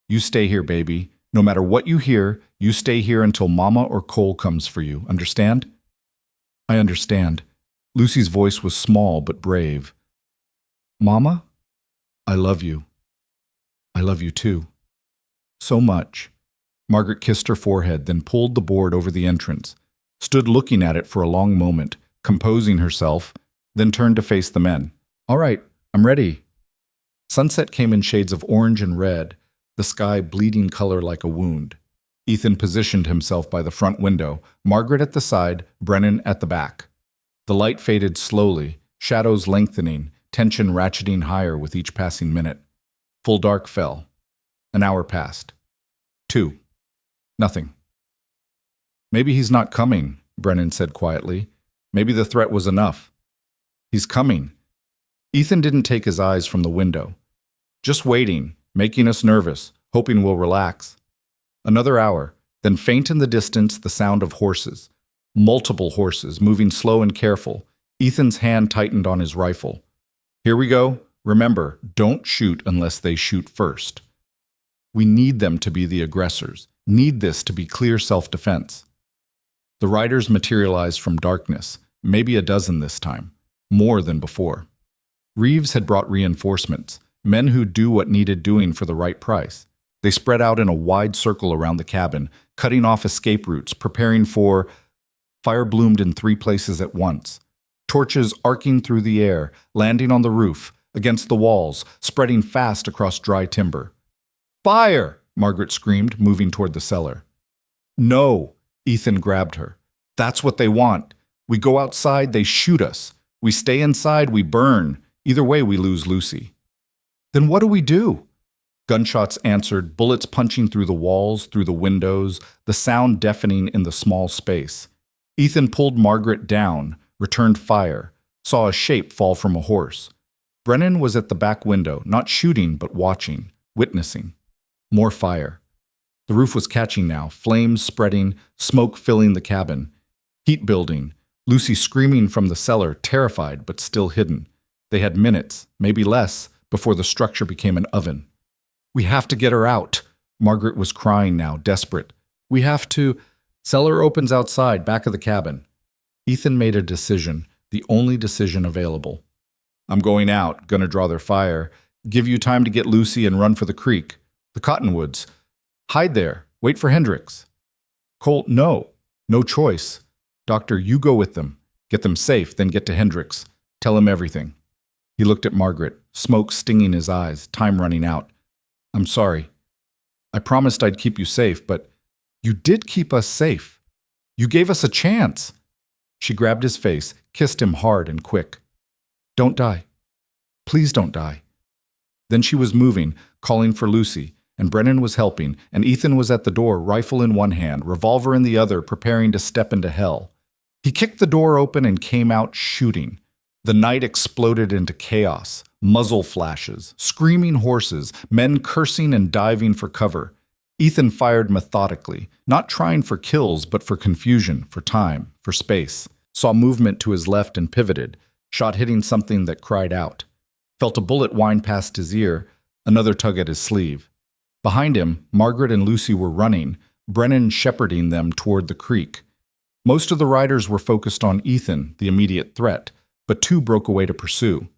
You stay here, baby. No matter what you hear, you stay here until Mama or Cole comes for you. Understand? I understand. Lucy's voice was small but brave. Mama, I love you. I love you too. So much. Margaret kissed her forehead, then pulled the board over the entrance, stood looking at it for a long moment, composing herself, then turned to face the men. All right, I'm ready. Sunset came in shades of orange and red, the sky bleeding color like a wound. Ethan positioned himself by the front window, Margaret at the side, Brennan at the back. The light faded slowly, shadows lengthening, tension ratcheting higher with each passing minute. Full dark fell. An hour passed. 2. Nothing. Maybe he's not coming, Brennan said quietly. Maybe the threat was enough. He's coming. Ethan didn't take his eyes from the window. Just waiting, making us nervous, hoping we'll relax. Another hour, then faint in the distance the sound of horses. Multiple horses, moving slow and careful. Ethan's hand tightened on his rifle. Here we go. Remember, don't shoot unless they shoot first. We need them to be the aggressors. Need this to be clear self-defense. The riders materialized from darkness, maybe a dozen this time, more than before. Reeves had brought reinforcements, men who'd do what needed doing for the right price. They spread out in a wide circle around the cabin, cutting off escape routes, preparing for... Fire bloomed in 3 places at once. Torches arcing through the air, landing on the roof, against the walls, spreading fast across dry timber. Fire! Margaret screamed, moving toward the cellar. No! Ethan grabbed her. That's what they want. We go outside, they shoot us. We stay inside, we burn. Either way, we lose Lucy. Then what do we do? Gunshots answered, bullets punching through the walls, through the windows, the sound deafening in the small space. Ethan pulled Margaret down, returned fire, saw a shape fall from a horse. Brennan was at the back window, not shooting, but watching, witnessing. More fire. The roof was catching now, flames spreading, smoke filling the cabin. Heat building, Lucy screaming from the cellar, terrified but still hidden. They had minutes, maybe less, before the structure became an oven. We have to get her out. Margaret was crying now, desperate. We have to... Cellar opens outside, back of the cabin. Ethan made a decision, the only decision available. I'm going out, gonna draw their fire. Give you time to get Lucy and run for the creek. The cottonwoods. Hide there. Wait for Hendricks. Colt, no. No choice. Doctor, you go with them. Get them safe, then get to Hendricks. Tell him everything. He looked at Margaret, smoke stinging his eyes, time running out. I'm sorry. I promised I'd keep you safe, but you did keep us safe. You gave us a chance. She grabbed his face, kissed him hard and quick. Don't die. Please don't die. Then she was moving, calling for Lucy, and Brennan was helping, and Ethan was at the door, rifle in one hand, revolver in the other, preparing to step into hell. He kicked the door open and came out shooting. The night exploded into chaos, muzzle flashes, screaming horses, men cursing and diving for cover. Ethan fired methodically, not trying for kills, but for confusion, for time, for space. Saw movement to his left and pivoted, shot hitting something that cried out. Felt a bullet wind past his ear, another tug at his sleeve. Behind him, Margaret and Lucy were running, Brennan shepherding them toward the creek. Most of the riders were focused on Ethan, the immediate threat, but 2 broke away to pursue.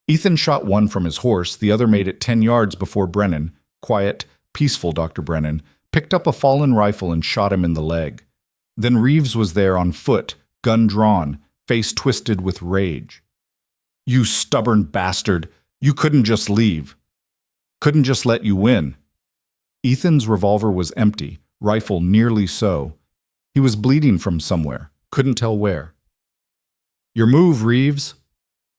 Ethan shot one from his horse, the other made it 10 yards before Brennan, quiet, peaceful Dr. Brennan, picked up a fallen rifle and shot him in the leg. Then Reeves was there on foot, gun drawn, face twisted with rage. You stubborn bastard! You couldn't just leave. Couldn't just let you win. Ethan's revolver was empty, rifle nearly so. He was bleeding from somewhere, couldn't tell where. Your move, Reeves!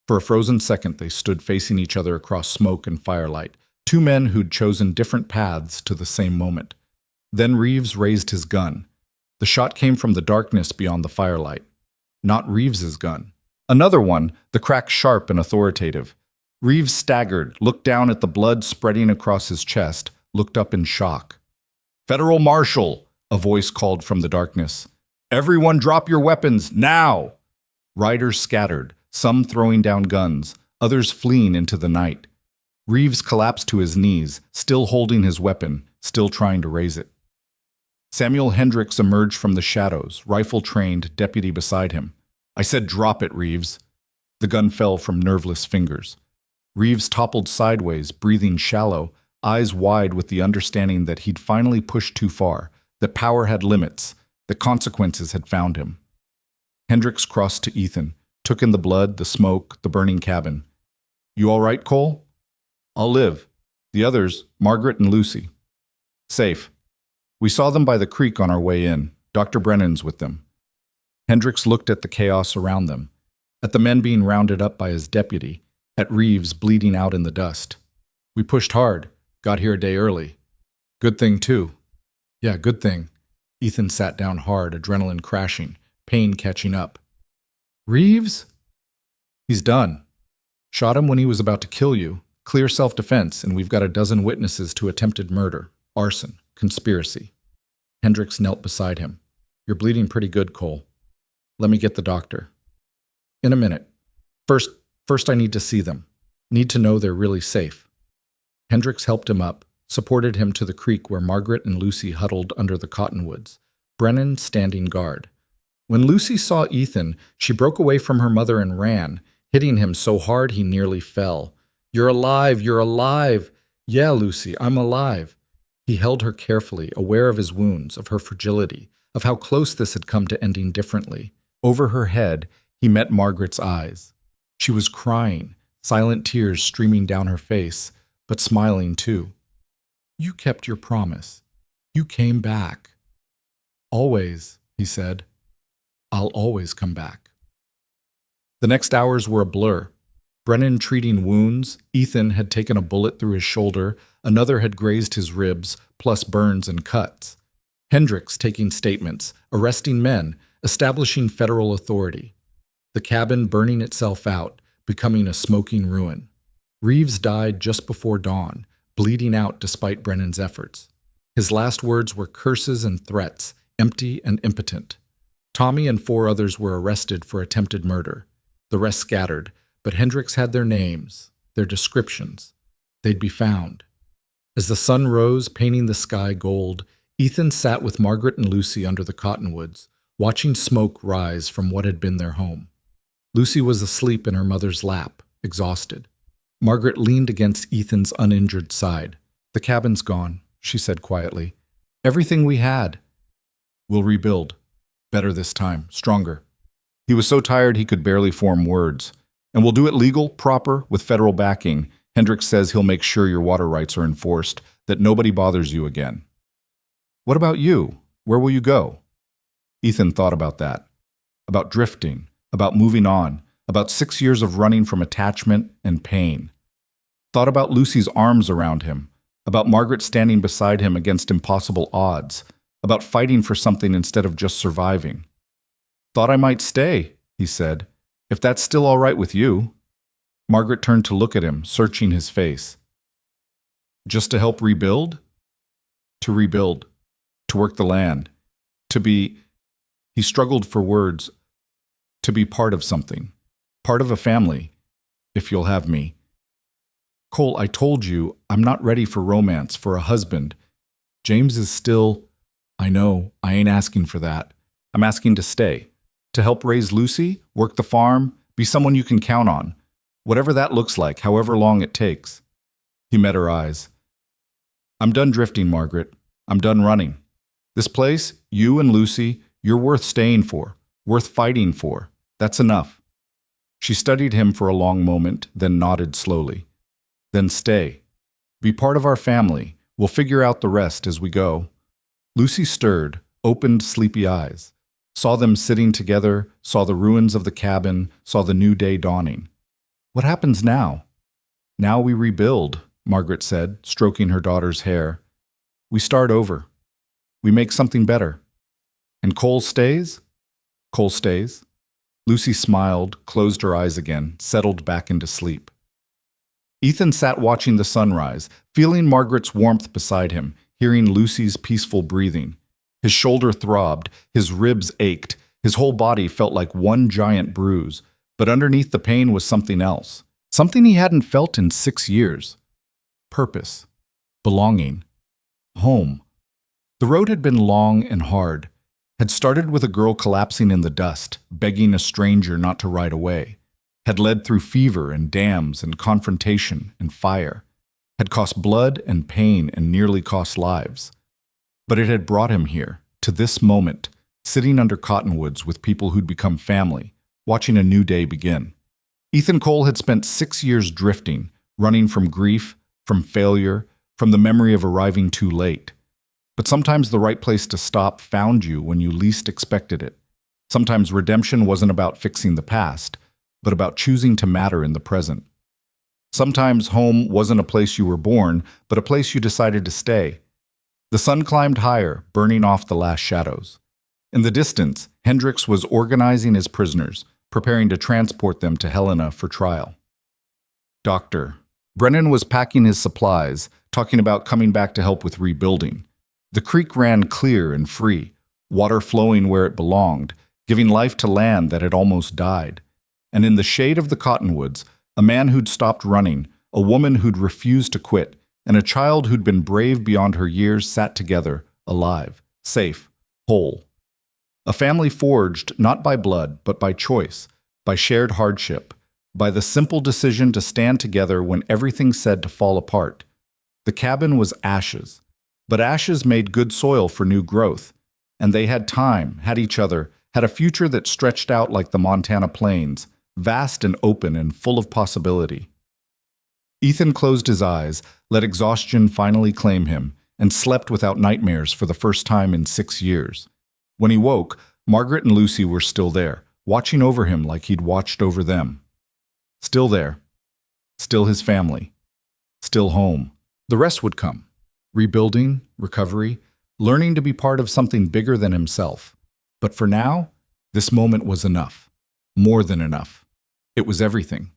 For a frozen second they stood facing each other across smoke and firelight, 2 men who'd chosen different paths to the same moment. Then Reeves raised his gun. The shot came from the darkness beyond the firelight. Not Reeves's gun. Another one, the crack sharp and authoritative. Reeves staggered, looked down at the blood spreading across his chest, looked up in shock. Federal Marshal, a voice called from the darkness. Everyone drop your weapons, now! Riders scattered, some throwing down guns, others fleeing into the night. Reeves collapsed to his knees, still holding his weapon, still trying to raise it. Samuel Hendricks emerged from the shadows, rifle-trained, deputy beside him. I said drop it, Reeves. The gun fell from nerveless fingers. Reeves toppled sideways, breathing shallow, eyes wide with the understanding that he'd finally pushed too far, that power had limits, that consequences had found him. Hendricks crossed to Ethan, took in the blood, the smoke, the burning cabin. You all right, Cole? I'll live. The others, Margaret and Lucy. Safe. We saw them by the creek on our way in. Dr. Brennan's with them. Hendricks looked at the chaos around them, at the men being rounded up by his deputy, at Reeves bleeding out in the dust. We pushed hard, got here a day early. Good thing, too. Yeah, good thing. Ethan sat down hard, adrenaline crashing, pain catching up. Reeves? He's done. Shot him when he was about to kill you. Clear self-defense, and we've got a dozen witnesses to attempted murder, arson, conspiracy. Hendricks knelt beside him. You're bleeding pretty good, Cole. Let me get the doctor. In a minute. First I need to see them. Need to know they're really safe. Hendricks helped him up, supported him to the creek where Margaret and Lucy huddled under the cottonwoods, Brennan standing guard. When Lucy saw Ethan, she broke away from her mother and ran, hitting him so hard he nearly fell. You're alive! You're alive! Yeah, Lucy, I'm alive. He held her carefully, aware of his wounds, of her fragility, of how close this had come to ending differently. Over her head, he met Margaret's eyes. She was crying, silent tears streaming down her face, but smiling too. You kept your promise. You came back. Always, he said. I'll always come back. The next hours were a blur. Brennan treating wounds, Ethan had taken a bullet through his shoulder, another had grazed his ribs, plus burns and cuts. Hendricks taking statements, arresting men, establishing federal authority. The cabin burning itself out, becoming a smoking ruin. Reeves died just before dawn, bleeding out despite Brennan's efforts. His last words were curses and threats, empty and impotent. Tommy and 4 others were arrested for attempted murder. The rest scattered, but Hendricks had their names, their descriptions. They'd be found. As the sun rose, painting the sky gold, Ethan sat with Margaret and Lucy under the cottonwoods, watching smoke rise from what had been their home. Lucy was asleep in her mother's lap, exhausted. Margaret leaned against Ethan's uninjured side. The cabin's gone, she said quietly. Everything we had. We'll rebuild. Better this time, stronger. He was so tired he could barely form words. And we'll do it legal, proper, with federal backing. Hendricks says he'll make sure your water rights are enforced, that nobody bothers you again. What about you? Where will you go? Ethan thought about that. About drifting, about moving on, about 6 years of running from attachment and pain. Thought about Lucy's arms around him, about Margaret standing beside him against impossible odds, about fighting for something instead of just surviving. Thought I might stay, he said, if that's still all right with you. Margaret turned to look at him, searching his face. Just to help rebuild? To rebuild. To work the land. To be... He struggled for words. To be part of something. Part of a family. If you'll have me. Cole, I told you, I'm not ready for romance, for a husband. James is still... I know, I ain't asking for that. I'm asking to stay. To help raise Lucy, work the farm, be someone you can count on. Whatever that looks like, however long it takes. He met her eyes. I'm done drifting, Margaret. I'm done running. This place, you and Lucy, you're worth staying for, worth fighting for. That's enough. She studied him for a long moment, then nodded slowly. Then stay. Be part of our family. We'll figure out the rest as we go. Lucy stirred, opened sleepy eyes. Saw them sitting together, saw the ruins of the cabin, saw the new day dawning. What happens now? Now we rebuild, Margaret said, stroking her daughter's hair. We start over. We make something better. And Cole stays? Cole stays. Lucy smiled, closed her eyes again, settled back into sleep. Ethan sat watching the sunrise, feeling Margaret's warmth beside him, hearing Lucy's peaceful breathing. His shoulder throbbed, his ribs ached, his whole body felt like one giant bruise, but underneath the pain was something else, something he hadn't felt in 6 years. Purpose, belonging, home. The road had been long and hard, had started with a girl collapsing in the dust, begging a stranger not to ride away, had led through fever and dams and confrontation and fire, had cost blood and pain and nearly cost lives. But it had brought him here, to this moment, sitting under cottonwoods with people who'd become family, watching a new day begin. Ethan Cole had spent 6 years drifting, running from grief, from failure, from the memory of arriving too late. But sometimes the right place to stop found you when you least expected it. Sometimes redemption wasn't about fixing the past, but about choosing to matter in the present. Sometimes home wasn't a place you were born, but a place you decided to stay. The sun climbed higher, burning off the last shadows. In the distance, Hendricks was organizing his prisoners, preparing to transport them to Helena for trial. Doctor. Brennan was packing his supplies, talking about coming back to help with rebuilding. The creek ran clear and free, water flowing where it belonged, giving life to land that had almost died. And in the shade of the cottonwoods, a man who'd stopped running, a woman who'd refused to quit, and a child who'd been brave beyond her years sat together, alive, safe, whole. A family forged not by blood, but by choice, by shared hardship, by the simple decision to stand together when everything said to fall apart. The cabin was ashes, but ashes made good soil for new growth, and they had time, had each other, had a future that stretched out like the Montana plains, vast and open and full of possibility. Ethan closed his eyes, let exhaustion finally claim him, and slept without nightmares for the first time in 6 years. When he woke, Margaret and Lucy were still there, watching over him like he'd watched over them. Still there. Still his family. Still home. The rest would come. Rebuilding, recovery, learning to be part of something bigger than himself. But for now, this moment was enough. More than enough. It was everything.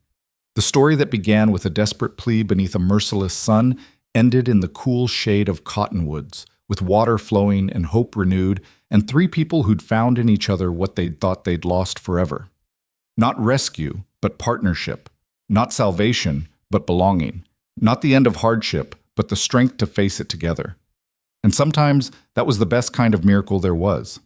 The story that began with a desperate plea beneath a merciless sun ended in the cool shade of cottonwoods, with water flowing and hope renewed, and 3 people who'd found in each other what they'd thought they'd lost forever. Not rescue, but partnership. Not salvation, but belonging. Not the end of hardship, but the strength to face it together. And sometimes that was the best kind of miracle there was.